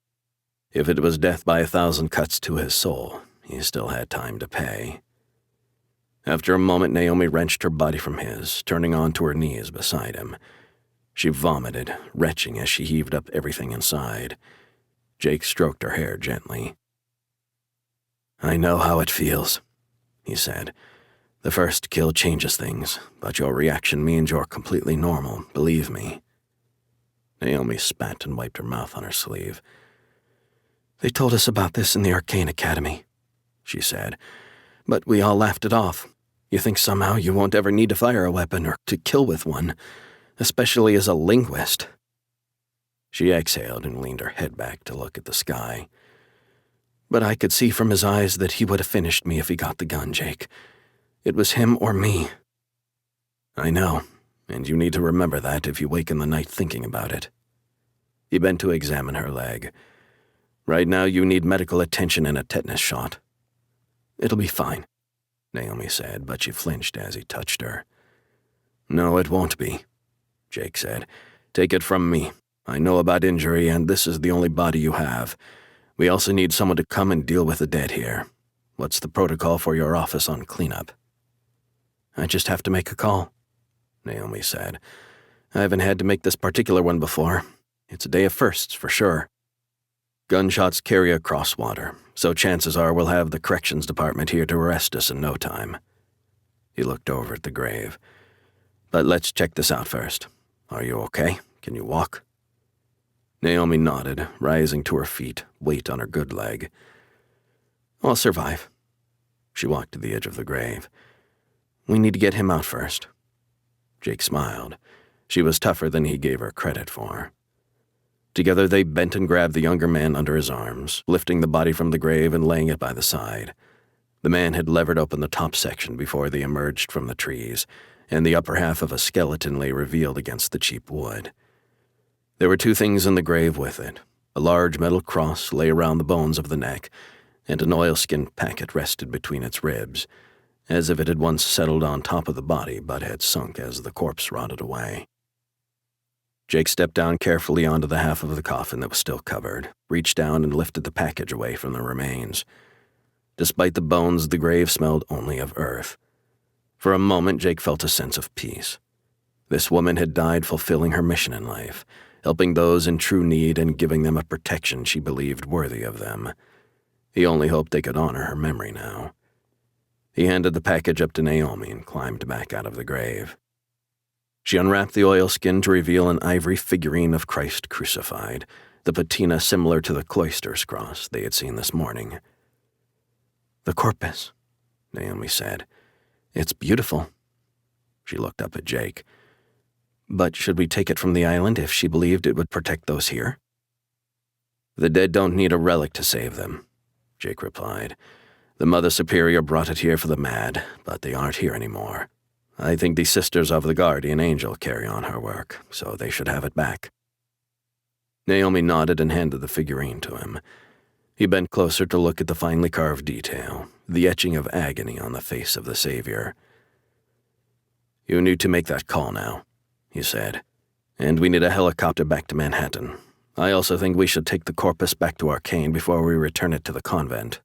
If it was death by 1,000 cuts to his soul, he still had time to pay. After a moment, Naomi wrenched her body from his, turning onto her knees beside him. She vomited, retching as she heaved up everything inside. Jake stroked her hair gently. "I know how it feels," he said. "The first kill changes things, but your reaction means you're completely normal, believe me." Naomi spat and wiped her mouth on her sleeve. "They told us about this in the ARKANE Academy," she said, "but we all laughed it off. You think somehow you won't ever need to fire a weapon or to kill with one, especially as a linguist." She exhaled and leaned her head back to look at the sky. "But I could see from his eyes that he would have finished me if he got the gun, Jake. It was him or me." "I know, and you need to remember that if you wake in the night thinking about it." He bent to examine her leg. "Right now you need medical attention and a tetanus shot." "It'll be fine," Naomi said, but she flinched as he touched her. "No, it won't be," Jake said. "Take it from me. I know about injury, and this is the only body you have. We also need someone to come and deal with the dead here. What's the protocol for your office on cleanup?" "I just have to make a call," Naomi said. "I haven't had to make this particular one before. It's a day of firsts, for sure. Gunshots carry across water, so chances are we'll have the corrections department here to arrest us in no time." He looked over at the grave. "But let's check this out first. Are you okay? Can you walk?" Naomi nodded, rising to her feet, weight on her good leg. "I'll survive." She walked to the edge of the grave. "We need to get him out first." Jake smiled. She was tougher than he gave her credit for. Together they bent and grabbed the younger man under his arms, lifting the body from the grave and laying it by the side. The man had levered open the top section before they emerged from the trees, and the upper half of a skeleton lay revealed against the cheap wood. There were two things in the grave with it. A large metal cross lay around the bones of the neck, and an oilskin packet rested between its ribs, as if it had once settled on top of the body but had sunk as the corpse rotted away. Jake stepped down carefully onto the half of the coffin that was still covered, reached down and lifted the package away from the remains. Despite the bones, the grave smelled only of earth. For a moment, Jake felt a sense of peace. This woman had died fulfilling her mission in life, helping those in true need and giving them a protection she believed worthy of them. He only hoped they could honor her memory now. He handed the package up to Naomi and climbed back out of the grave. She unwrapped the oilskin to reveal an ivory figurine of Christ crucified, the patina similar to the Cloisters Cross they had seen this morning. "The corpus," Naomi said. "It's beautiful." She looked up at Jake. "But should we take it from the island if she believed it would protect those here?" "The dead don't need a relic to save them," Jake replied. "The Mother Superior brought it here for the mad, but they aren't here anymore. I think the Sisters of the Guardian Angel carry on her work, so they should have it back." Naomi nodded and handed the figurine to him. He bent closer to look at the finely carved detail, the etching of agony on the face of the Savior. "You need to make that call now," he said, "and we need a helicopter back to Manhattan. I also think we should take the corpus back to ARKANE before we return it to the convent."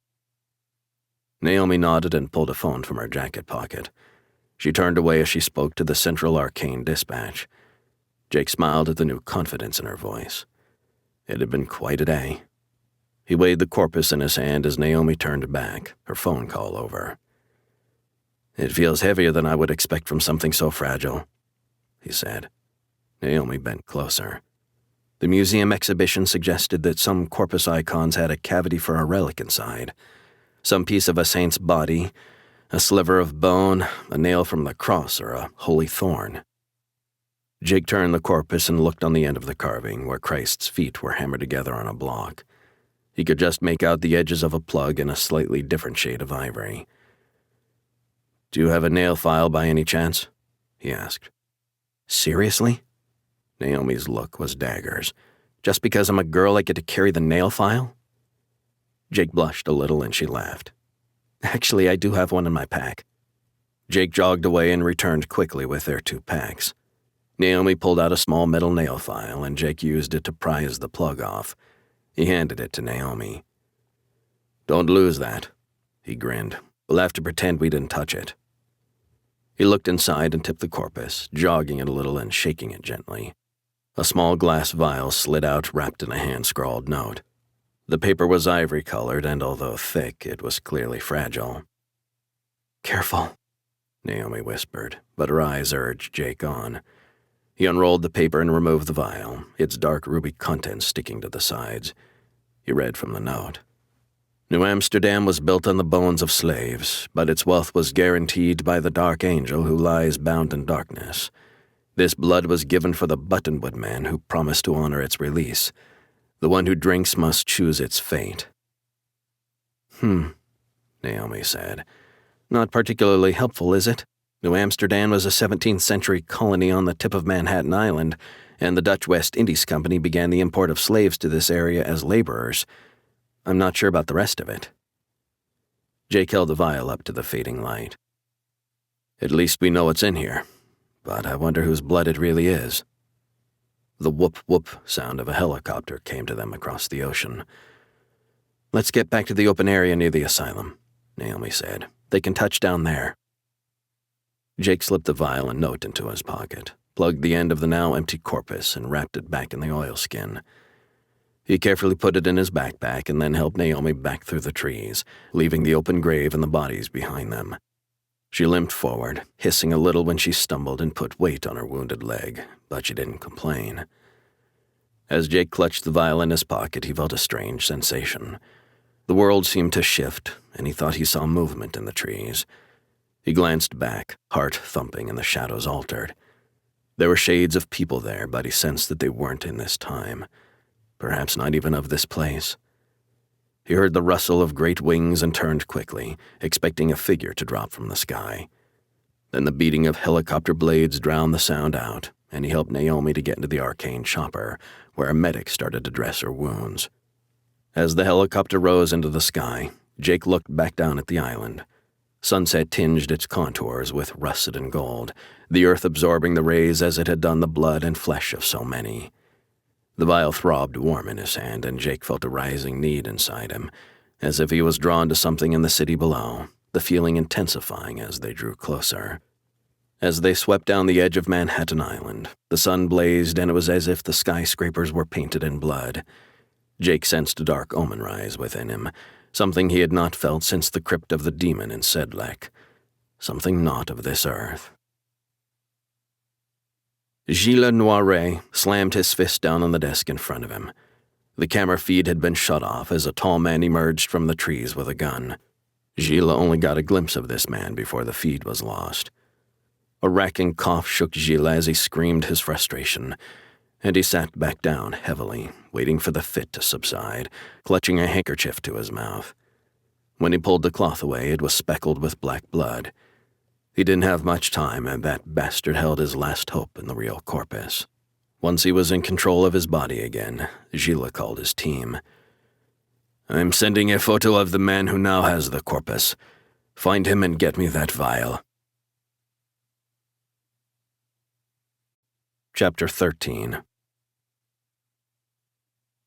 Naomi nodded and pulled a phone from her jacket pocket. She turned away as she spoke to the Central ARKANE dispatch. Jake smiled at the new confidence in her voice. It had been quite a day. He weighed the corpus in his hand as Naomi turned back, her phone call over. "It feels heavier than I would expect from something so fragile," he said. Naomi bent closer. The museum exhibition suggested that some corpus icons had a cavity for a relic inside. Some piece of a saint's body, a sliver of bone, a nail from the cross, or a holy thorn. Jake turned the corpus and looked on the end of the carving where Christ's feet were hammered together on a block. He could just make out the edges of a plug in a slightly different shade of ivory. "Do you have a nail file by any chance?" he asked. "Seriously?" Naomi's look was daggers. "Just because I'm a girl I get to carry the nail file?" Jake blushed a little and she laughed. Actually, I do have one in my pack." Jake jogged away and returned quickly with their 2 packs. Naomi pulled out a small metal nail file, and Jake used it to prise the plug off. He handed it to Naomi. "Don't lose that," he grinned. "We'll have to pretend we didn't touch it." He looked inside and tipped the corpus, jogging it a little and shaking it gently. A small glass vial slid out wrapped in a hand-scrawled note. The paper was ivory-colored, and although thick, it was clearly fragile. "Careful," Naomi whispered, but her eyes urged Jake on. He unrolled the paper and removed the vial, its dark ruby contents sticking to the sides. He read from the note. "New Amsterdam was built on the bones of slaves, but its wealth was guaranteed by the dark angel who lies bound in darkness. This blood was given for the buttonwood man who promised to honor its release. The one who drinks must choose its fate." Naomi said. "Not particularly helpful, is it? New Amsterdam was a 17th century colony on the tip of Manhattan Island, and the Dutch West Indies Company began the import of slaves to this area as laborers. I'm not sure about the rest of it." Jake held the vial up to the fading light. "At least we know what's in here, but I wonder whose blood it really is." The whoop-whoop sound of a helicopter came to them across the ocean. "Let's get back to the open area near the asylum," Naomi said. "They can touch down there." Jake slipped the vial and note into his pocket, plugged the end of the now empty corpus, and wrapped it back in the oilskin. He carefully put it in his backpack and then helped Naomi back through the trees, leaving the open grave and the bodies behind them. She limped forward, hissing a little when she stumbled and put weight on her wounded leg, but she didn't complain. As Jake clutched the vial in his pocket, he felt a strange sensation. The world seemed to shift, and he thought he saw movement in the trees. He glanced back, heart thumping, and the shadows altered. There were shades of people there, but he sensed that they weren't in this time. Perhaps not even of this place. He heard the rustle of great wings and turned quickly, expecting a figure to drop from the sky. Then the beating of helicopter blades drowned the sound out, and he helped Naomi to get into the ARKANE chopper, where a medic started to dress her wounds. As the helicopter rose into the sky, Jake looked back down at the island. Sunset tinged its contours with russet and gold, the earth absorbing the rays as it had done the blood and flesh of so many. The vial throbbed warm in his hand, and Jake felt a rising need inside him, as if he was drawn to something in the city below, the feeling intensifying as they drew closer. As they swept down the edge of Manhattan Island, the sun blazed, and it was as if the skyscrapers were painted in blood. Jake sensed a dark omen rise within him, something he had not felt since the crypt of the demon in Sedlec, something not of this earth. Gilles Noiret slammed his fist down on the desk in front of him. The camera feed had been shut off as a tall man emerged from the trees with a gun. Gilles only got a glimpse of this man before the feed was lost. A racking cough shook Gilles as he screamed his frustration, and he sat back down heavily, waiting for the fit to subside, clutching a handkerchief to his mouth. When he pulled the cloth away, it was speckled with black blood. He didn't have much time, and that bastard held his last hope in the real corpus. Once he was in control of his body again, Gilles called his team. "I'm sending a photo of the man who now has the corpus. Find him and get me that vial." Chapter 13.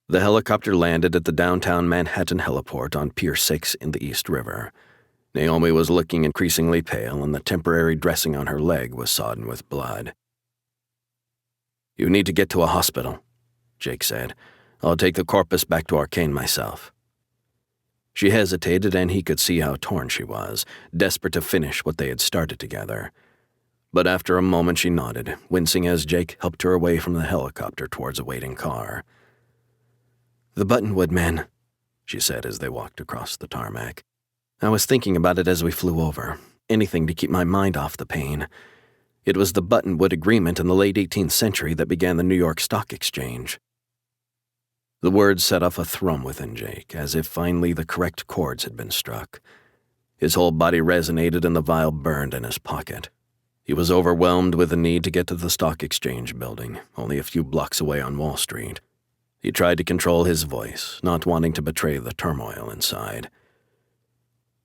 The helicopter landed at the downtown Manhattan heliport on Pier 6 in the East River. Naomi was looking increasingly pale, and the temporary dressing on her leg was sodden with blood. "You need to get to a hospital," Jake said. "I'll take the corpus back to ARKANE myself." She hesitated, and he could see how torn she was, desperate to finish what they had started together. But after a moment she nodded, wincing as Jake helped her away from the helicopter towards a waiting car. "The Buttonwood man," she said as they walked across the tarmac. "I was thinking about it as we flew over. Anything to keep my mind off the pain. It was the Buttonwood Agreement in the late 18th century that began the New York Stock Exchange." The words set off a thrum within Jake, as if finally the correct chords had been struck. His whole body resonated and the vial burned in his pocket. He was overwhelmed with the need to get to the Stock Exchange building, only a few blocks away on Wall Street. He tried to control his voice, not wanting to betray the turmoil inside.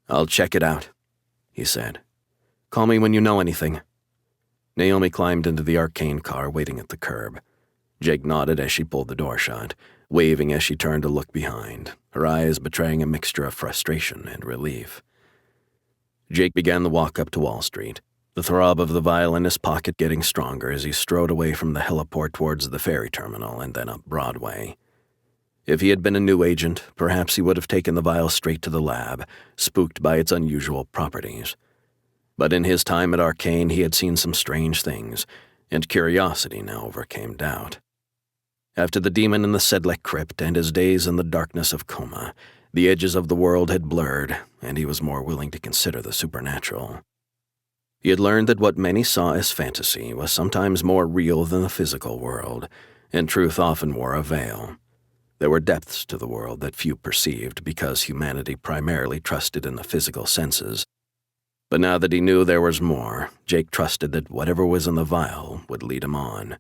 "I'll check it out," he said. "Call me when you know anything." Naomi climbed into the ARKANE car waiting at the curb. Jake nodded as she pulled the door shut, waving as she turned to look behind, her eyes betraying a mixture of frustration and relief. Jake began the walk up to Wall Street, the throb of the vial in his pocket getting stronger as he strode away from the heliport towards the ferry terminal and then up Broadway. If he had been a new agent, perhaps he would have taken the vial straight to the lab, spooked by its unusual properties. But in his time at ARKANE, he had seen some strange things, and curiosity now overcame doubt. After the demon in the Sedlec crypt and his days in the darkness of coma, the edges of the world had blurred, and he was more willing to consider the supernatural. He had learned that what many saw as fantasy was sometimes more real than the physical world, and truth often wore a veil. There were depths to the world that few perceived because humanity primarily trusted in the physical senses. But now that he knew there was more, Jake trusted that whatever was in the vial would lead him on.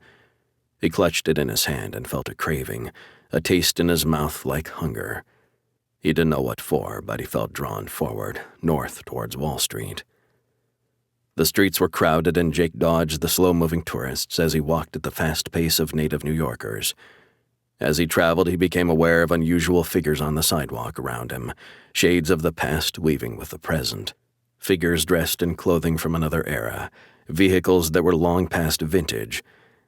He clutched it in his hand and felt a craving, a taste in his mouth like hunger. He didn't know what for, but he felt drawn forward, north towards Wall Street. The streets were crowded and Jake dodged the slow-moving tourists as he walked at the fast pace of native New Yorkers. As he traveled, he became aware of unusual figures on the sidewalk around him, shades of the past weaving with the present. Figures dressed in clothing from another era, vehicles that were long past vintage,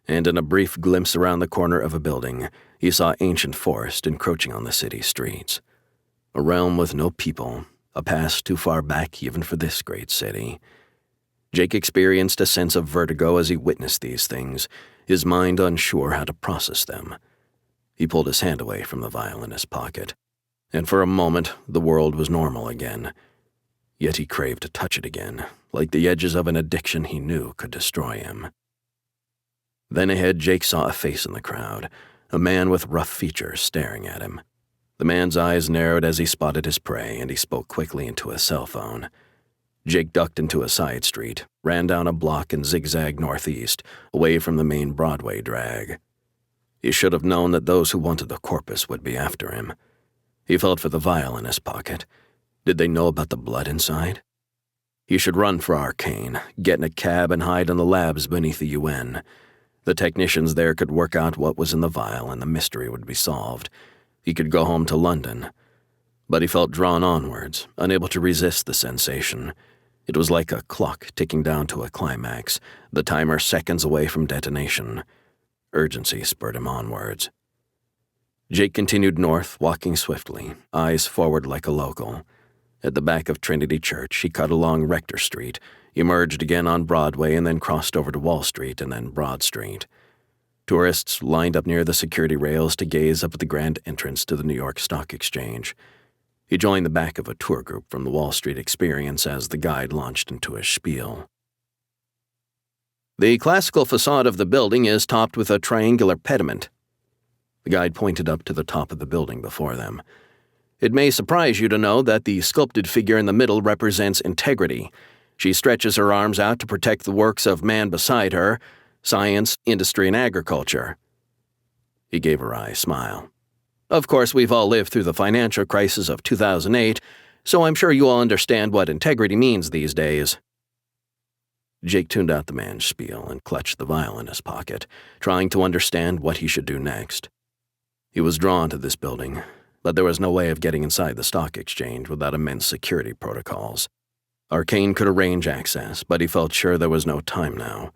and in a brief glimpse around the corner of a building, he saw ancient forest encroaching on the city streets. A realm with no people, a past too far back even for this great city. Jake experienced a sense of vertigo as he witnessed these things, his mind unsure how to process them. He pulled his hand away from the vial in his pocket, and for a moment the world was normal again. Yet he craved to touch it again, like the edges of an addiction he knew could destroy him. Then ahead, Jake saw a face in the crowd, a man with rough features staring at him. The man's eyes narrowed as he spotted his prey, and he spoke quickly into his cell phone. Jake ducked into a side street, ran down a block and zigzagged northeast, away from the main Broadway drag. He should have known that those who wanted the corpus would be after him. He felt for the vial in his pocket. Did they know about the blood inside? He should run for ARKANE, get in a cab and hide in the labs beneath the UN. The technicians there could work out what was in the vial and the mystery would be solved. He could go home to London. But he felt drawn onwards, unable to resist the sensation. It was like a clock ticking down to a climax, the timer seconds away from detonation. Urgency spurred him onwards. Jake continued north, walking swiftly, eyes forward like a local. At the back of Trinity Church, he cut along Rector Street, emerged again on Broadway, and then crossed over to Wall Street and then Broad Street. Tourists lined up near the security rails to gaze up at the grand entrance to the New York Stock Exchange. He joined the back of a tour group from the Wall Street Experience as the guide launched into his spiel. The classical facade of the building is topped with a triangular pediment. The guide pointed up to the top of the building before them. It may surprise you to know that the sculpted figure in the middle represents integrity. She stretches her arms out to protect the works of man beside her, science, industry, and agriculture. He gave a wry smile. Of course, we've all lived through the financial crisis of 2008, so I'm sure you all understand what integrity means these days. Jake tuned out the man's spiel and clutched the vial in his pocket, trying to understand what he should do next. He was drawn to this building, but there was no way of getting inside the stock exchange without immense security protocols. ARKANE could arrange access, but he felt sure there was no time now.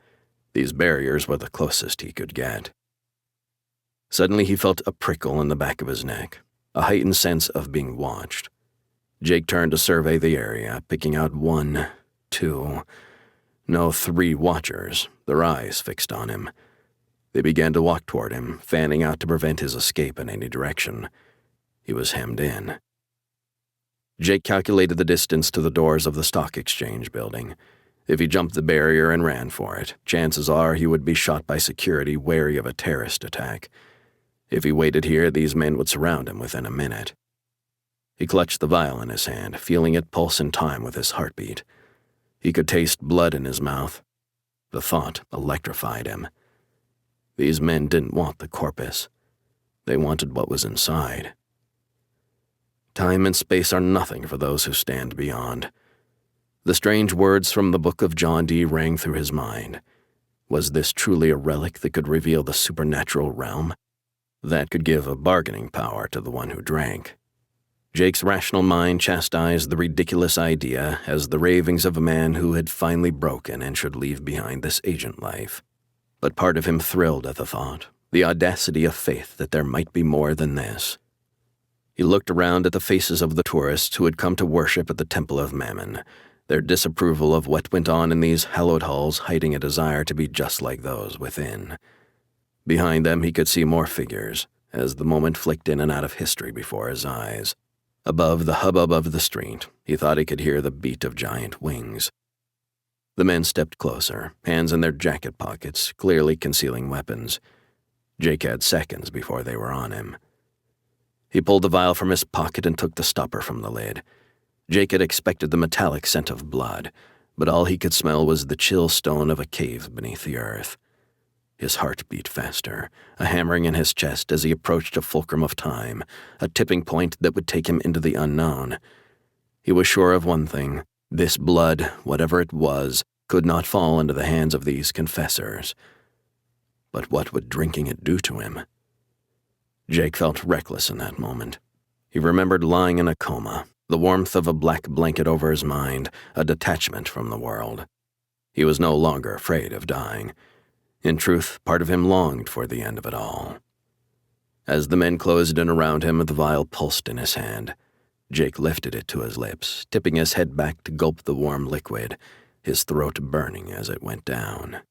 These barriers were the closest he could get. Suddenly he felt a prickle in the back of his neck, a heightened sense of being watched. Jake turned to survey the area, picking out 1, 2, no 3 watchers, their eyes fixed on him. They began to walk toward him, fanning out to prevent his escape in any direction. He was hemmed in. Jake calculated the distance to the doors of the stock exchange building. If he jumped the barrier and ran for it, chances are he would be shot by security wary of a terrorist attack. If he waited here, these men would surround him within a minute. He clutched the vial in his hand, feeling it pulse in time with his heartbeat. He could taste blood in his mouth. The thought electrified him. These men didn't want the corpus. They wanted what was inside. Time and space are nothing for those who stand beyond. The strange words from the book of John Dee rang through his mind. Was this truly a relic that could reveal the supernatural realm? That could give a bargaining power to the one who drank. Jake's rational mind chastised the ridiculous idea as the ravings of a man who had finally broken and should leave behind this agent life. But part of him thrilled at the thought, the audacity of faith that there might be more than this. He looked around at the faces of the tourists who had come to worship at the Temple of Mammon, their disapproval of what went on in these hallowed halls hiding a desire to be just like those within. Behind them he could see more figures, as the moment flicked in and out of history before his eyes. Above the hubbub of the street, he thought he could hear the beat of giant wings. The men stepped closer, hands in their jacket pockets, clearly concealing weapons. Jake had seconds before they were on him. He pulled the vial from his pocket and took the stopper from the lid. Jake had expected the metallic scent of blood, but all he could smell was the chill stone of a cave beneath the earth. His heart beat faster, a hammering in his chest as he approached a fulcrum of time, a tipping point that would take him into the unknown. He was sure of one thing: this blood, whatever it was, could not fall into the hands of these confessors. But what would drinking it do to him? Jake felt reckless in that moment. He remembered lying in a coma, the warmth of a black blanket over his mind, a detachment from the world. He was no longer afraid of dying. In truth, part of him longed for the end of it all. As the men closed in around him, the vial pulsed in his hand. Jake lifted it to his lips, tipping his head back to gulp the warm liquid, his throat burning as it went down.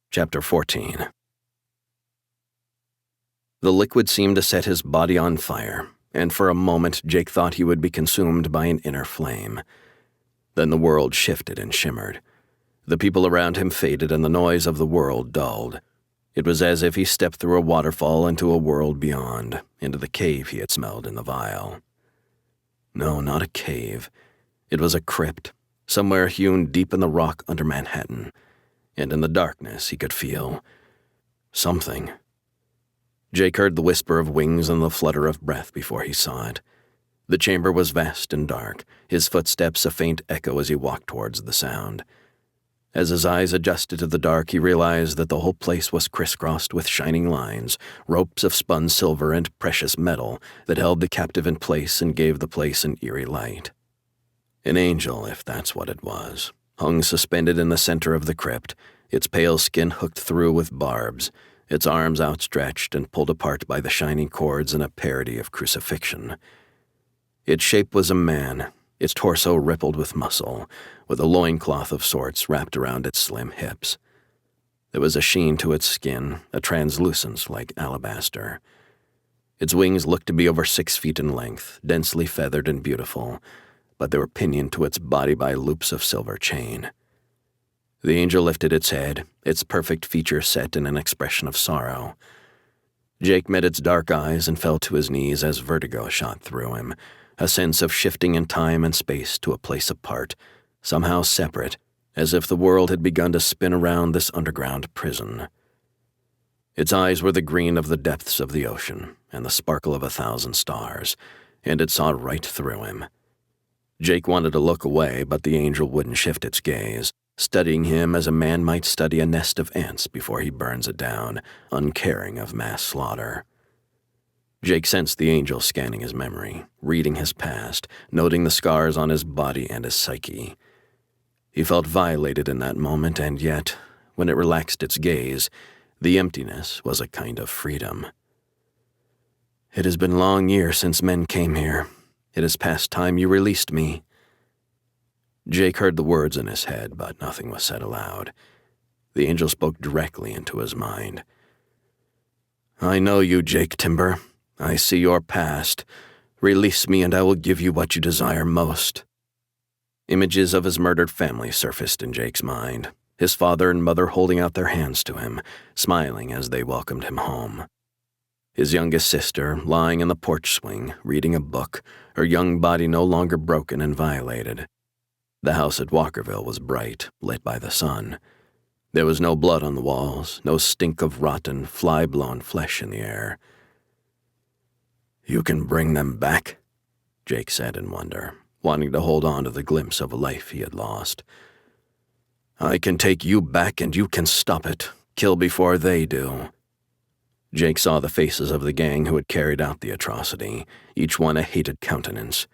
Chapter 14. The liquid seemed to set his body on fire, and for a moment Jake thought he would be consumed by an inner flame. Then the world shifted and shimmered. The people around him faded and the noise of the world dulled. It was as if he stepped through a waterfall into a world beyond, into the cave he had smelled in the vial. No, not a cave. It was a crypt, somewhere hewn deep in the rock under Manhattan, and in the darkness he could feel something. Jake heard the whisper of wings and the flutter of breath before he saw it. The chamber was vast and dark, his footsteps a faint echo as he walked towards the sound. As his eyes adjusted to the dark, he realized that the whole place was crisscrossed with shining lines, ropes of spun silver and precious metal that held the captive in place and gave the place an eerie light. An angel, if that's what it was, hung suspended in the center of the crypt, its pale skin hooked through with barbs, its arms outstretched and pulled apart by the shining cords in a parody of crucifixion. Its shape was a man, its torso rippled with muscle, with a loincloth of sorts wrapped around its slim hips. There was a sheen to its skin, a translucence like alabaster. Its wings looked to be over 6 feet in length, densely feathered and beautiful, but they were pinioned to its body by loops of silver chain. The angel lifted its head, its perfect features set in an expression of sorrow. Jake met its dark eyes and fell to his knees as vertigo shot through him, a sense of shifting in time and space to a place apart, somehow separate, as if the world had begun to spin around this underground prison. Its eyes were the green of the depths of the ocean and the sparkle of 1,000 stars, and it saw right through him. Jake wanted to look away, but the angel wouldn't shift its gaze, studying him as a man might study a nest of ants before he burns it down, uncaring of mass slaughter. Jake sensed the angel scanning his memory, reading his past, noting the scars on his body and his psyche. He felt violated in that moment, and yet, when it relaxed its gaze, the emptiness was a kind of freedom. "It has been long years since men came here. It is past time you released me." Jake heard the words in his head, but nothing was said aloud. The angel spoke directly into his mind. "I know you, Jake Timber. I see your past. Release me and I will give you what you desire most." Images of his murdered family surfaced in Jake's mind, his father and mother holding out their hands to him, smiling as they welcomed him home. His youngest sister, lying in the porch swing, reading a book, her young body no longer broken and violated. The house at Walkerville was bright, lit by the sun. There was no blood on the walls, no stink of rotten, fly-blown flesh in the air. You can bring them back, Jake said in wonder, wanting to hold on to the glimpse of a life he had lost. I can take you back and you can stop it. Kill before they do. Jake saw the faces of the gang who had carried out the atrocity, each one a hated countenance.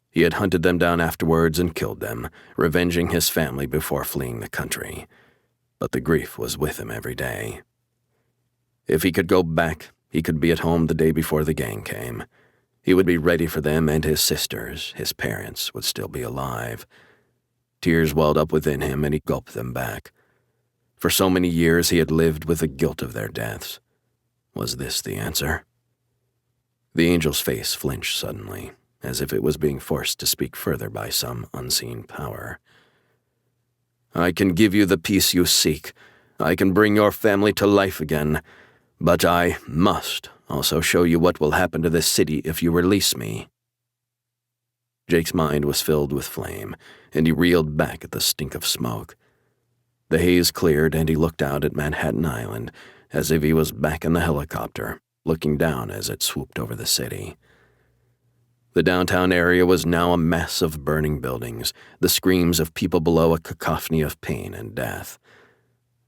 He had hunted them down afterwards and killed them, revenging his family before fleeing the country. But the grief was with him every day. If he could go back, he could be at home the day before the gang came. He would be ready for them, and his sisters, his parents, would still be alive. Tears welled up within him, and he gulped them back. For so many years he had lived with the guilt of their deaths. Was this the answer? The angel's face flinched suddenly, as if it was being forced to speak further by some unseen power. I can give you the peace you seek. I can bring your family to life again. But I must also show you what will happen to this city if you release me. Jake's mind was filled with flame, and he reeled back at the stink of smoke. The haze cleared, and he looked out at Manhattan Island, as if he was back in the helicopter, looking down as it swooped over the city. The downtown area was now a mass of burning buildings, the screams of people below a cacophony of pain and death.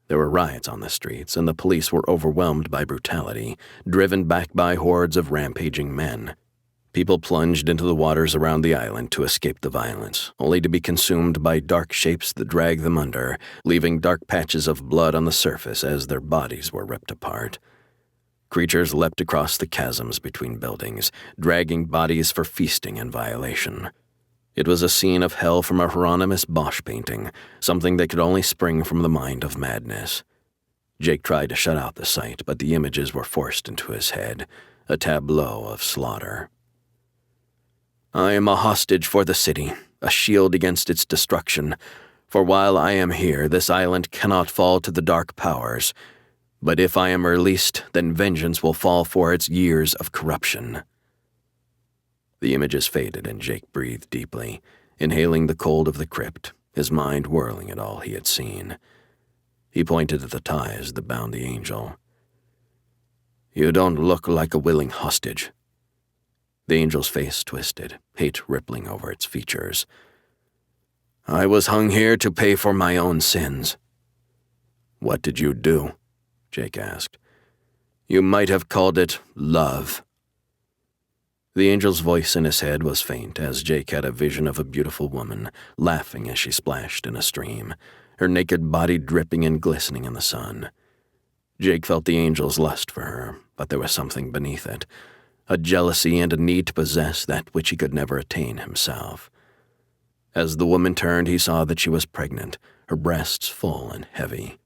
There were riots on the streets, and the police were overwhelmed by brutality, driven back by hordes of rampaging men. People plunged into the waters around the island to escape the violence, only to be consumed by dark shapes that dragged them under, leaving dark patches of blood on the surface as their bodies were ripped apart. Creatures leapt across the chasms between buildings, dragging bodies for feasting and violation. It was a scene of hell from a Hieronymus Bosch painting, something that could only spring from the mind of madness. Jake tried to shut out the sight, but the images were forced into his head, a tableau of slaughter. I am a hostage for the city, a shield against its destruction, for while I am here, this island cannot fall to the dark powers. But if I am released, then vengeance will fall for its years of corruption. The images faded, and Jake breathed deeply, inhaling the cold of the crypt, his mind whirling at all he had seen. He pointed at the ties that bound the angel. You don't look like a willing hostage. The angel's face twisted, hate rippling over its features. I was hung here to pay for my own sins. What did you do? Jake asked. You might have called it love. The angel's voice in his head was faint as Jake had a vision of a beautiful woman, laughing as she splashed in a stream, her naked body dripping and glistening in the sun. Jake felt the angel's lust for her, but there was something beneath it, a jealousy and a need to possess that which he could never attain himself. As the woman turned, he saw that she was pregnant, her breasts full and heavy.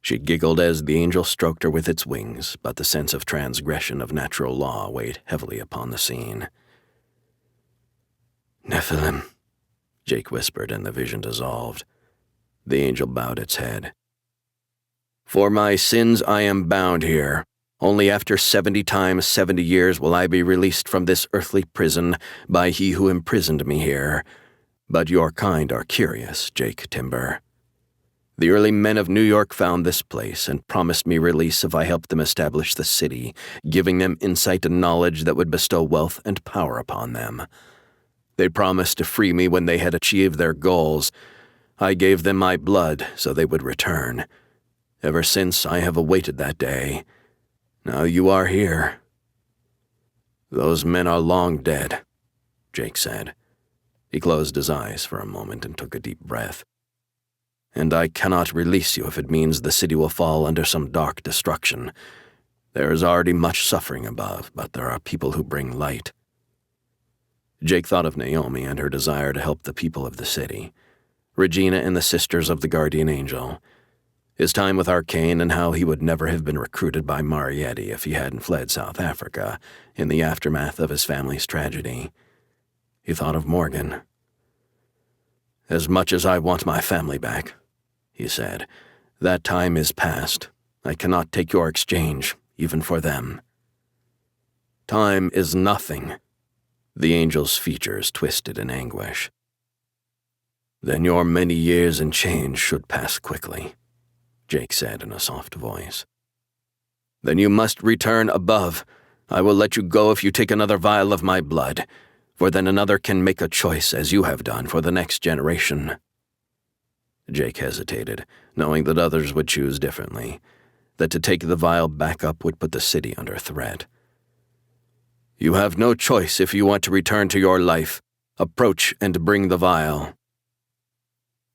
She giggled as the angel stroked her with its wings, but the sense of transgression of natural law weighed heavily upon the scene. Nephilim, Jake whispered, and the vision dissolved. The angel bowed its head. For my sins I am bound here. Only after 70 times 70 years will I be released from this earthly prison by he who imprisoned me here. But your kind are curious, Jake Timber. The early men of New York found this place and promised me release if I helped them establish the city, giving them insight and knowledge that would bestow wealth and power upon them. They promised to free me when they had achieved their goals. I gave them my blood so they would return. Ever since, I have awaited that day. Now you are here. Those men are long dead, Jake said. He closed his eyes for a moment and took a deep breath. And I cannot release you if it means the city will fall under some dark destruction. There is already much suffering above, but there are people who bring light. Jake thought of Naomi and her desire to help the people of the city, Regina and the Sisters of the Guardian Angel, his time with ARKANE and how he would never have been recruited by Marietti if he hadn't fled South Africa in the aftermath of his family's tragedy. He thought of Morgan. As much as I want my family back, he said, that time is past. I cannot take your exchange, even for them. Time is nothing. The angel's features twisted in anguish. Then your many years and change should pass quickly, Jake said in a soft voice. Then you must return above. I will let you go if you take another vial of my blood, for then another can make a choice as you have done for the next generation." Jake hesitated, knowing that others would choose differently, that to take the vial back up would put the city under threat. "You have no choice if you want to return to your life. Approach and bring the vial."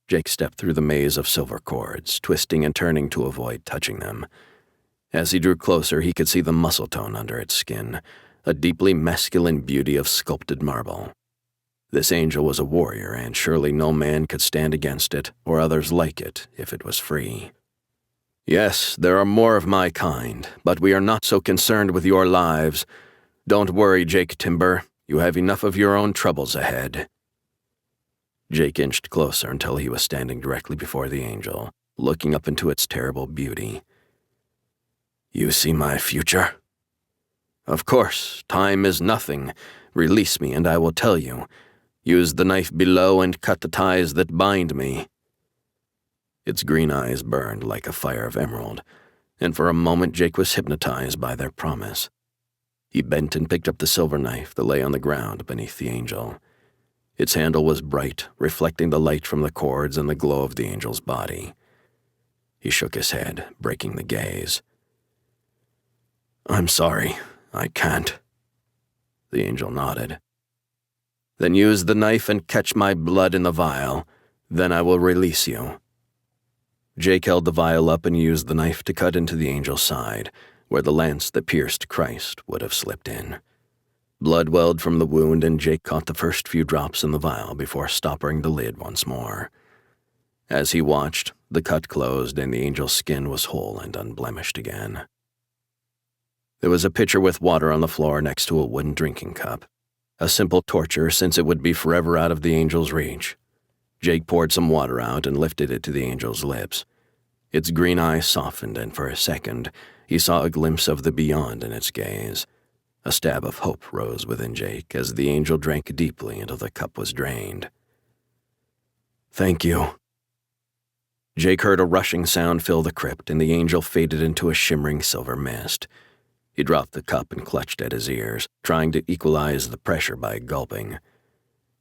Jake stepped through the maze of silver cords, twisting and turning to avoid touching them. As he drew closer, he could see the muscle tone under its skin, a deeply masculine beauty of sculpted marble. This angel was a warrior, and surely no man could stand against it, or others like it, if it was free. "Yes, there are more of my kind, but we are not so concerned with your lives. Don't worry, Jake Timber. You have enough of your own troubles ahead." Jake inched closer until he was standing directly before the angel, looking up into its terrible beauty. "You see my future?" "Of course, time is nothing. Release me and I will tell you. Use the knife below and cut the ties that bind me." Its green eyes burned like a fire of emerald, and for a moment Jake was hypnotized by their promise. He bent and picked up the silver knife that lay on the ground beneath the angel. Its handle was bright, reflecting the light from the cords and the glow of the angel's body. He shook his head, breaking the gaze. "I'm sorry, I can't." The angel nodded. "Then use the knife and catch my blood in the vial. Then I will release you." Jake held the vial up and used the knife to cut into the angel's side, where the lance that pierced Christ would have slipped in. Blood welled from the wound, and Jake caught the first few drops in the vial before stopping the lid once more. As he watched, the cut closed and the angel's skin was whole and unblemished again. There was a pitcher with water on the floor next to a wooden drinking cup. A simple torture, since it would be forever out of the angel's reach. Jake poured some water out and lifted it to the angel's lips. Its green eyes softened, and for a second, he saw a glimpse of the beyond in its gaze. A stab of hope rose within Jake as the angel drank deeply until the cup was drained. "Thank you." Jake heard a rushing sound fill the crypt, and the angel faded into a shimmering silver mist. He dropped the cup and clutched at his ears, trying to equalize the pressure by gulping.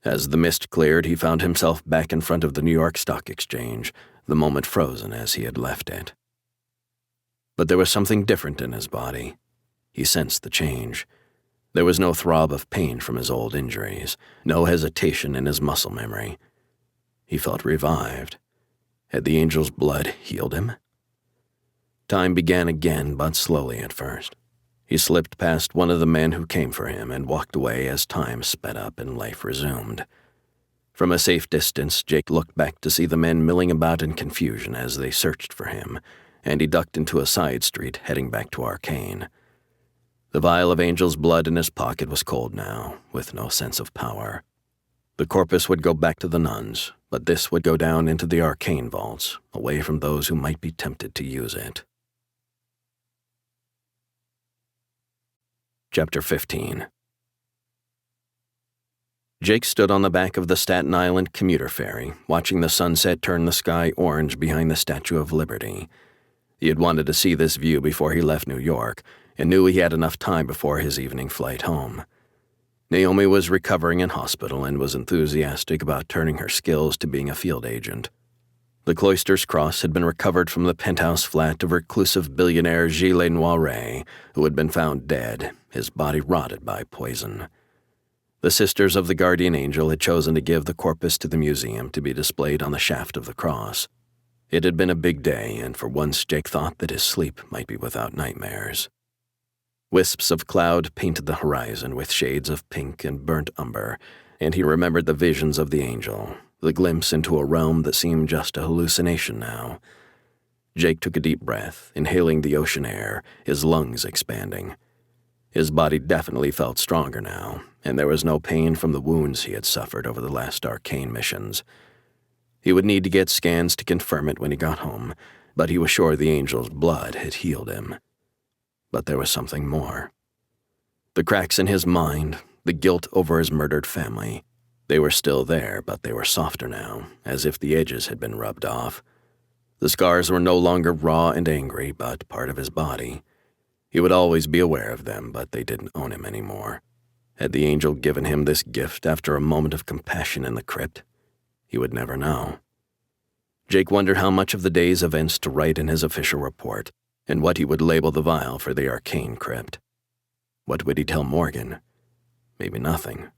As the mist cleared, he found himself back in front of the New York Stock Exchange, the moment frozen as he had left it. But there was something different in his body. He sensed the change. There was no throb of pain from his old injuries, no hesitation in his muscle memory. He felt revived. Had the angel's blood healed him? Time began again, but slowly at first. He slipped past one of the men who came for him and walked away as time sped up and life resumed. From a safe distance, Jake looked back to see the men milling about in confusion as they searched for him, and he ducked into a side street heading back to ARKANE. The vial of angel's blood in his pocket was cold now, with no sense of power. The corpus would go back to the nuns, but this would go down into the ARKANE vaults, away from those who might be tempted to use it. Chapter 15. Jake stood on the back of the Staten Island commuter ferry, watching the sunset turn the sky orange behind the Statue of Liberty. He had wanted to see this view before he left New York, and knew he had enough time before his evening flight home. Naomi was recovering in hospital and was enthusiastic about turning her skills to being a field agent. The Cloisters Cross had been recovered from the penthouse flat of reclusive billionaire Gilles Noiret, who had been found dead, his body rotted by poison. The Sisters of the Guardian Angel had chosen to give the corpus to the museum to be displayed on the shaft of the cross. It had been a big day, and for once Jake thought that his sleep might be without nightmares. Wisps of cloud painted the horizon with shades of pink and burnt umber, and he remembered the visions of the angel, the glimpse into a realm that seemed just a hallucination now. Jake took a deep breath, inhaling the ocean air, his lungs expanding. His body definitely felt stronger now, and there was no pain from the wounds he had suffered over the last ARKANE missions. He would need to get scans to confirm it when he got home, but he was sure the angel's blood had healed him. But there was something more. The cracks in his mind, the guilt over his murdered family, they were still there, but they were softer now, as if the edges had been rubbed off. The scars were no longer raw and angry, but part of his body. He would always be aware of them, but they didn't own him anymore. Had the angel given him this gift after a moment of compassion in the crypt? He would never know. Jake wondered how much of the day's events to write in his official report, and what he would label the vial for the ARKANE crypt. What would he tell Morgan? Maybe nothing.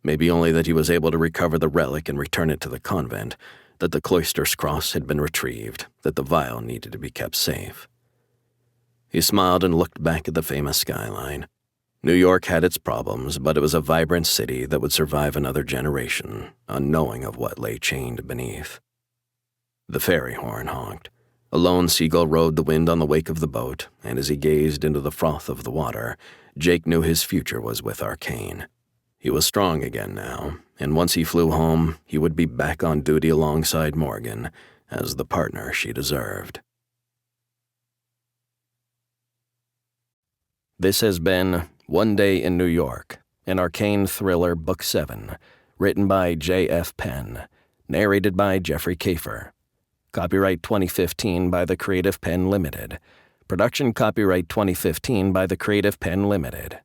Maybe only that he was able to recover the relic and return it to the convent, that the Cloisters Cross had been retrieved, that the vial needed to be kept safe. He smiled and looked back at the famous skyline. New York had its problems, but it was a vibrant city that would survive another generation, unknowing of what lay chained beneath. The ferry horn honked. A lone seagull rode the wind on the wake of the boat, and as he gazed into the froth of the water, Jake knew his future was with ARKANE. He was strong again now, and once he flew home, he would be back on duty alongside Morgan as the partner she deserved. This has been One Day in New York, an ARKANE thriller, Book 7, written by J.F. Penn, narrated by Jeffrey Kafer. Copyright 2015 by the Creative Penn Limited. Production copyright 2015 by the Creative Penn Limited.